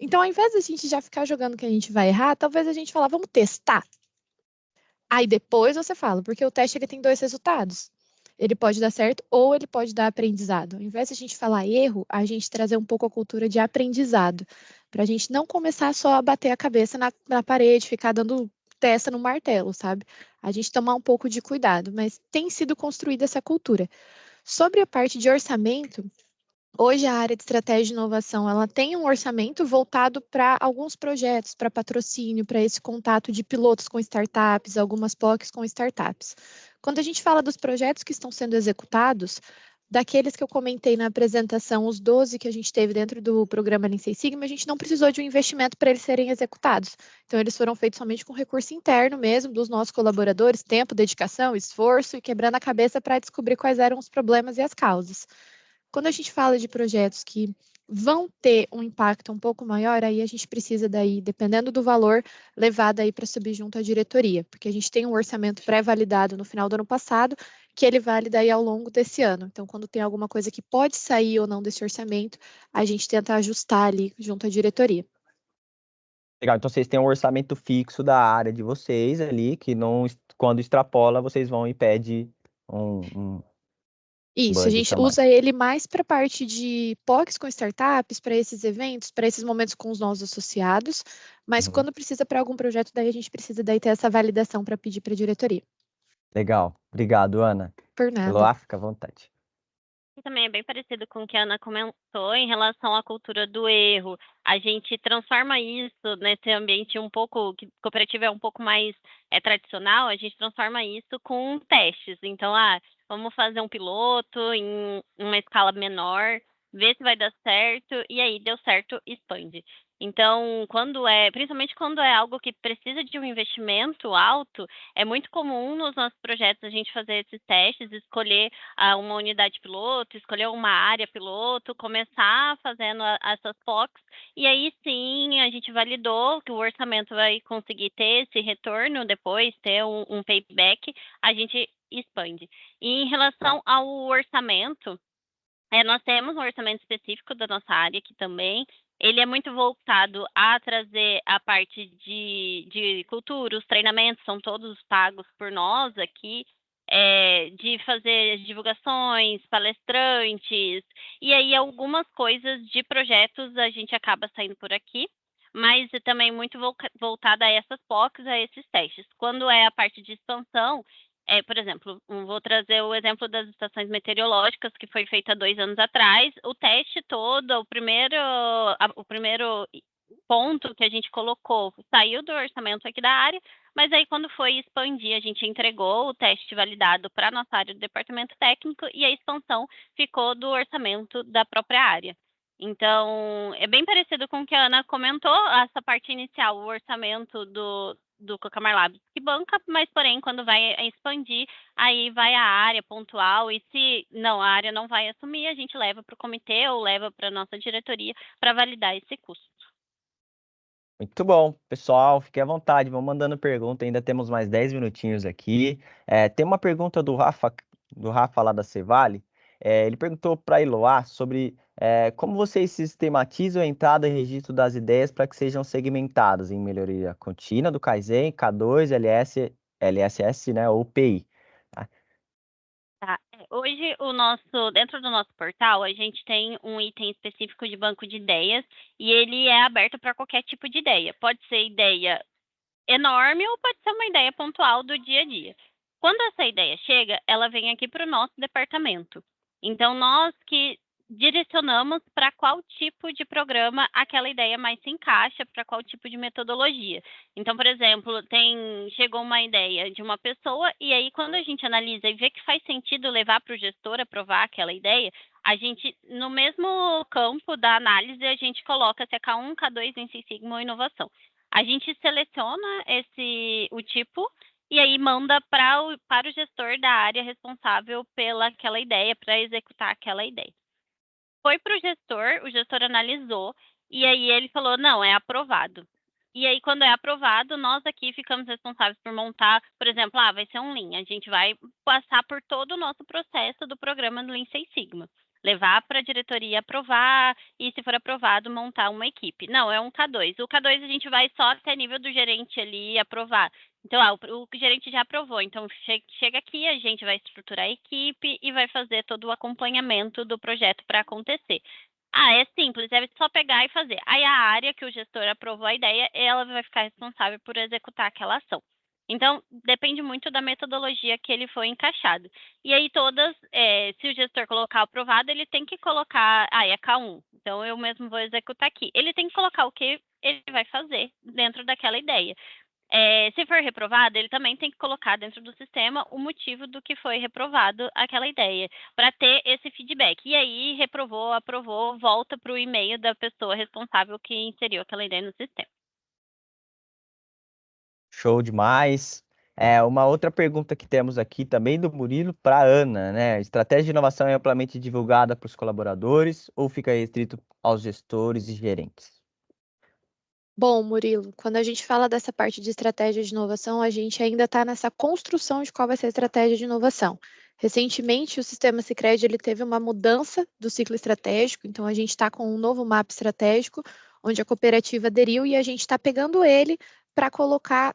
Então, ao invés de a gente já ficar jogando que a gente vai errar, talvez a gente falar, vamos testar. Aí depois você fala, porque o teste ele tem dois resultados. Ele pode dar certo ou ele pode dar aprendizado. Ao invés de a gente falar erro, a gente trazer um pouco a cultura de aprendizado, para a gente não começar só a bater a cabeça na parede, ficar dando testa no martelo, sabe? A gente tomar um pouco de cuidado, mas tem sido construída essa cultura. Sobre a parte de orçamento, hoje a área de estratégia de inovação, ela tem um orçamento voltado para alguns projetos, para patrocínio, para esse contato de pilotos com startups, algumas POCs com startups. Quando a gente fala dos projetos que estão sendo executados, daqueles que eu comentei na apresentação, os 12 que a gente teve dentro do programa Lean Six Sigma, a gente não precisou de um investimento para eles serem executados. Então, eles foram feitos somente com recurso interno mesmo, dos nossos colaboradores, tempo, dedicação, esforço e quebrando a cabeça para descobrir quais eram os problemas e as causas. Quando a gente fala de projetos que vão ter um impacto um pouco maior, aí a gente precisa daí, dependendo do valor, levar daí para subir junto à diretoria, porque a gente tem um orçamento pré-validado no final do ano passado, que ele vale daí ao longo desse ano. Então, quando tem alguma coisa que pode sair ou não desse orçamento, a gente tenta ajustar ali junto à diretoria. Legal, então vocês têm um orçamento fixo da área de vocês ali, que não, quando extrapola, vocês vão e pedem um Isso, a budget gente a mais. usa ele mais para a parte de POCs com startups, para esses eventos, para esses momentos com os nossos associados, mas Uhum. quando precisa para algum projeto, daí a gente precisa daí ter essa validação para pedir para a diretoria. Legal, obrigado, Ana. Por nada. Eloá, fica à vontade. E também é bem parecido com o que a Ana comentou em relação à cultura do erro. A gente transforma isso nesse ambiente um pouco, que cooperativo é um pouco mais tradicional, a gente transforma isso com testes. Então, vamos fazer um piloto em uma escala menor, ver se vai dar certo, e aí deu certo, expande. Então, principalmente quando é algo que precisa de um investimento alto, é muito comum nos nossos projetos a gente fazer esses testes, escolher uma unidade piloto, escolher uma área piloto, começar fazendo essas POCs, e aí sim a gente validou que o orçamento vai conseguir ter esse retorno depois, ter um payback, a gente expande. E em relação ao orçamento, nós temos um orçamento específico da nossa área aqui também, ele é muito voltado a trazer a parte de cultura, os treinamentos são todos pagos por nós aqui, de fazer divulgações, palestrantes, e aí algumas coisas de projetos a gente acaba saindo por aqui, mas também muito voltada a essas POCs, a esses testes. Quando é a parte de expansão, por exemplo, vou trazer o exemplo das estações meteorológicas, que foi feita 2 anos atrás. O teste todo, o primeiro ponto que a gente colocou saiu do orçamento aqui da área, mas aí quando foi expandir, a gente entregou o teste validado para a nossa área do departamento técnico e a expansão ficou do orçamento da própria área. Então, é bem parecido com o que a Ana comentou, essa parte inicial, o orçamento do Cocamar Labs que banca, mas porém quando vai expandir, aí vai a área pontual e se não, a área não vai assumir, a gente leva para o comitê ou leva para a nossa diretoria para validar esse custo. Muito bom, pessoal, fique à vontade, vão mandando pergunta, ainda temos mais 10 minutinhos aqui. Tem uma pergunta do Rafa lá da Cevale. Ele perguntou para a Eloá sobre como vocês sistematizam a entrada e registro das ideias para que sejam segmentadas em melhoria contínua do Kaizen, K2, LSS, né, ou PI. Tá. Hoje, dentro do nosso portal, a gente tem um item específico de banco de ideias e ele é aberto para qualquer tipo de ideia. Pode ser ideia enorme ou pode ser uma ideia pontual do dia a dia. Quando essa ideia chega, ela vem aqui para o nosso departamento. Então, nós que direcionamos para qual tipo de programa aquela ideia mais se encaixa, para qual tipo de metodologia. Então, por exemplo, chegou uma ideia de uma pessoa e aí quando a gente analisa e vê que faz sentido levar para o gestor aprovar aquela ideia, a gente, no mesmo campo da análise, a gente coloca se é K1, K2 em Six Sigma ou inovação. A gente seleciona o tipo e aí manda para o gestor da área responsável pelaquela ideia, para executar aquela ideia. Foi para o gestor analisou, e aí ele falou, não, é aprovado. E aí, quando é aprovado, nós aqui ficamos responsáveis por montar, por exemplo, vai ser um Lean. A gente vai passar por todo o nosso processo do programa do Lean Six Sigma. Levar para a diretoria aprovar e, se for aprovado, montar uma equipe. Não, é um K2. O K2 a gente vai só até nível do gerente ali aprovar. Então, o gerente já aprovou. Então, chega aqui, a gente vai estruturar a equipe e vai fazer todo o acompanhamento do projeto para acontecer. É simples, é só pegar e fazer. Aí a área que o gestor aprovou a ideia, ela vai ficar responsável por executar aquela ação. Então, depende muito da metodologia que ele foi encaixado. E aí se o gestor colocar aprovado, ele tem que colocar, é K1, então eu mesmo vou executar aqui. Ele tem que colocar o que ele vai fazer dentro daquela ideia. Se for reprovado, ele também tem que colocar dentro do sistema o motivo do que foi reprovado aquela ideia, para ter esse feedback. E aí, reprovou, aprovou, volta para o e-mail da pessoa responsável que inseriu aquela ideia no sistema. Show demais. Uma outra pergunta que temos aqui também do Murilo para a Ana, né? Estratégia de inovação é amplamente divulgada para os colaboradores ou fica restrito aos gestores e gerentes? Bom, Murilo, quando a gente fala dessa parte de estratégia de inovação, a gente ainda está nessa construção de qual vai ser a estratégia de inovação. Recentemente, o Sistema Sicredi ele teve uma mudança do ciclo estratégico, então a gente está com um novo mapa estratégico, onde a cooperativa aderiu e a gente está pegando ele para colocar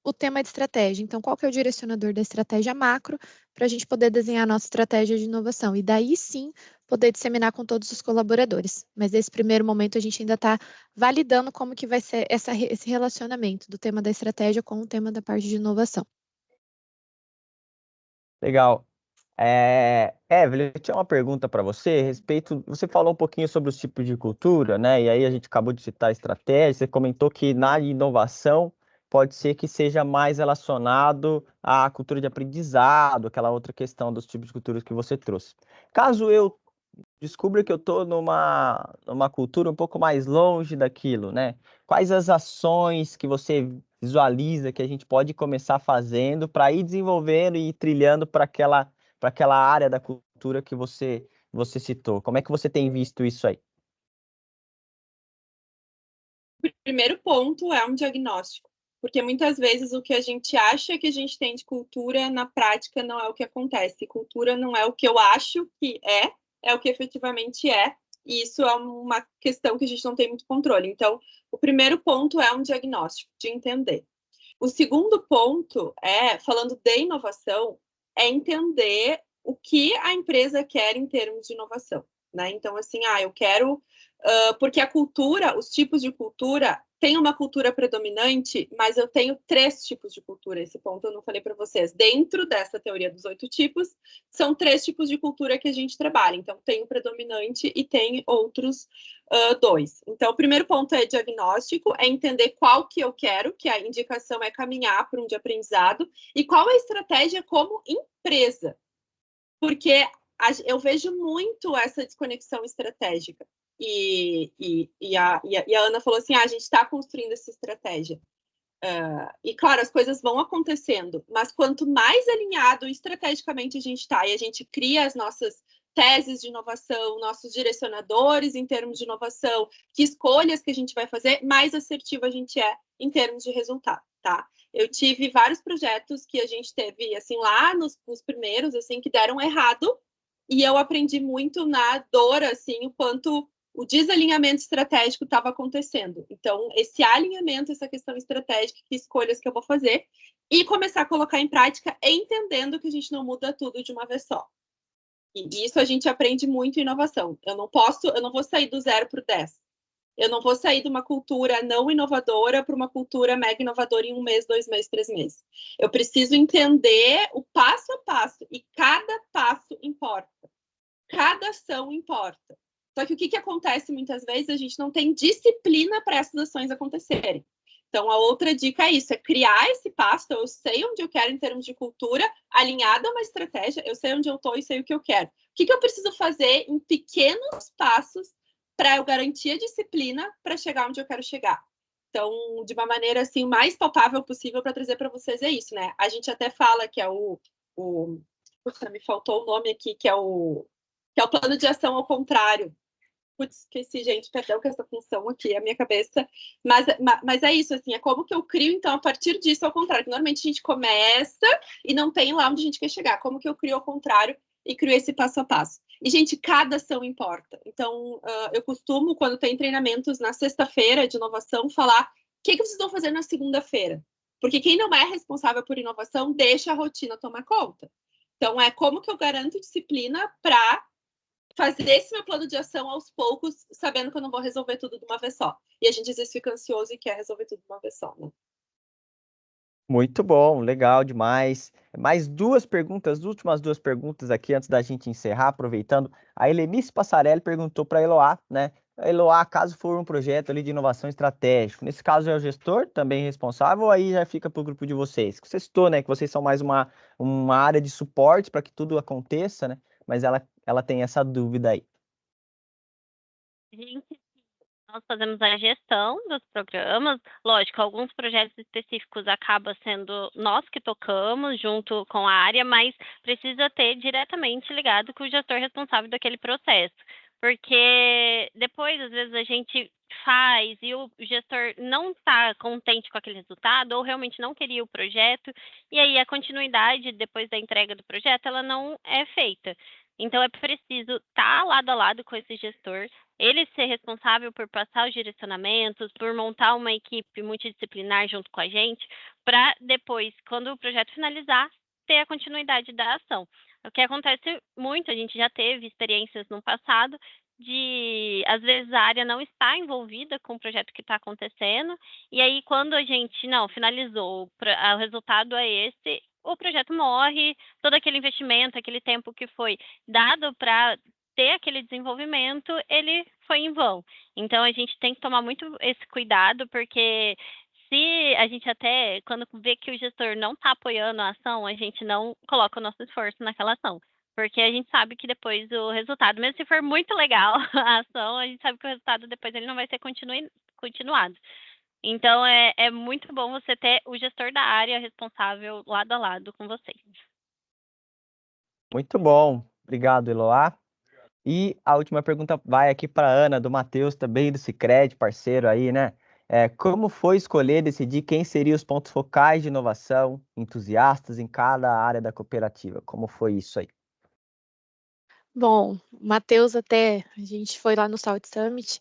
o tema de estratégia. Então, qual que é o direcionador da estratégia macro para a gente poder desenhar a nossa estratégia de inovação? E daí sim, poder disseminar com todos os colaboradores. Mas nesse primeiro momento a gente ainda está validando como que vai ser esse relacionamento do tema da estratégia com o tema da parte de inovação. Legal. Evelyn, eu tinha uma pergunta para você a respeito. Você falou um pouquinho sobre os tipos de cultura, né? E aí a gente acabou de citar a estratégia. Você comentou que na inovação pode ser que seja mais relacionado à cultura de aprendizado, aquela outra questão dos tipos de culturas que você trouxe. Caso eu descubra que eu estou numa cultura um pouco mais longe daquilo, né? Quais as ações que você visualiza que a gente pode começar fazendo para ir desenvolvendo e ir trilhando para aquela área da cultura que você citou? Como é que você tem visto isso aí? O primeiro ponto é um diagnóstico, porque muitas vezes o que a gente acha que a gente tem de cultura, na prática, não é o que acontece. Cultura não é o que eu acho que é o que efetivamente é, e isso é uma questão que a gente não tem muito controle. Então, o primeiro ponto é um diagnóstico, de entender. O segundo ponto falando de inovação, é entender o que a empresa quer em termos de inovação, né? Então, assim, eu quero... porque a cultura, os tipos de cultura, tem uma cultura predominante, mas eu tenho 3 tipos de cultura. Esse ponto eu não falei para vocês. Dentro dessa teoria dos 8 tipos, são 3 tipos de cultura que a gente trabalha. Então, tem o predominante e tem outros 2. Então, o primeiro ponto é diagnóstico, é entender qual que eu quero, que a indicação é caminhar para um de aprendizado, e qual é a estratégia como empresa. Porque eu vejo muito essa desconexão estratégica. E a Ana falou assim, a gente está construindo essa estratégia. E, claro, as coisas vão acontecendo, mas quanto mais alinhado estrategicamente a gente está, e a gente cria as nossas teses de inovação, nossos direcionadores em termos de inovação, que escolhas que a gente vai fazer, mais assertivo a gente é em termos de resultado, tá? Eu tive vários projetos que a gente teve, assim, lá nos primeiros, assim, que deram errado, e eu aprendi muito na dor, assim, o quanto o desalinhamento estratégico estava acontecendo. Então, esse alinhamento, essa questão estratégica, que escolhas que eu vou fazer, e começar a colocar em prática, entendendo que a gente não muda tudo de uma vez só. E isso a gente aprende muito em inovação. Eu não vou sair do 0 para o 10. Eu não vou sair de uma cultura não inovadora para uma cultura mega inovadora em 1 mês, 2 meses, 3 meses. Eu preciso entender o passo a passo, e cada passo importa. Cada ação importa. Só que o que acontece muitas vezes? A gente não tem disciplina para essas ações acontecerem. Então, a outra dica é isso, é criar esse passo. Eu sei onde eu quero em termos de cultura, alinhada a uma estratégia, eu sei onde eu estou e sei o que eu quero. O que eu preciso fazer em pequenos passos para eu garantir a disciplina para chegar onde eu quero chegar? Então, de uma maneira assim, mais palpável possível para trazer para vocês é isso, né? A gente até fala que é Puxa, me faltou o nome aqui, que é o plano de ação ao contrário. Putz, esqueci, gente, perdão que essa função aqui é a minha cabeça, mas é isso, assim, é como que eu crio, então, a partir disso, ao contrário, que normalmente a gente começa e não tem lá onde a gente quer chegar, como que eu crio ao contrário e crio esse passo a passo. E, gente, cada ação importa. Então, eu costumo, quando tem treinamentos na sexta-feira de inovação, falar o que vocês vão fazer na segunda-feira, porque quem não é responsável por inovação deixa a rotina tomar conta. Então, é como que eu garanto disciplina para fazer esse meu plano de ação aos poucos, sabendo que eu não vou resolver tudo de uma vez só. E a gente às vezes fica ansioso e quer resolver tudo de uma vez só, né? Muito bom, legal demais. Mais 2 perguntas, últimas 2 perguntas aqui antes da gente encerrar, aproveitando. A Helenice Passarelli perguntou para a Eloá, né? Eloá, caso for um projeto ali de inovação estratégica, nesse caso é o gestor também responsável, ou aí já fica para o grupo de vocês? Você citou, né, que vocês são mais uma área de suporte para que tudo aconteça, né? Mas ela tem essa dúvida aí. Gente, nós fazemos a gestão dos programas. Lógico, alguns projetos específicos acaba sendo nós que tocamos junto com a área, mas precisa ter diretamente ligado com o gestor responsável daquele processo. Porque depois, às vezes, a gente faz e o gestor não está contente com aquele resultado ou realmente não queria o projeto, e aí a continuidade depois da entrega do projeto, ela não é feita. Então, é preciso estar lado a lado com esse gestor, ele ser responsável por passar os direcionamentos, por montar uma equipe multidisciplinar junto com a gente, para depois, quando o projeto finalizar, ter a continuidade da ação. O que acontece muito, a gente já teve experiências no passado de, às vezes, a área não está envolvida com o projeto que está acontecendo, e aí quando a gente, não, finalizou, o resultado é esse, o projeto morre, todo aquele investimento, aquele tempo que foi dado para ter aquele desenvolvimento, ele foi em vão. Então, a gente tem que tomar muito esse cuidado, porque se a gente até, quando vê que o gestor não está apoiando a ação, a gente não coloca o nosso esforço naquela ação. Porque a gente sabe que depois o resultado, mesmo se for muito legal a ação, a gente sabe que o resultado depois ele não vai ser continuado. Então, é muito bom você ter o gestor da área responsável lado a lado com vocês. Muito bom. Obrigado, Eloá. E a última pergunta vai aqui para a Ana, do Matheus, também do Sicredi, parceiro aí, né? Como foi escolher, decidir quem seriam os pontos focais de inovação, entusiastas em cada área da cooperativa? Como foi isso aí? Bom, Matheus, até a gente foi lá no Salt Summit.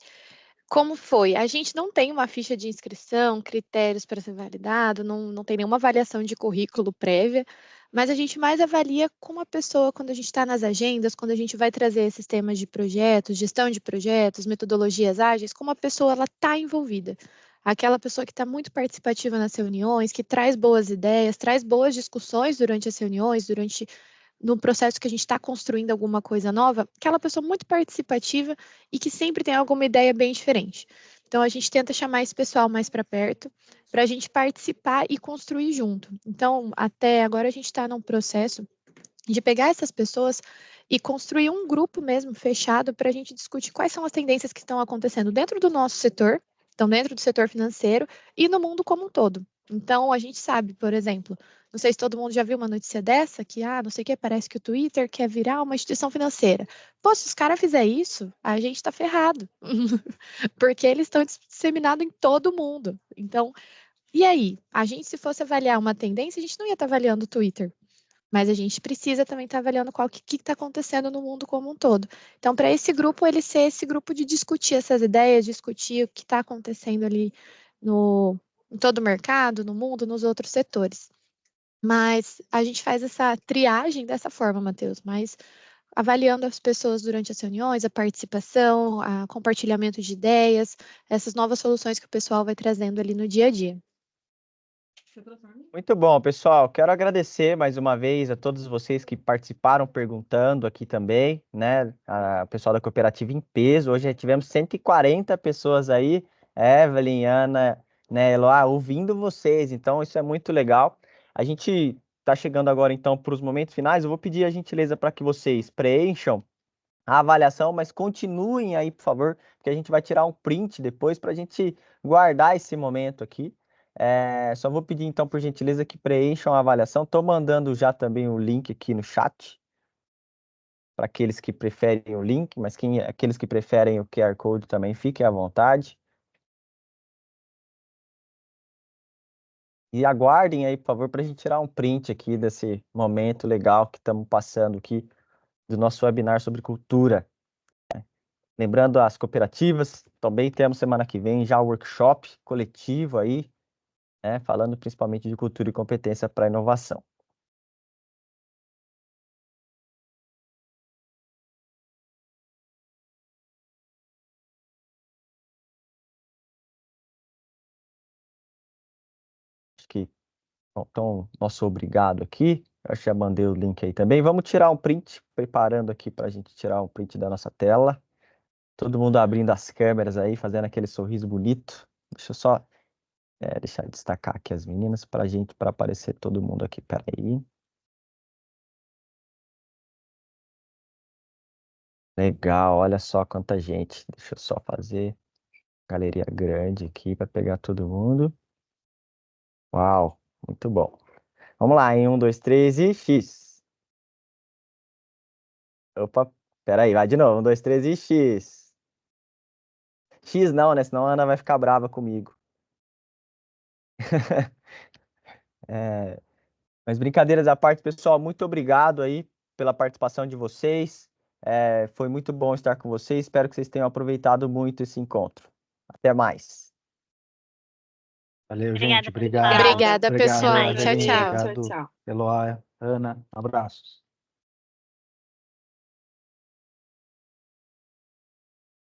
Como foi? A gente não tem uma ficha de inscrição, critérios para ser validado, não tem nenhuma avaliação de currículo prévia, mas a gente mais avalia como a pessoa, quando a gente está nas agendas, quando a gente vai trazer esses temas de projetos, gestão de projetos, metodologias ágeis, como a pessoa está envolvida. Aquela pessoa que está muito participativa nas reuniões, que traz boas ideias, traz boas discussões durante as reuniões, no processo que a gente está construindo alguma coisa nova, aquela pessoa muito participativa e que sempre tem alguma ideia bem diferente. Então, a gente tenta chamar esse pessoal mais para perto, para a gente participar e construir junto. Então, até agora, a gente está num processo de pegar essas pessoas e construir um grupo mesmo fechado para a gente discutir quais são as tendências que estão acontecendo dentro do nosso setor, então dentro do setor financeiro e no mundo como um todo. Então, a gente sabe, por exemplo, não sei se todo mundo já viu uma notícia dessa, que, não sei o que, parece que o Twitter quer virar uma instituição financeira. Pô, se os caras fizerem isso, a gente está ferrado, porque eles estão disseminados em todo mundo. Então, e aí? A gente, se fosse avaliar uma tendência, a gente não ia estar avaliando o Twitter. Mas a gente precisa também estar avaliando o que está acontecendo no mundo como um todo. Então, para esse grupo, ele ser esse grupo de discutir essas ideias, discutir o que está acontecendo ali em todo o mercado, no mundo, nos outros setores. Mas a gente faz essa triagem dessa forma, Matheus, mas avaliando as pessoas durante as reuniões, a participação, o compartilhamento de ideias, essas novas soluções que o pessoal vai trazendo ali no dia a dia. Muito bom, pessoal. Quero agradecer mais uma vez a todos vocês que participaram perguntando aqui também, né? O pessoal da Cooperativa em Peso. Hoje já tivemos 140 pessoas aí, Evelyn, Ana, né, Eloá, ouvindo vocês. Então, isso é muito legal. A gente está chegando agora, então, para os momentos finais. Eu vou pedir a gentileza para que vocês preencham a avaliação, mas continuem aí, por favor, porque a gente vai tirar um print depois para a gente guardar esse momento aqui. Só vou pedir, então, por gentileza, que preencham a avaliação. Estou mandando já também o link aqui no chat, para aqueles que preferem o link, mas aqueles que preferem o QR Code também, fiquem à vontade. E aguardem aí, por favor, para a gente tirar um print aqui desse momento legal que estamos passando aqui do nosso webinar sobre cultura. Lembrando as cooperativas, também temos semana que vem já o workshop coletivo aí, né, falando principalmente de cultura e competência para inovação. Acho que, então, nosso obrigado aqui. Eu já mandei o link aí também. Vamos tirar um print, preparando aqui para a gente tirar um print da nossa tela. Todo mundo abrindo as câmeras aí, fazendo aquele sorriso bonito. Deixa eu só deixar eu destacar aqui as meninas para aparecer todo mundo aqui. Peraí. Legal, olha só quanta gente. Deixa eu só fazer galeria grande aqui para pegar todo mundo. Uau, muito bom. Vamos lá, em 1, 2, 3 e X. Opa, peraí, vai de novo. 1, 2, 3 e X. X não, né? Senão a Ana vai ficar brava comigo. Mas brincadeiras à parte, pessoal, muito obrigado aí pela participação de vocês. Foi muito bom estar com vocês. Espero que vocês tenham aproveitado muito esse encontro. Até mais. Valeu, Obrigada, gente. Obrigado. Obrigada, Obrigado, pessoal. Evelyn. Tchau, tchau. Obrigado, Tchau, tchau. Eloá, Ana. Abraços.